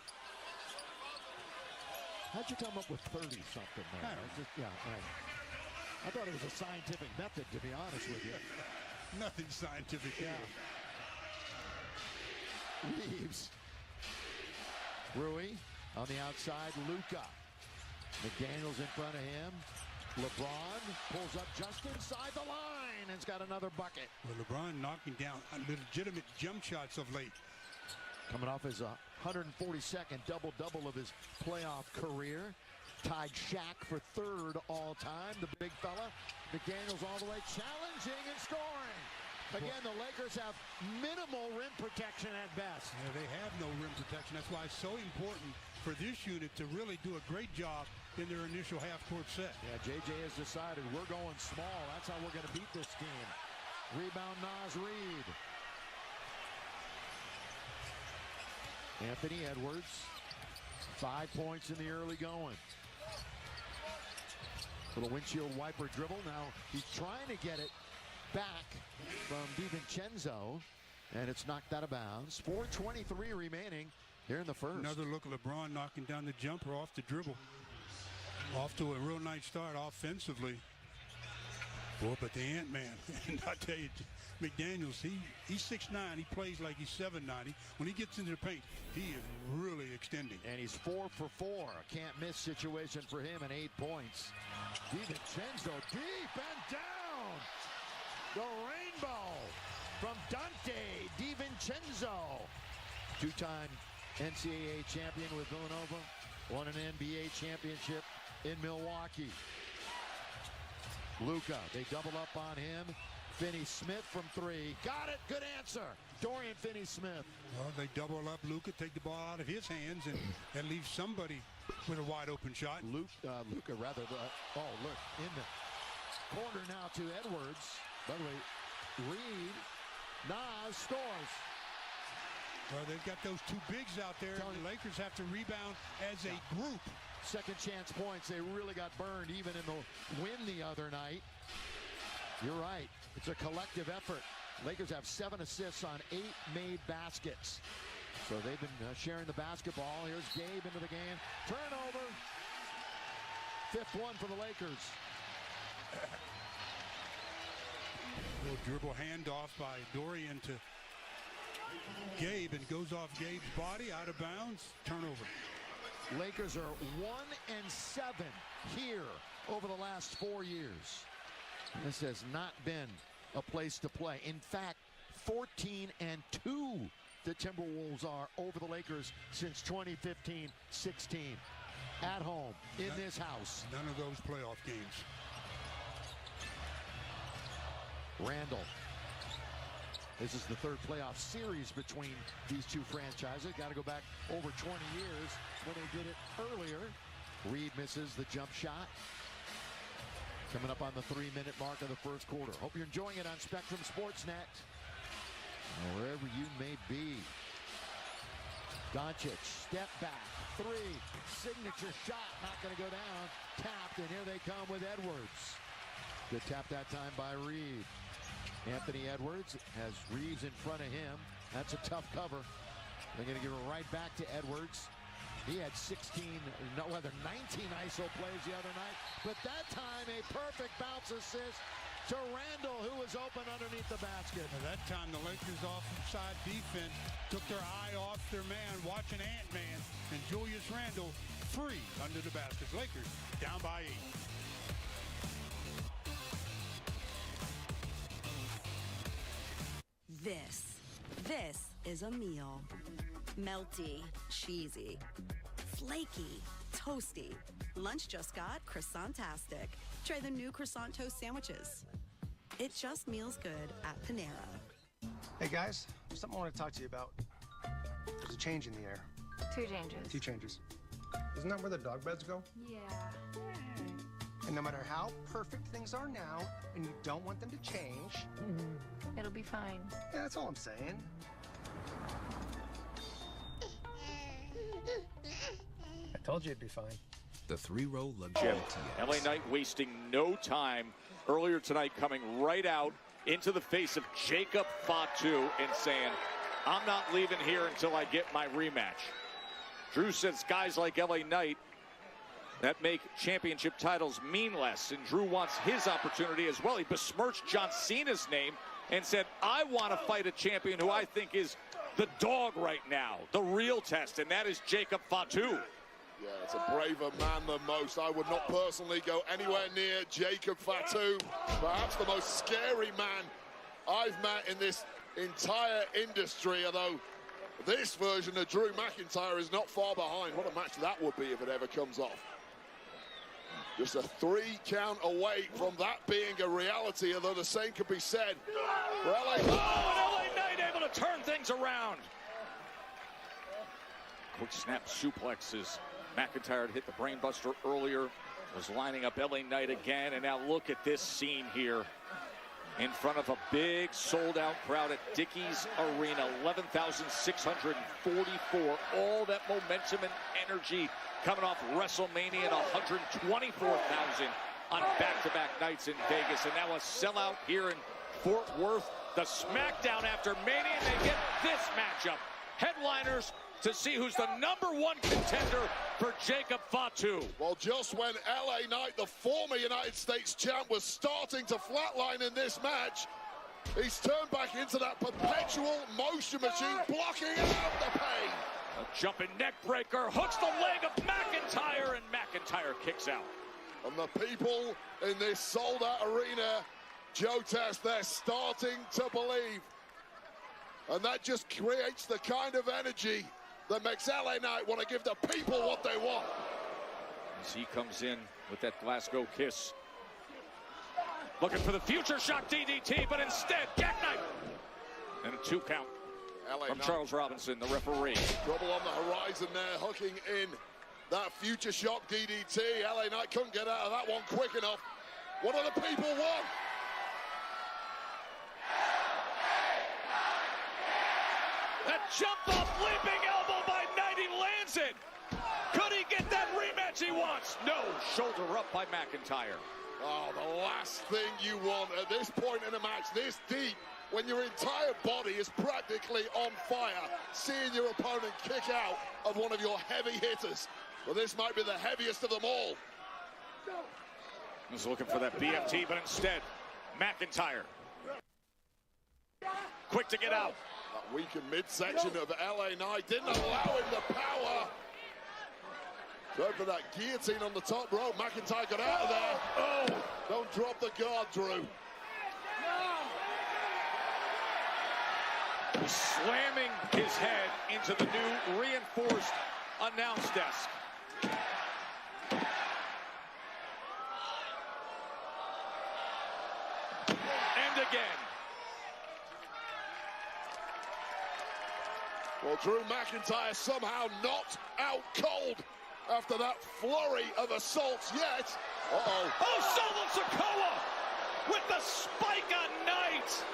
How'd you come up with 30-something there? I thought it was a scientific method, to be honest with you. Nothing scientific. Yeah. Reeves. Rui on the outside. Luka. McDaniels in front of him. LeBron pulls up just inside the line. Brandon's got another bucket. Well, LeBron knocking down legitimate jump shots of late. Coming off his 142nd double-double of his playoff career. Tied Shaq for third all-time, the big fella. McDaniels all the way challenging and scoring. Again, the Lakers have minimal rim protection at best. Yeah, they have no rim protection. That's why it's so important for this unit to really do a great job in their initial half-court set. Yeah, JJ has decided we're going small. That's how we're going to beat this game. Rebound, Naz Reid. Anthony Edwards, 5 points in the early going. Little windshield wiper dribble. Now he's trying to get it back from DiVincenzo, and it's knocked out of bounds. 4:23 remaining here in the first. Another look at LeBron knocking down the jumper off the dribble. Off to a real nice start offensively. Boy, but the Ant-Man, and I tell you, McDaniels, he's 6'9", he plays like he's 7'9". When he gets into the paint, he is really extending. And he's 4 for 4. A can't miss situation for him and 8 points. DiVincenzo deep and down. The rainbow from Dante DiVincenzo. Two-time NCAA champion with Villanova. Won an NBA championship in Milwaukee. Luka, they double up on him. Finney-Smith from 3. Got it. Good answer. Dorian Finney-Smith. Well, they double up Luka, take the ball out of his hands, and that leaves somebody with a wide open shot. Luka, rather. Oh, look, in the corner now to Edwards. By the way, Reed, Naz scores. Well, they've got those two bigs out there. The Lakers have to rebound as a group. Second chance points. They really got burned even in the win the other night. You're right. It's a collective effort. Lakers have 7 assists on 8 made baskets. So they've been sharing the basketball. Here's Gabe into the game. Turnover. 5th one for the Lakers. Little dribble handoff by Dorian to Gabe, and goes off Gabe's body, out of bounds. Turnover. Lakers are 1-7 here over the last 4 years. This has not been a place to play. In fact, 14-2 the Timberwolves are over the Lakers since 2015-16. At home, in this house. None of those playoff games. Randall. This is the 3rd playoff series between these two franchises. Got to go back over 20 years when they did it earlier. Reed misses the jump shot. Coming up on the 3-minute mark of the first quarter. Hope you're enjoying it on Spectrum Sportsnet. Wherever you may be. Doncic, step back, 3, signature shot, not going to go down. Tapped, and here they come with Edwards. Good tap that time by Reed. Anthony Edwards has Reeves in front of him. That's a tough cover. They're going to give it right back to Edwards. He had 19 ISO plays the other night, but that time a perfect bounce assist to Randall, who was open underneath the basket. At that time, the Lakers offside defense took their eye off their man, watching Ant-Man, and Julius Randle free under the basket. Lakers down by 8. This is a meal. Melty, cheesy, flaky, toasty. Lunch just got croissant-tastic. Try the new croissant toast sandwiches. It just meals good at Panera. Hey guys, something I want to talk to you about. There's a change in the air. 2 changes. 2 changes. Isn't that where the dog beds go? Yeah. And no matter how perfect things are now, and you don't want them to change, It'll be fine. Yeah, that's all I'm saying. I told you it'd be fine. The 3-row luxury TX. LA Knight wasting no time earlier tonight, coming right out into the face of Jacob Fatu and saying, I'm not leaving here until I get my rematch. Drew says guys like LA Knight that make championship titles mean less, and Drew wants his opportunity as well. He besmirched John Cena's name and said, I want to fight a champion who I think is the dog right now, the real test, and that is Jacob Fatu. Yeah, it's a braver man than most. I would not personally go anywhere near Jacob Fatu, perhaps the most scary man I've met in this entire industry, although this version of Drew McIntyre is not far behind. What a match that would be if it ever comes off. Just a 3 count away from that being a reality, although the same could be said for LA. Oh, and LA Knight able to turn things around. Quick snap suplexes. McIntyre had hit the brainbuster earlier, was lining up LA Knight again, and now look at this scene here. In front of a big sold-out crowd at Dickies Arena, 11,644. All that momentum and energy coming off WrestleMania and 124,000 on back-to-back nights in Vegas. And now a sellout here in Fort Worth. The SmackDown After Mania, and they get this matchup. Headliners to see who's the #1 contender for Jacob Fatu. Well, just when LA Knight, the former United States champ, was starting to flatline in this match, he's turned back into that perpetual motion machine, blocking out the pain. A jumping neck breaker, hooks the leg of McIntyre, and McIntyre kicks out. And the people in this sold-out arena, Joe Test, they're starting to believe. And that just creates the kind of energy that makes LA Knight want to give the people what they want. As he comes in with that Glasgow kiss. Looking for the future shock DDT, but instead, jackknife. And a 2 count from Charles Robinson, the referee. Trouble on the horizon there, hooking in that future shock DDT. LA Knight couldn't get out of that one quick enough. What do the people want? That jump off leaping elbow by Knight, he lands it. Could he get that rematch he wants? No, shoulder up by McIntyre. Oh, the last thing you want at this point in a match this deep, when your entire body is practically on fire, seeing your opponent kick out of one of your heavy hitters. Well, this might be the heaviest of them all. He's looking for that BFT, but instead, McIntyre. Quick to get out. That weakened midsection of LA Knight didn't allow him the power. Go for that guillotine on the top rope. McIntyre got out of there. Oh, don't drop the guard, Drew. He's slamming his head into the new reinforced announce desk. And again. Well, Drew McIntyre somehow knocked out cold after that flurry of assaults yet. Uh-oh. Oh, Solo Sikoa with the spike on Knight.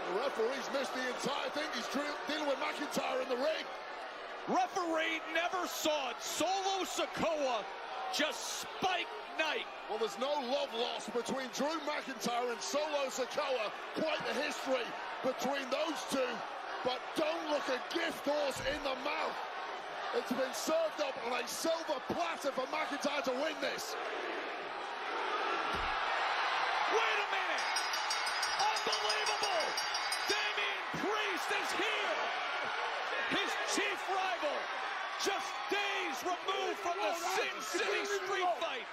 The referee's missed the entire thing. He's dealing with McIntyre in the ring. Referee never saw it. Solo Sikoa just spiked Knight. Well, there's no love lost between Drew McIntyre and Solo Sikoa. Quite the history between those two. But don't look a gift horse in the mouth. It's been served up on a silver platter for McIntyre to win this. Wait a minute! Unbelievable! Damian Priest is here! His chief rival, just days removed from the Sin City street fight,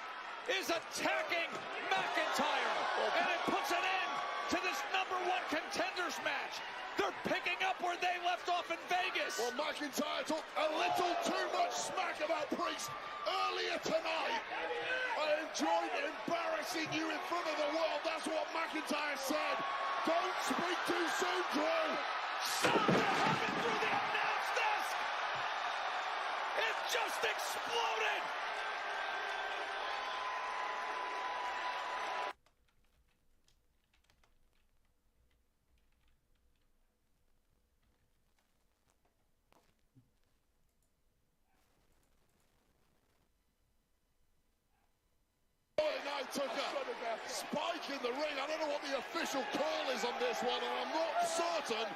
is attacking McIntyre. And it puts an end to this #1 contenders match. They're picking up where they left off in Vegas. Well, McIntyre took a little too much smack about Priest earlier tonight. I enjoyed embarrassing you in front of the world. That's what McIntyre said. Don't speak too soon, Drew. Something happened through the announce desk. It just exploded. Took a spike in the ring. I don't know what the official call is on this one, and I'm not certain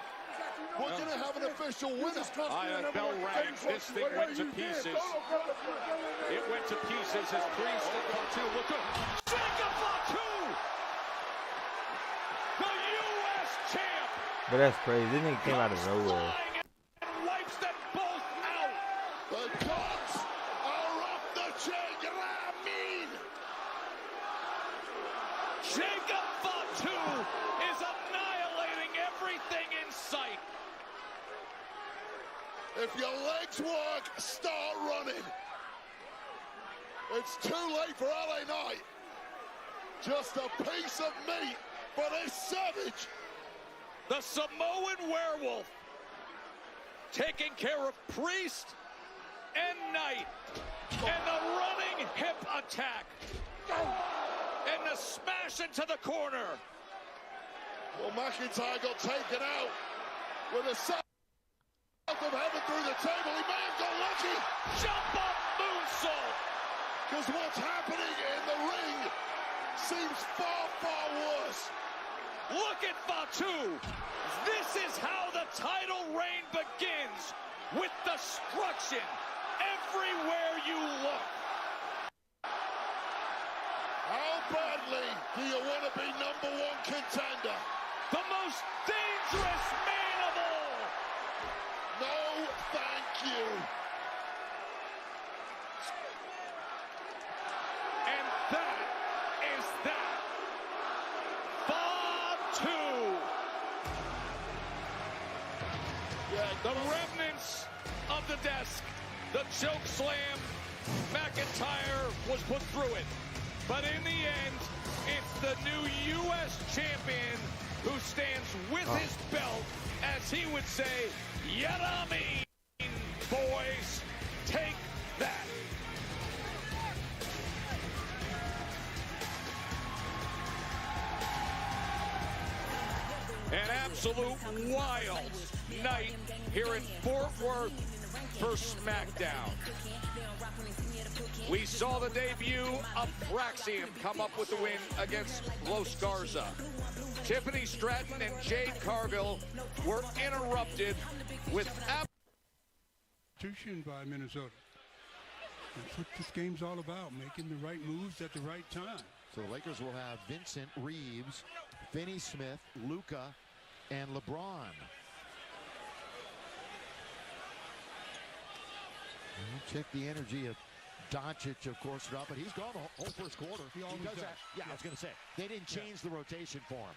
we're going to have an official winner. Bell rang. This thing went to pieces. It went to pieces as Priest and Fatu. Look at Jacob Fatu, the U.S. champ. But that's crazy. This nigga came out of nowhere. Wipes them both out. The gods are up in sight. If your legs work, start running. It's too late for LA Knight. Just a piece of meat for this savage. The Samoan werewolf taking care of Priest and Knight. And the running hip attack. And the smash into the corner. Well, McIntyre got taken out with a south of heaven through the table. He may have got lucky. Jump up moonsault. Because what's happening in the ring seems far, far worse. Look at Fatu. This is how the title reign begins, with destruction everywhere you look. How badly do you want to be #1 contender? The most dangerous man of all. No, thank you. And that is that. Fatu. Yeah, the remnants of the desk. The choke slam. McIntyre was put through it. But in the end, it's the new U.S. champion who stands with his belt, as he would say, Yadami, boys, take that. An absolute wild night here in Fort Worth for SmackDown. We saw the debut of Braxium come up with the win against Los Garza. Tiffany Stratton and Jade Cargill were interrupted with Substitution by Minnesota. That's what this game's all about, making the right moves at the right time. So the Lakers will have Vincent, Reeves, Finney Smith, Luka, and LeBron. Check the energy of Doncic, of course, throughout, but he's gone the whole first quarter. He does that. Yeah, I was going to say, they didn't change the rotation for him.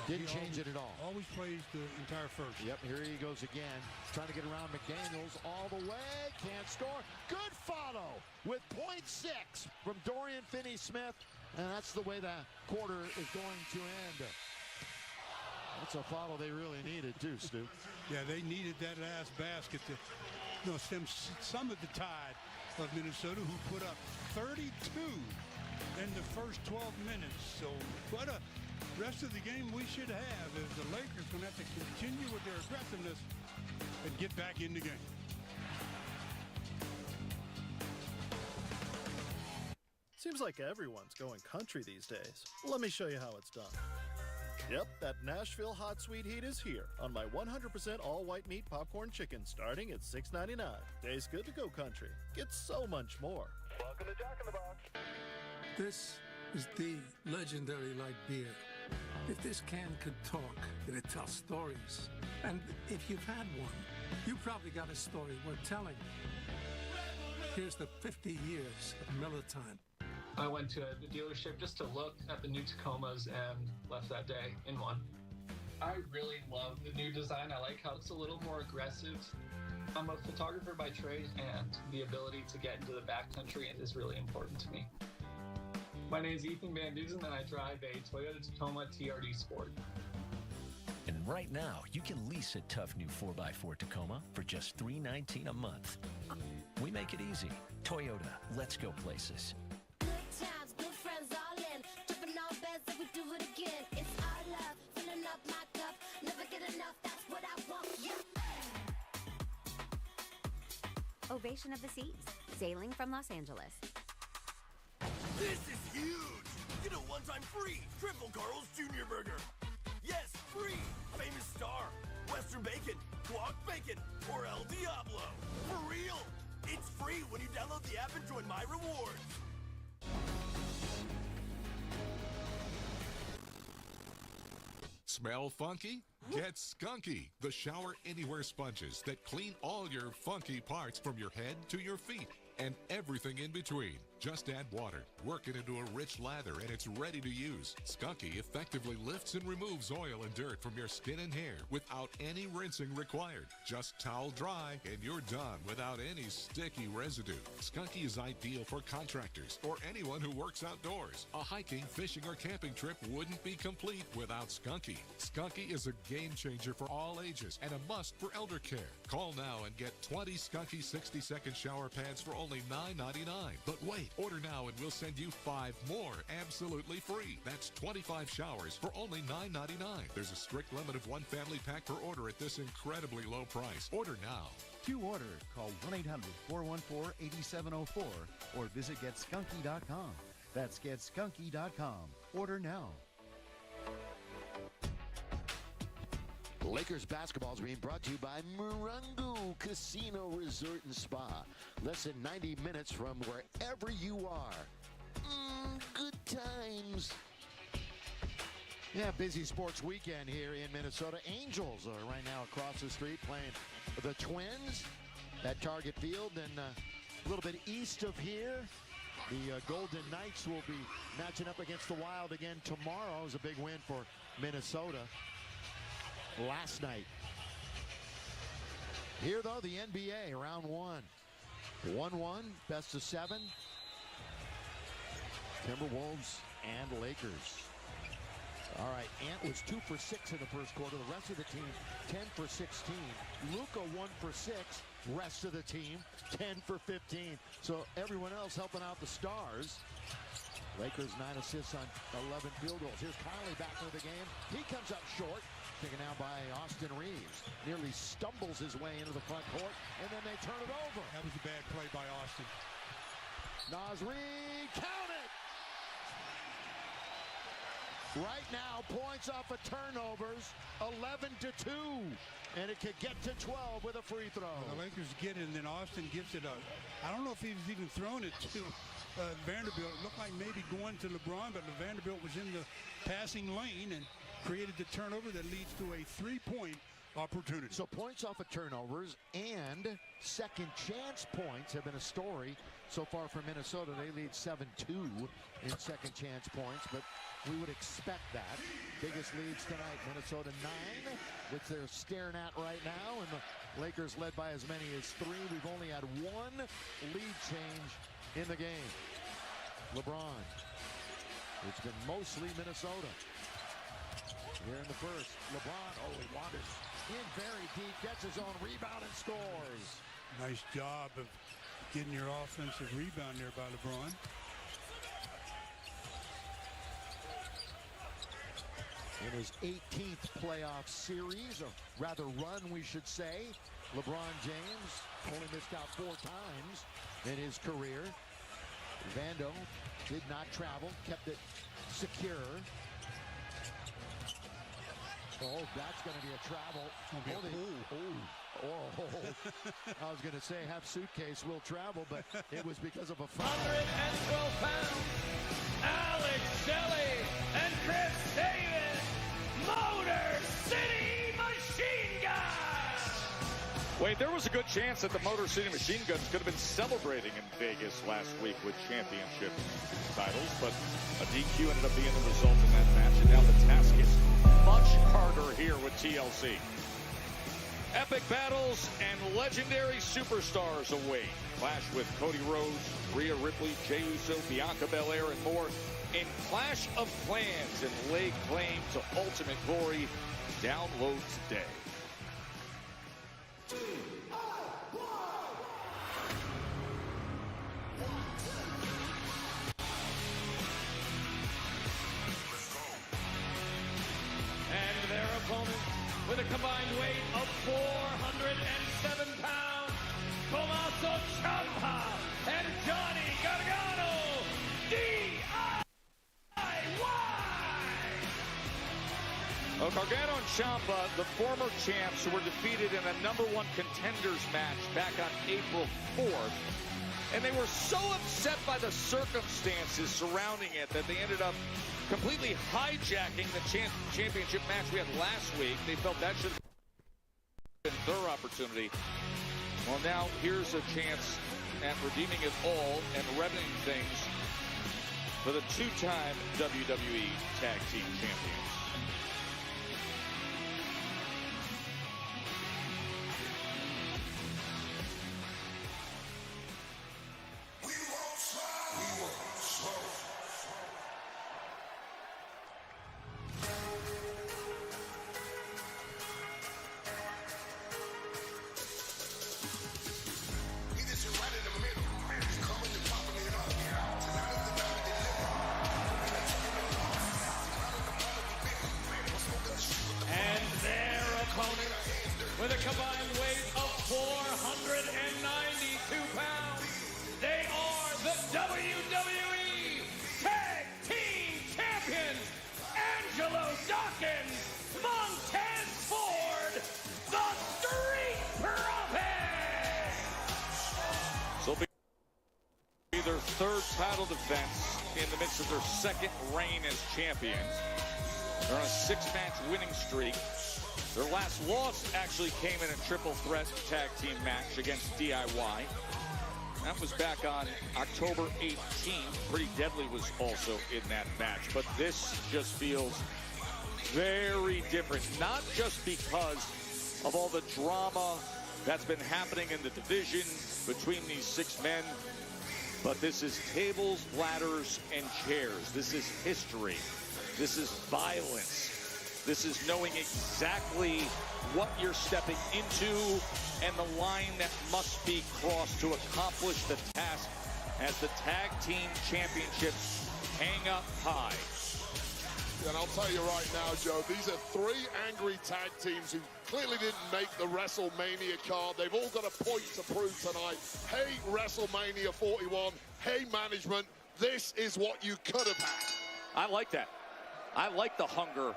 Didn't change it at all. Always plays the entire first. Yep, here he goes again. Trying to get around McDaniels all the way. Can't score. Good follow with .6 from Dorian Finney-Smith. And that's the way the quarter is going to end. That's a follow they really needed too, Stu. Yeah, they needed that last basket to stem some of the tide of Minnesota, who put up 32 in the first 12 minutes. So what a rest of the game we should have, is the Lakers going to have to continue with their aggressiveness and get back in the game. Seems like everyone's going country these days. Let me show you how it's done. Yep, that Nashville hot sweet heat is here on my 100% all-white meat popcorn chicken, starting at $6.99. Tastes good to go country. Get so much more. Welcome to Jack in the Box. This is the legendary light beer. If this can could talk, it'd tell stories. And if you've had one, you probably got a story worth telling. Here's the 50 years of Miller time. I went to the dealership just to look at the new Tacomas and left that day in one. I really love the new design. I like how it's a little more aggressive. I'm a photographer by trade, and the ability to get into the backcountry is really important to me. My name is Ethan Van Dusen, and I drive a Toyota Tacoma TRD Sport. And right now, you can lease a tough new 4x4 Tacoma for just $319 a month. We make it easy. Toyota, let's go places. Times, good friends all in. Jumping on beds if we do it again. It's our love, filling up my cup. Never get enough, that's what I want. Yeah. Ovation of the Seas, sailing from Los Angeles. This is huge! Get a one-time free Triple Carl's Jr. Burger. Yes, free! Famous Star, Western Bacon, Guac Bacon, or El Diablo. For real! It's free when you download the app and join My Rewards. Smell funky? Get Skunky, the Shower Anywhere sponges that clean all your funky parts from your head to your feet and everything in between. Just add water, work it into a rich lather, and it's ready to use. Skunky effectively lifts and removes oil and dirt from your skin and hair without any rinsing required. Just towel dry, and you're done without any sticky residue. Skunky is ideal for contractors or anyone who works outdoors. A hiking, fishing, or camping trip wouldn't be complete without Skunky. Skunky is a game changer for all ages and a must for elder care. Call now and get 20 Skunky 60-second shower pads for only $9.99. But wait, order now and we'll send you 5 more absolutely free. That's 25 showers for only $9.99. There's a strict limit of 1 family pack per order at this incredibly low price. Order now. To order, call 1-800-414-8704 or visit GetSkunky.com. That's GetSkunky.com. Order now. Lakers basketball is being brought to you by Morongo Casino Resort and Spa. Less than 90 minutes from wherever you are. Good times. Yeah, busy sports weekend here in Minnesota. Angels are right now across the street playing the Twins at Target Field. And a little bit east of here, the Golden Knights will be matching up against the Wild again tomorrow. Is a big win for Minnesota last night. Here, though, the NBA, round 1. 1-1, best of 7. Timberwolves and Lakers. All right, Ant was 2 for 6 in the first quarter. The rest of the team, 10 for 16. Luka 1 for 6. Rest of the team, 10 for 15. So everyone else helping out the Stars. Lakers 9 assists on 11 field goals. Here's Conley back into the game. He comes up short. Taken out by Austin Reeves. Nearly stumbles his way into the front court, and then they turn it over. That was a bad play by Austin. Naz Reid, count it! Right now, points off of turnovers, 11-2, and it could get to 12 with a free throw. Well, the Lakers get it, and then Austin gives it up. I don't know if he was even throwing it to Vanderbilt. It looked like maybe going to LeBron, but Vanderbilt was in the passing lane and created the turnover that leads to a 3-point opportunity. So points off of turnovers and second chance points have been a story so far for Minnesota. They lead 7-2 in second chance points, but we would expect that. Biggest leads tonight, Minnesota 9, which they're staring at right now, and the Lakers led by as many as 3. We've only had 1 lead change in the game. LeBron. It's been mostly Minnesota. Here in the first, LeBron, he wanders in very deep, gets his own rebound and scores. Nice job of getting your offensive rebound there by LeBron. In his 18th playoff series, or rather run, we should say, LeBron James only missed out 4 times in his career. Vando did not travel, kept it secure. Oh, that's going to be a travel. I was going to say half suitcase will travel, but it was because of a foul. 112 pounds, Alex Shelley and Chris Davis, Motor City Machine Guns. Wait, there was a good chance that the Motor City Machine Guns could have been celebrating in Vegas last week with championship titles, but a DQ ended up being the result in that match, and now the task is much harder here with TLC. Epic battles and legendary superstars await. Clash with Cody Rhodes, Rhea Ripley, Jey Uso, Bianca Belair, and more in Clash of Clans and lay claim to ultimate glory. Download today. With a combined weight of 407 pounds, Tommaso Ciampa and Johnny Gargano, DIY! Well, Gargano and Ciampa, the former champs who were defeated in a #1 contenders match back on April 4th. And they were so upset by the circumstances surrounding it that they ended up completely hijacking the championship match we had last week. They felt that should have been their opportunity. Well, now here's a chance at redeeming it all and remedying things for the two-time WWE Tag Team Champions. With a combined weight of 492 pounds, they are the WWE Tag Team Champions, Angelo Dawkins, Montez Ford, the Street Profits! So it'll be their third title defense in the midst of their second reign as champions. They're on a 6-match winning streak. Their last loss actually came in a triple threat tag team match against DIY. That was back on October 18th. Pretty Deadly was also in that match. But this just feels very different. Not just because of all the drama that's been happening in the division between these 6 men, but this is tables, ladders, and chairs. This is history. This is violence. This is knowing exactly what you're stepping into and the line that must be crossed to accomplish the task as the Tag Team Championships hang up high. And I'll tell you right now, Joe, these are 3 angry tag teams who clearly didn't make the WrestleMania card. They've all got a point to prove tonight. Hey, WrestleMania 41. Hey, management, this is what you could have had. I like that. I like the hunger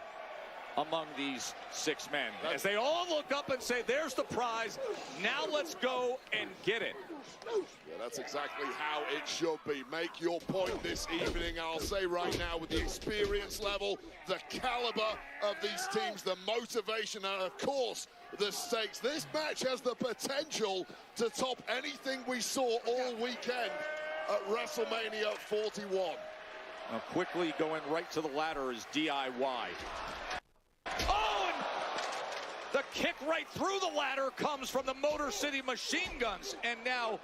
among these 6 men as they all look up and say, there's the prize. Now let's go and get it. Yeah, that's exactly how it should be. Make your point this evening. I'll say right now, with the experience level, the caliber of these teams, the motivation, and of course, the stakes. This match has the potential to top anything we saw all weekend at WrestleMania 41. Now quickly going right to the ladder is DIY. Oh, and the kick right through the ladder comes from the Motor City Machine Guns. And now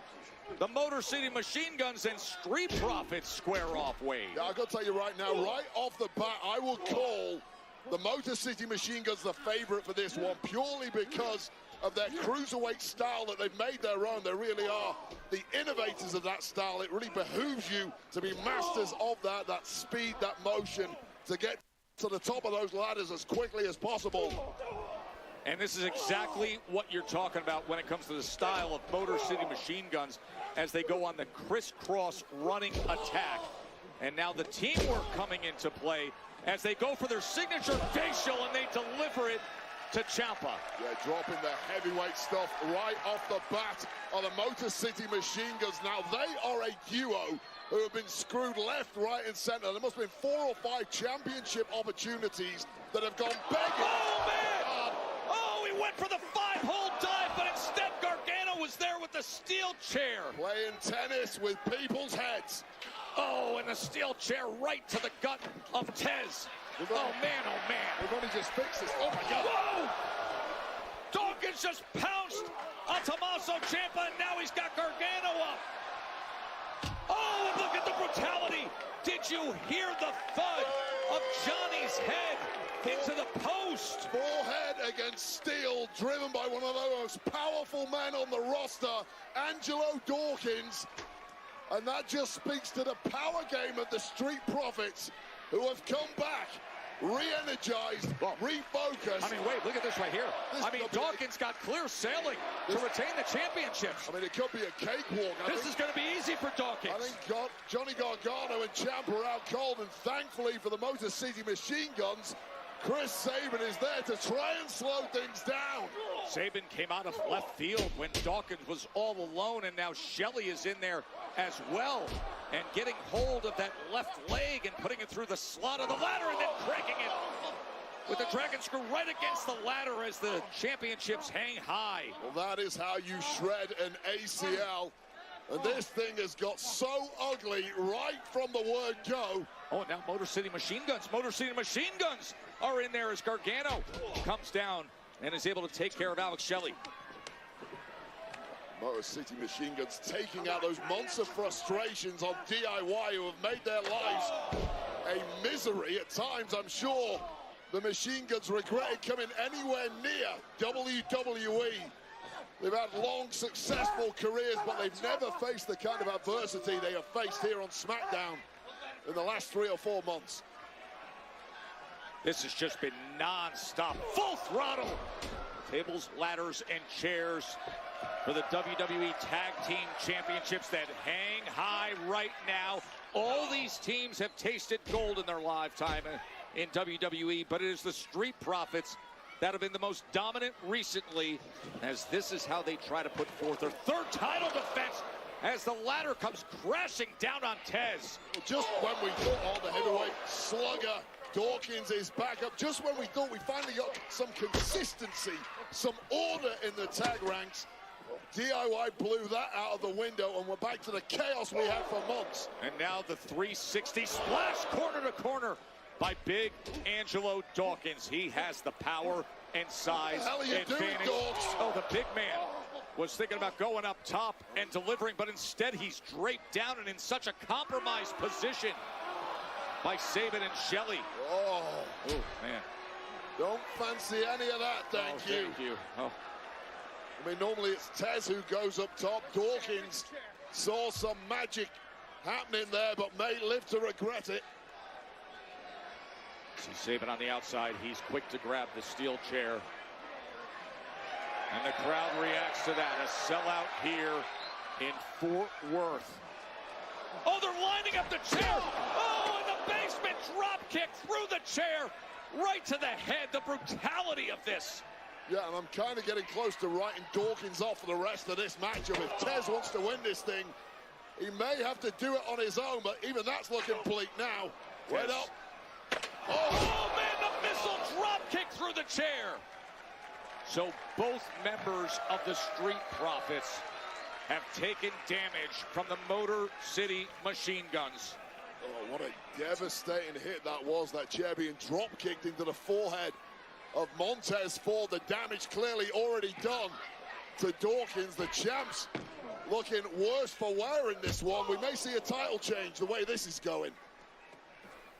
the Motor City Machine Guns and Street Profits square off, Wade. Yeah, I've got to tell you right now, right off the bat, I will call the Motor City Machine Guns the favorite for this one, purely because of their cruiserweight style that they've made their own. They really are the innovators of that style. It really behooves you to be masters of that speed, that motion, to get to the top of those ladders as quickly as possible. And this is exactly what you're talking about when it comes to the style of Motor City Machine Guns as they go on the crisscross running attack. And now the teamwork coming into play as they go for their signature facial and they deliver it to Ciampa. Yeah, dropping the heavyweight stuff right off the bat on the Motor City Machine Guns. Now, they are a duo who have been screwed left, right, and center. There must have been 4 or 5 championship opportunities that have gone begging. Oh, man! Oh, he went for the 5-hole dive, but instead Gargano was there with the steel chair. Playing tennis with people's heads. Oh, and the steel chair right to the gut of Tez. Oh, man, oh, man. We've only just fixed this. Oh, my God. Whoa! Dawkins just pounced on Tommaso Ciampa, and now he's got Gargano up. Oh, and look at the brutality. Did you hear the thud of Johnny's head into the post? Forehead against steel, driven by one of the most powerful men on the roster, Angelo Dawkins. And that just speaks to the power game of the Street Profits, who have come back, re-energized, refocused. I mean, wait, look at this right here. Dawkins got clear sailing to retain the championships. I mean, it could be a cakewalk. This is going to be easy for Dawkins. I think Johnny Gargano and Ciampa are out cold, and thankfully for the Motor City Machine Guns, Chris Sabin is there to try and slow things down. Sabin came out of left field when Dawkins was all alone, and now Shelley is in there as well, and getting hold of that left leg and putting it through the slot of the ladder and then cranking it with the dragon screw right against the ladder as the championships hang high. Well, that is how you shred an ACL. And this thing has got so ugly right from the word go. Oh, now Motor City Machine Guns. Motor City Machine Guns are in there as Gargano comes down and is able to take care of Alex Shelley. Motor City Machine Guns taking out those monster frustrations on DIY who have made their lives a misery at times. I'm sure the Machine Guns regretted coming anywhere near WWE. They've had long, successful careers, but they've never faced the kind of adversity they have faced here on SmackDown in the last 3 or 4 months. This has just been non-stop, full throttle. Tables, ladders, and chairs for the WWE Tag Team Championships that hang high right now. All these teams have tasted gold in their lifetime in WWE, but it is the Street Profits that have been the most dominant recently, as this is how they try to put forth their 3rd title defense as the ladder comes crashing down on Tez. Just when we thought, the heavyweight slugger Dawkins is back up, just when we thought we finally got some consistency, some order in the tag ranks, DIY blew that out of the window, and we're back to the chaos we had for months. And now the 360 splash corner to corner by Big Angelo Dawkins. He has the power and size advantage. Oh, the big man was thinking about going up top and delivering, but instead he's draped down and in such a compromised position by Sabin and Shelley. Oh, man. Don't fancy any of that, thank you. Thank you. Oh. I mean, normally it's Tez who goes up top. Dawkins saw some magic happening there, but may live to regret it. See Sabin on the outside. He's quick to grab the steel chair. And the crowd reacts to that. A sellout here in Fort Worth. Oh, they're lining up the chair. Oh, in the basement drop kick through the chair. Right to the head. The brutality of this. Yeah, and I'm kind of getting close to writing Dawkins off for the rest of this matchup. If Tez wants to win this thing, he may have to do it on his own, but even that's looking bleak now. Right up. Oh, man, the missile drop kick through the chair. So both members of the Street Profits have taken damage from the Motor City Machine Guns. Oh, what a devastating hit that was. That chair being drop kicked into the forehead of Montez Ford. The damage clearly already done to Dawkins. The champs looking worse for wear in this one. We may see a title change the way this is going.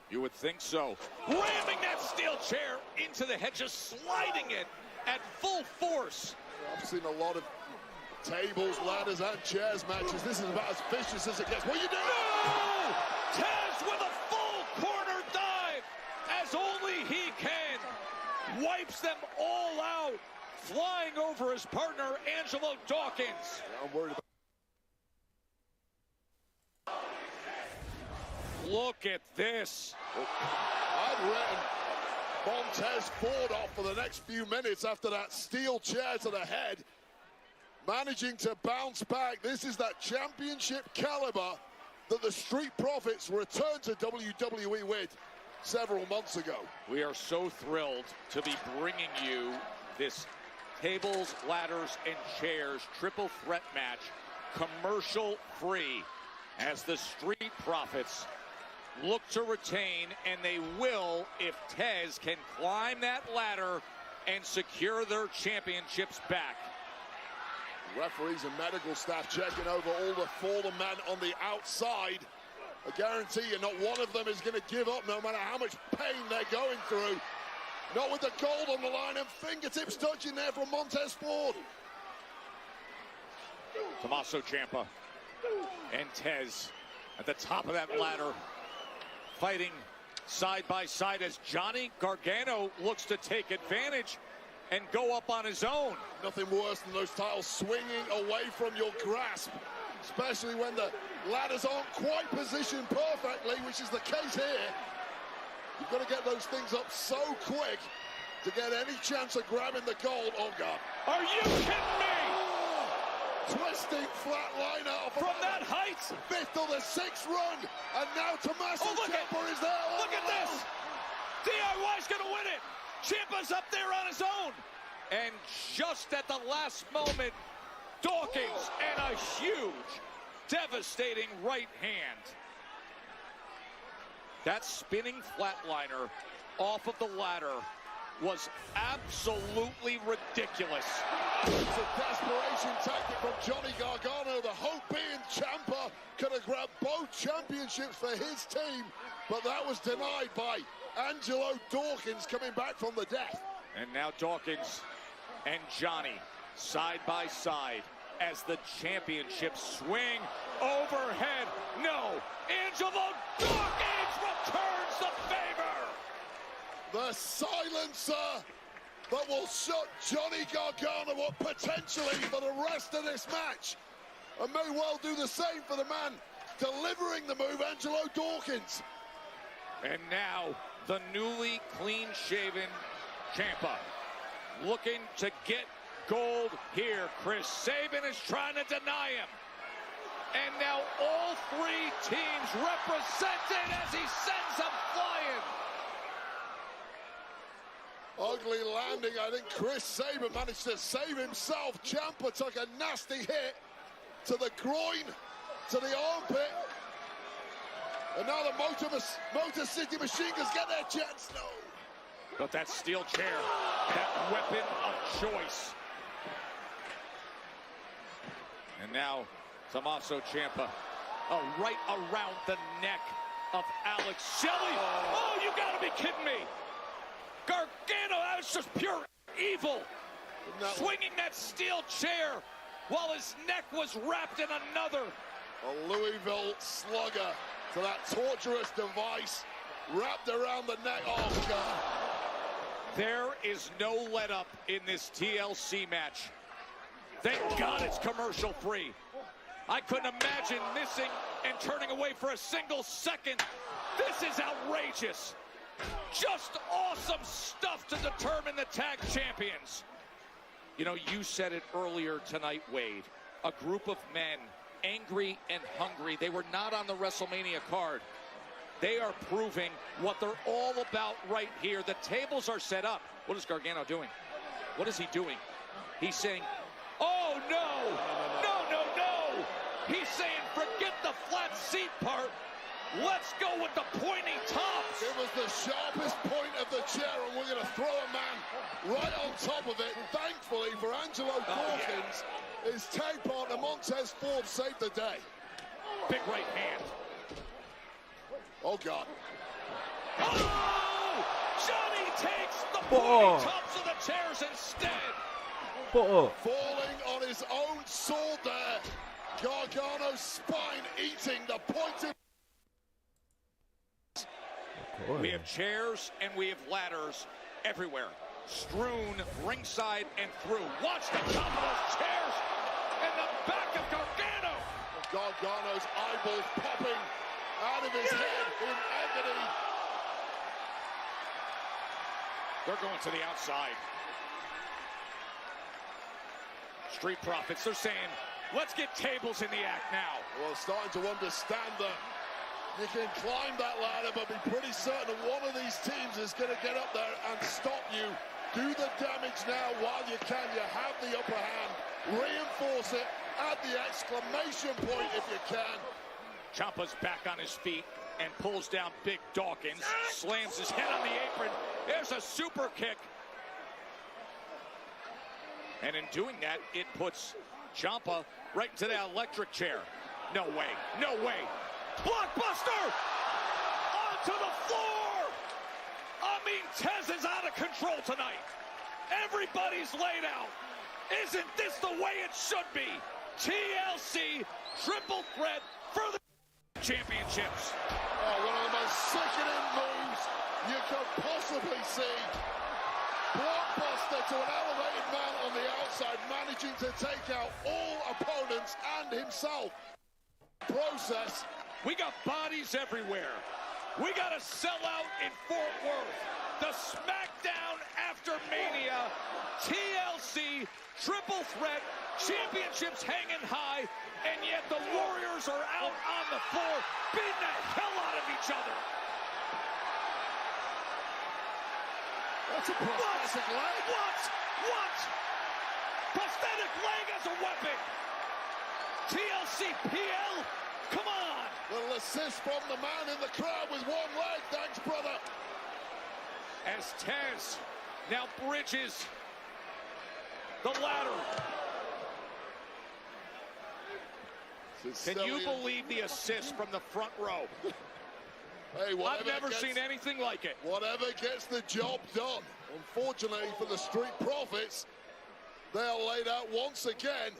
You would think so. Ramming that steel chair into the head, just sliding it at full force. I've seen a lot of tables, ladders, and chairs matches. This is about as vicious as it gets. What are you doing? No! Tez with a full corner dive, as only he can. Wipes them all out, flying over his partner, Angelo Dawkins. Yeah, I'm worried about. Look at this. I've written Montez Ford off for the next few minutes after that steel chair to the head. Managing to bounce back. This is that championship caliber that the Street Profits returned to WWE with several months ago. We are so thrilled to be bringing you this tables, ladders, and chairs triple threat match, commercial free, as the Street Profits look to retain, and they will if Tez can climb that ladder and secure their championships back. Referees and medical staff checking over all the fallen men on the outside. I guarantee you not one of them is going to give up no matter how much pain they're going through. Not with the gold on the line and fingertips touching there from Montez Ford. Tommaso Ciampa and Tez at the top of that ladder, fighting side by side as Johnny Gargano looks to take advantage and go up on his own. Nothing worse than those titles swinging away from your grasp, especially when the ladders aren't quite positioned perfectly, which is the case here. You've got to get those things up so quick to get any chance of grabbing the gold. Oh, God. Are you kidding me? Twisting flatliner from that height. 5th or the 6th run. And now Tommaso Ciampa is there. Look at this. DIY's going to win it. Ciampa's up there on his own. And just at the last moment, Dawkins and a huge devastating right hand. That spinning flatliner off of the ladder was absolutely ridiculous. It's a desperation tactic from Johnny Gargano. The hope being Ciampa could have grabbed both championships for his team, but that was denied by Angelo Dawkins coming back from the death. And now Dawkins and Johnny side by side as the championships swing overhead. No, Angelo Dawkins returns the favor. The silencer that will shut Johnny Gargano up potentially for the rest of this match, and may well do the same for the man delivering the move, Angelo Dawkins. And now the newly clean-shaven Ciampa looking to get gold here. Chris Sabin is trying to deny him. And now all three teams represented as he sends them flying. Ugly landing. I think Chris Sabin managed to save himself. Ciampa took a nasty hit to the groin, to the armpit. And now the Motor City Machine Guns get their chance. No. But that steel chair, that weapon of choice. And now Tommaso Ciampa, right around the neck of Alex Shelley. Oh, you gotta be kidding me. Gargano, that was just pure evil. Swinging that steel chair while his neck was wrapped in another. A Louisville slugger to that torturous device wrapped around the neck. Oh, God. There is no let-up in this TLC match. Thank God it's commercial-free. I couldn't imagine missing and turning away for a single second. This is outrageous. Just awesome stuff to determine the tag champions. You know, you said it earlier tonight, Wade. A group of men, angry and hungry. They were not on the WrestleMania card. They are proving what they're all about right here. The tables are set up. What is Gargano doing? What is he doing? He's saying, oh, no, no, no, no. He's saying, forget the flat seat part. Let's go with the pointing tops. It was the sharpest point of the chair, and we're going to throw a man right on top of it. Thankfully for Angelo Dawkins, his tag partner Montez Ford saved the day. Big right hand. Oh, God. Oh! Johnny takes the pointing tops of the chairs instead. Falling on his own sword there. Gargano's spine eating the pointed. We have chairs and we have ladders everywhere, strewn ringside and through. Watch the top of those chairs and the back of Gargano. Gargano's eyeballs popping out of his head in agony. They're going to the outside. Street Profits, they're saying, let's get tables in the act now. Well, starting to understand that you can climb that ladder, but be pretty certain one of these teams is going to get up there and stop you. Do the damage now while you can. You have the upper hand. Reinforce it. Add the exclamation point if you can. Ciampa's back on his feet and pulls down Big Dawkins. Slams his head on the apron. There's a super kick. And in doing that, it puts Ciampa right into that electric chair. No way. No way. Blockbuster! Onto the floor! I mean, Tez is out of control tonight. Everybody's laid out. Isn't this the way it should be? TLC triple threat for the championships. Oh, one of the most sickening moves you could possibly see. Blockbuster to an elevated man on the outside, managing to take out all opponents and himself. Process. We got bodies everywhere. We got a sellout in Fort Worth. The SmackDown After Mania TLC triple threat championships hanging high, and yet the Warriors are out on the floor beating the hell out of each other. That's a prosthetic leg. What? Prosthetic leg as a weapon. TLC PL, come on! Little assist from the man in the crowd with one leg. Thanks, brother. As Tez now bridges the ladder. Can you believe the assist from the front row? Hey, I've never seen anything like it. Whatever gets the job done. Unfortunately for the Street Profits, they are laid out once again.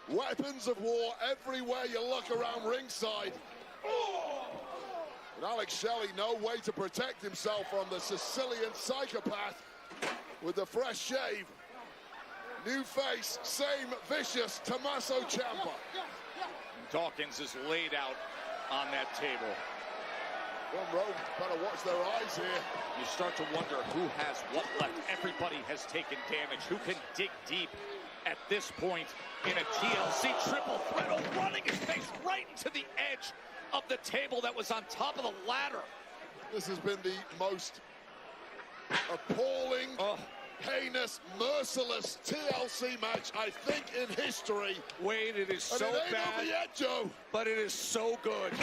Weapons of war everywhere you look around ringside. And Alex Shelley, no way to protect himself from the Sicilian psychopath with the fresh shave. New face, same vicious Tommaso Ciampa. Dawkins is laid out on that table. Front row better watch their eyes here. You start to wonder who has what left. Everybody has taken damage. Who can dig deep at this point in a TLC triple threat? Oh, running his face right into the edge of the table that was on top of the ladder. This has been the most appalling, heinous, merciless TLC match, I think, in history. Wade, it is and so it ain't bad, over yet, Joe. But it is so good.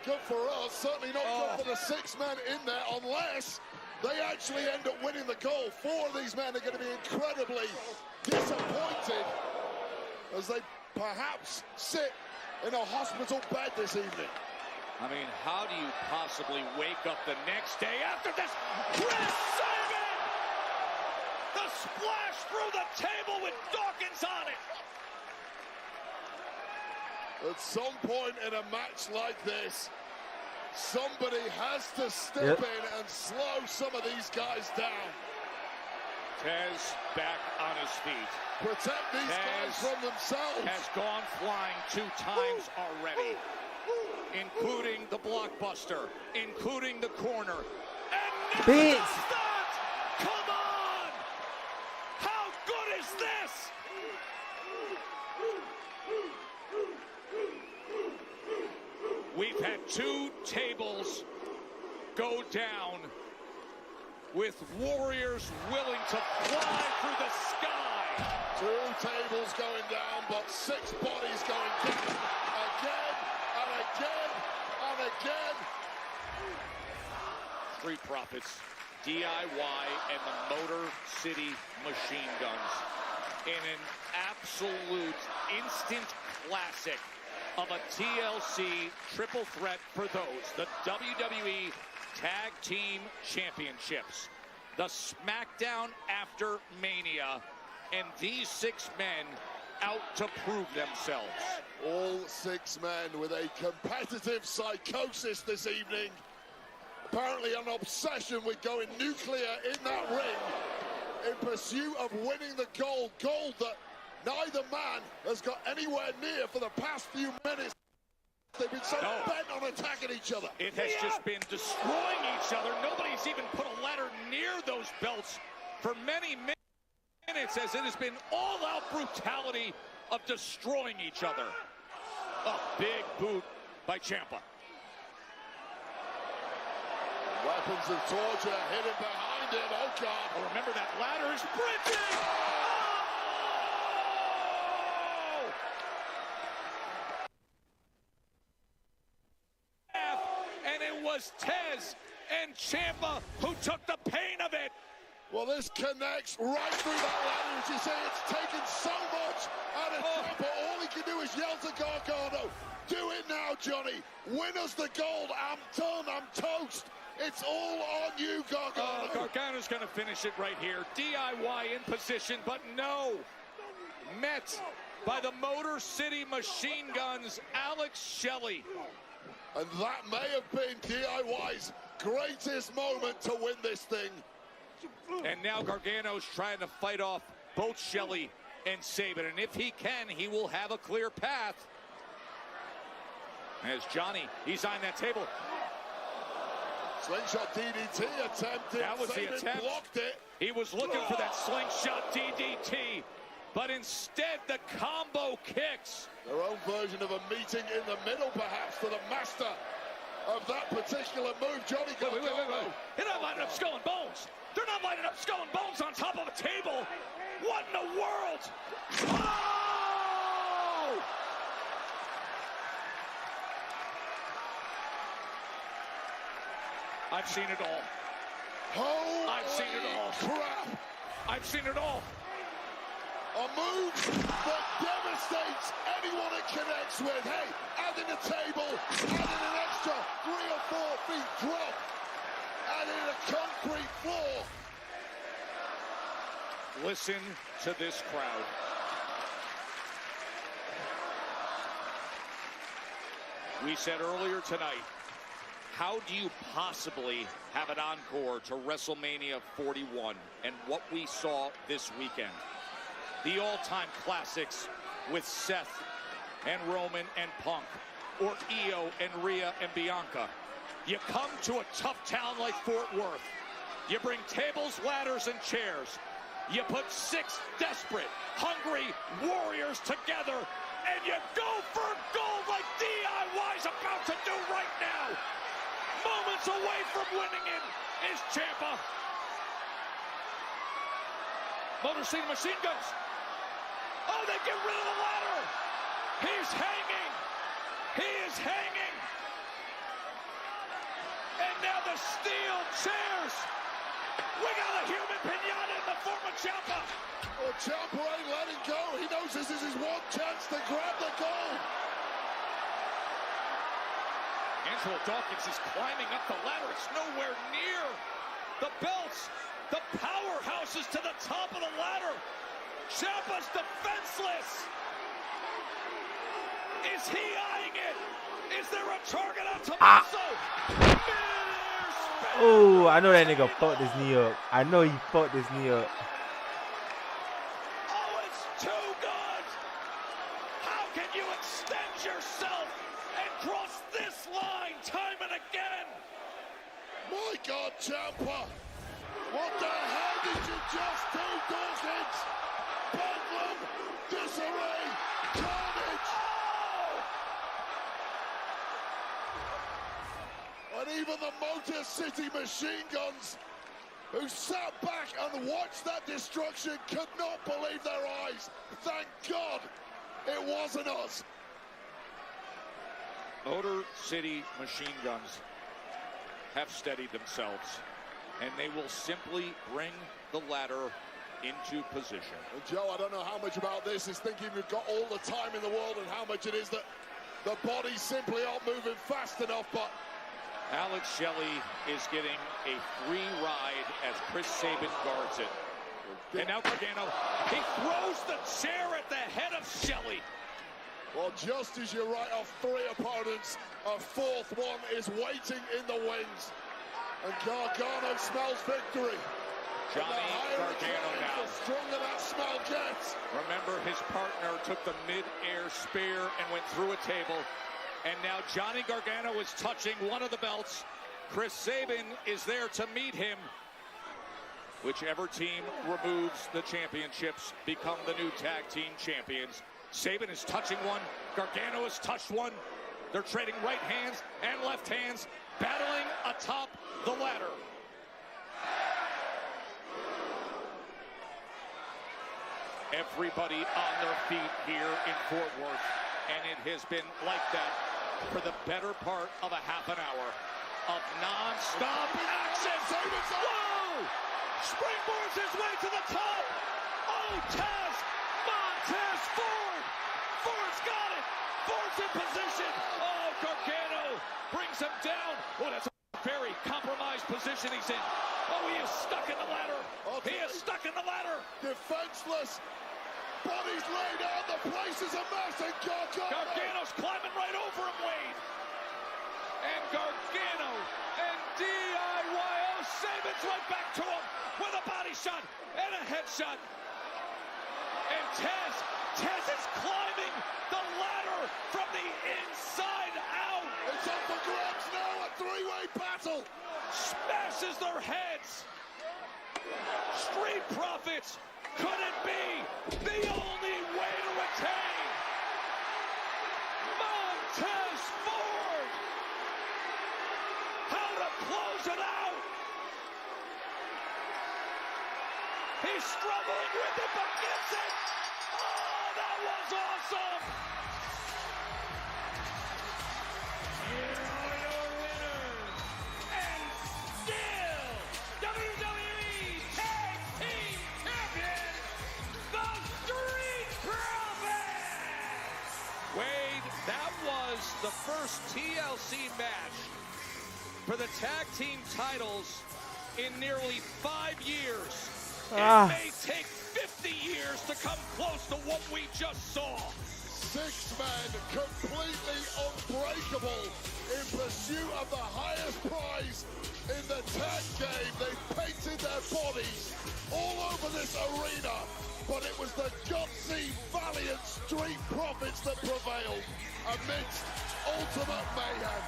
Good for us, certainly not good for the 6 men in there, unless they actually end up winning the goal. 4 of these men are going to be incredibly disappointed as they perhaps sit in a hospital bed this evening. I mean, how do you possibly wake up the next day after this? Chris Sabin! The splash through the table with Dawkins on it! At some point in a match like this, somebody has to step in and slow some of these guys down. Tez back on his feet. Protect these guys from themselves. Has gone flying 2 times already, including the blockbuster, including the corner. And now come on! How good is this? We've had 2 tables go down with warriors willing to fly through the sky. 2 tables going down, but 6 bodies going down. Again, and again, and again. Street Profits, DIY, and the Motor City Machine Guns in an absolute instant classic of a TLC triple threat for those, the WWE Tag Team Championships, the SmackDown After Mania, and these 6 men out to prove themselves. All 6 men with a competitive psychosis this evening. Apparently an obsession with going nuclear in that ring in pursuit of winning the gold. Gold that neither man has got anywhere near for the past few minutes. They've been so bent on attacking each other. It has just been destroying each other. Nobody's even put a ladder near those belts for many minutes, as it has been all-out brutality of destroying each other. A big boot by Ciampa. Weapons of torture hidden behind it. Oh, God. Oh, remember that ladder is bridging. And it was Tez and Ciampa who took the pain of it. Well, this connects right through that ladder. As you say, it's taken so much out of Ciampa. All he can do is yell to Gargano, do it now, Johnny. Win us the gold. I'm done. I'm toast. It's all on you, Gargano. Gargano's going to finish it right here. DIY in position, but no. Met by the Motor City Machine Guns, Alex Shelley. And that may have been DIY's greatest moment to win this thing. And now Gargano's trying to fight off both Shelley and Sabin. And if he can, he will have a clear path. As Johnny, he's on that table. Slingshot DDT attempted. That was Sabin the attempt. Blocked it. He was looking for that slingshot DDT, but instead the combo kicks. Their own version of a meeting in the middle, perhaps, for the master of that particular move, Johnny Gargano. Wait. They're not lining up Skull and Bones. They're not lining up Skull and Bones on top of a table. What in the world? Oh! I've seen it all. Holy I've seen it all. crap! I've seen it all. A move that devastates anyone it connects with. Hey, adding a table, adding an extra 3 or 4 feet drop, adding a concrete floor. Listen to this crowd. We said earlier tonight, how do you possibly have an encore to WrestleMania 41 and what we saw this weekend? The all-time classics with Seth and Roman and Punk, or Io and Rhea and Bianca. You come to a tough town like Fort Worth. You bring tables, ladders, and chairs. You put 6 desperate, hungry warriors together, and you go for gold like DIY's about to do right now. Moments away from winning it is Ciampa. Motor City Machine Guns. Oh, they get rid of the ladder. He's hanging. He is hanging. And now the steel chairs. We got a human pinata in the form of Ciampa. Well, Ciampa ain't letting go. He knows this is his one chance to grab the gold. Angelo Dawkins is climbing up the ladder. It's nowhere near the belts. The powerhouse is to the top of the ladder. Ciampa's defenseless. Is he eyeing it? Is there a target on Tommaso? Oh, I know that nigga fucked his knee up. I know he fucked his knee up. Oh, it's too good. How can you extend yourself and cross this line time and again? My God, Ciampa. What the hell did you just do, Dawkins? Bedlam, disarray, carnage. And even the Motor City Machine Guns, who sat back and watched that destruction, could not believe their eyes. Thank God it wasn't us. Motor City Machine Guns have steadied themselves, and they will simply bring the ladder into position. And Joe, I don't know how much about this is thinking we've got all the time in the world and how much it is that the bodies simply aren't moving fast enough, but Alex Shelley is getting a free ride as Chris Sabin guards it. And now Gargano, he throws the chair at the head of Shelley. Well, just as you write off 3 opponents, a 4th one is waiting in the wings. And Gargano smells victory. Johnny Gargano now. The stronger that smell gets. Remember, his partner took the mid-air spear and went through a table. And now Johnny Gargano is touching one of the belts. Chris Sabin is there to meet him. Whichever team removes the championships become the new tag team champions. Sabin is touching one. Gargano has touched one. They're trading right hands and left hands, battling atop the ladder. Everybody on their feet here in Fort Worth, and it has been like that for the better part of a half an hour of non-stop action. Whoa! Springboards his way to the top. Oh, Taz! Montez Ford! Ford's got it! Ford's in position. Oh, Gargano brings him down. Oh, that's a very compromised position he's in. Oh, he is stuck in the ladder. Okay. He is stuck in the ladder. Defenseless. Bodies laid out. The place is a mess. And Gargano's climbing right over him, Wade. And Gargano and DIYO. Sabin's right back to him with a body shot and a headshot. And Tez is climbing the ladder from the inside out. It's up for grabs now, a 3-way battle. Smashes their heads. Street Profits, could it be the only way to retain? Montez Ford. How to close it out. He's struggling with it, but gets it. Oh, that was awesome. Here are your winners and the first TLC match for the tag team titles in nearly 5 years. It may take 50 years to come close to what we just saw. 6 men completely unbreakable in pursuit of the highest prize in the tag game. They painted their bodies all over this arena, but it was the gutsy, valiant Street Profits that prevailed amidst ultimate mayhem.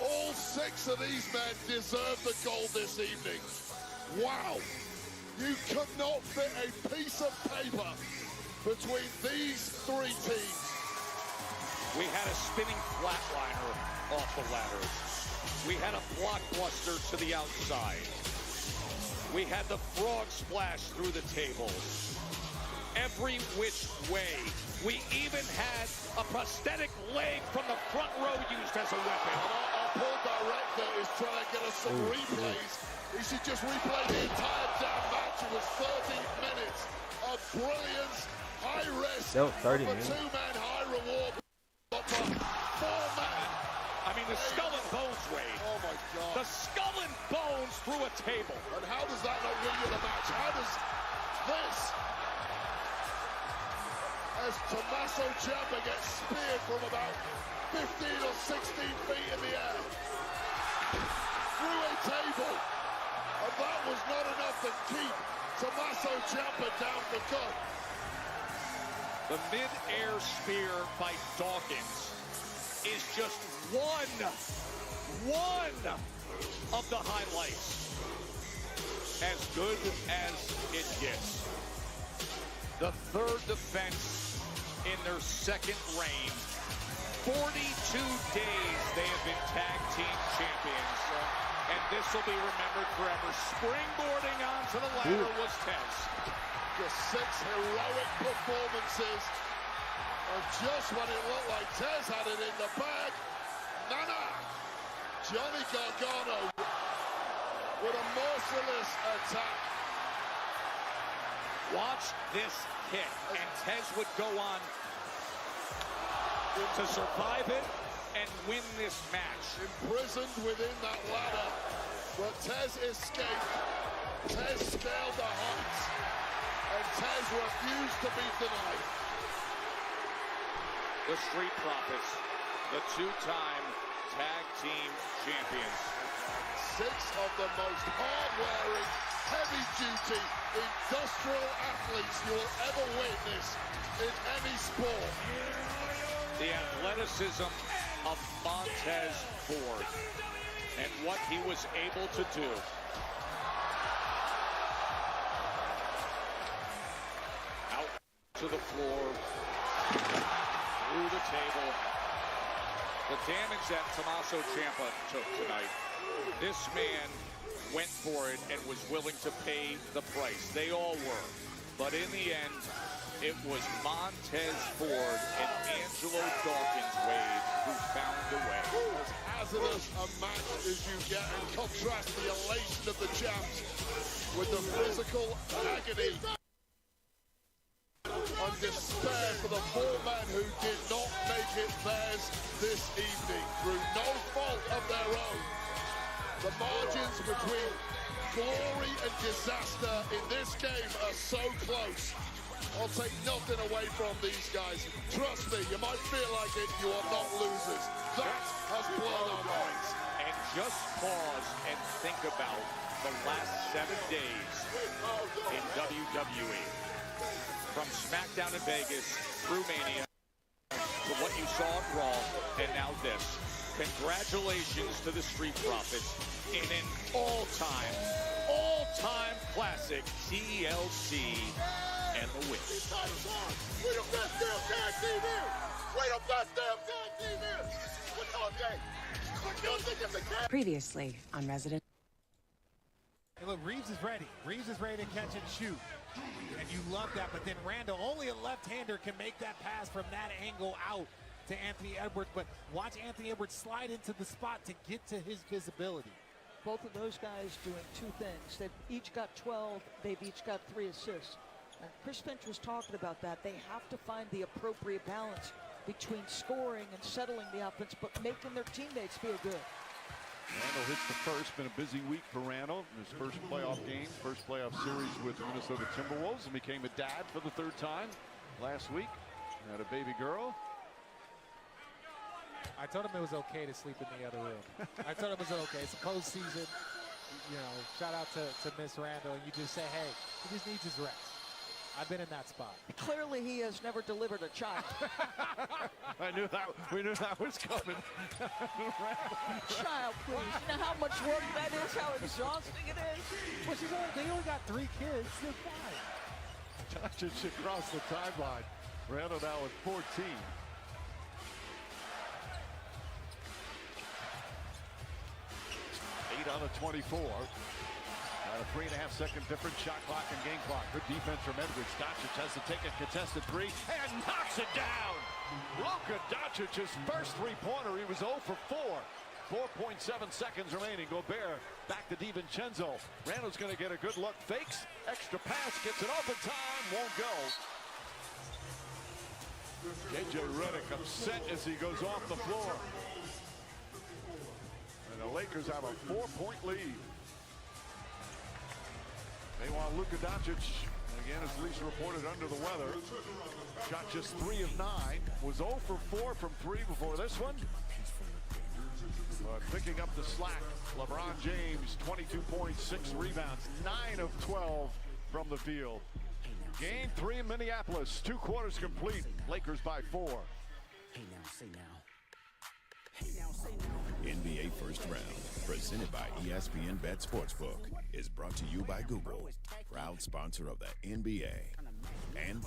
All 6 of these men deserve the gold this evening. Wow, you could not fit a piece of paper between these 3 teams. We had a spinning flatliner off the ladder. We had a blockbuster to the outside. We had the frog splash through the tables. Every which way. We even had a prosthetic leg from the front row used as a weapon. Our poor director is trying to get us some replays. He should just replay the entire damn match. It was 30 minutes of brilliance, high risk, 30 for 2-man high reward. But for 4-man. I mean, the skull and bones, Wade. Oh my God. The skull and bones through a table. And how does that not win you the match? How does this, as Tommaso Ciampa gets speared from about 15 or 16 feet in the air, through a table, and that was not enough to keep Tommaso Ciampa down for good. The mid-air spear by Dawkins is just one of the highlights. As good as it gets. The 3rd defense in their 2nd reign. 42 days they have been tag team champions. And this will be remembered forever. Springboarding onto the ladder was Tez. Just 6 heroic performances. And just when it looked like Tez had it in the bag, Johnny Gargano with a merciless attack. Watch this hit, and Tez would go on to survive it and win this match. Imprisoned within that ladder, but Tez escaped. Tez scaled the heights, and Tez refused to be denied. The Street Profits, the 2-time tag team champions. 6 of the most hard-wearing, heavy-duty, industrial athletes you will ever witness in any sport. The athleticism of Montez Ford and what he was able to do. Out to the floor, through the table. The damage that Tommaso Ciampa took tonight. This man went for it and was willing to pay the price. They all were. But in the end, it was Montez Ford and Angelo Dawkins Wade who found the way. As hazardous a match as you get, and contrast the elation of the champs with the physical agony and despair for the 4 men who did not make it theirs this evening through no fault of their own. The margins between glory and disaster in this game are so close. I'll take nothing away from these guys. Trust me, you might feel like it, you are not losers. That has blown our minds. And just pause and think about the last 7 days in WWE. From SmackDown in Vegas through Mania to what you saw at Raw, and now this. Congratulations to the Street Profits in an all-time classic TLC and the win. We the best damn tag team here. We the best damn tag team here. What's on, Jay? Previously on Resident. Hey, look, Reeves is ready. Reeves is ready to catch and shoot. And you love that, but then Randall, only a left-hander can make that pass from that angle out to Anthony Edwards. But watch Anthony Edwards slide into the spot to get to his visibility. both of those guys doing two things. They've each got 12. They've each got 3 assists. And Chris Finch was talking about that. They have to find the appropriate balance between scoring and settling the offense, but making their teammates feel good. Randall hits the first. Been a busy week for Randall. His first playoff game, first playoff series with the Minnesota Timberwolves, and became a dad for the 3rd time last week. Had a baby girl. I told him it was okay to sleep in the other room. I told him it was okay. It's a postseason. You know, shout out to Miss Randall. And you just say, hey, he just needs his rest. I've been in that spot. Clearly, he has never delivered a child. I knew that. We knew that was coming. Child, please. You know how much work that is, how exhausting it is? Well, they only got 3 kids. They're fine. Doncic across the timeline. Randall now with 14. 8 on the 24. A 3.5-second difference, shot clock and game clock. Good defense from Edwards. Doncic has to take a contested 3 and knocks it down. Luka Doncic's first 3-pointer. He was 0 for 4. 4.7 seconds remaining. Gobert back to DiVincenzo. Randall's going to get a good look. Fakes. Extra pass. Gets it open time. Won't go. JJ Redick upset as he goes off the floor. And the Lakers have a 4-point lead. Meanwhile, Luka Doncic, again, as Lisa reported, under the weather. Shot just 3 of 9. Was 0 for 4 from 3 before this one. But picking up the slack, LeBron James, 22 points, 6 rebounds, 9 of 12 from the field. Game 3 in Minneapolis, 2 quarters complete. Lakers by 4. Hey now, say now. Hey now, say now. NBA First Round, presented by ESPN Bet Sportsbook, is brought to you by Google, proud sponsor of the NBA. And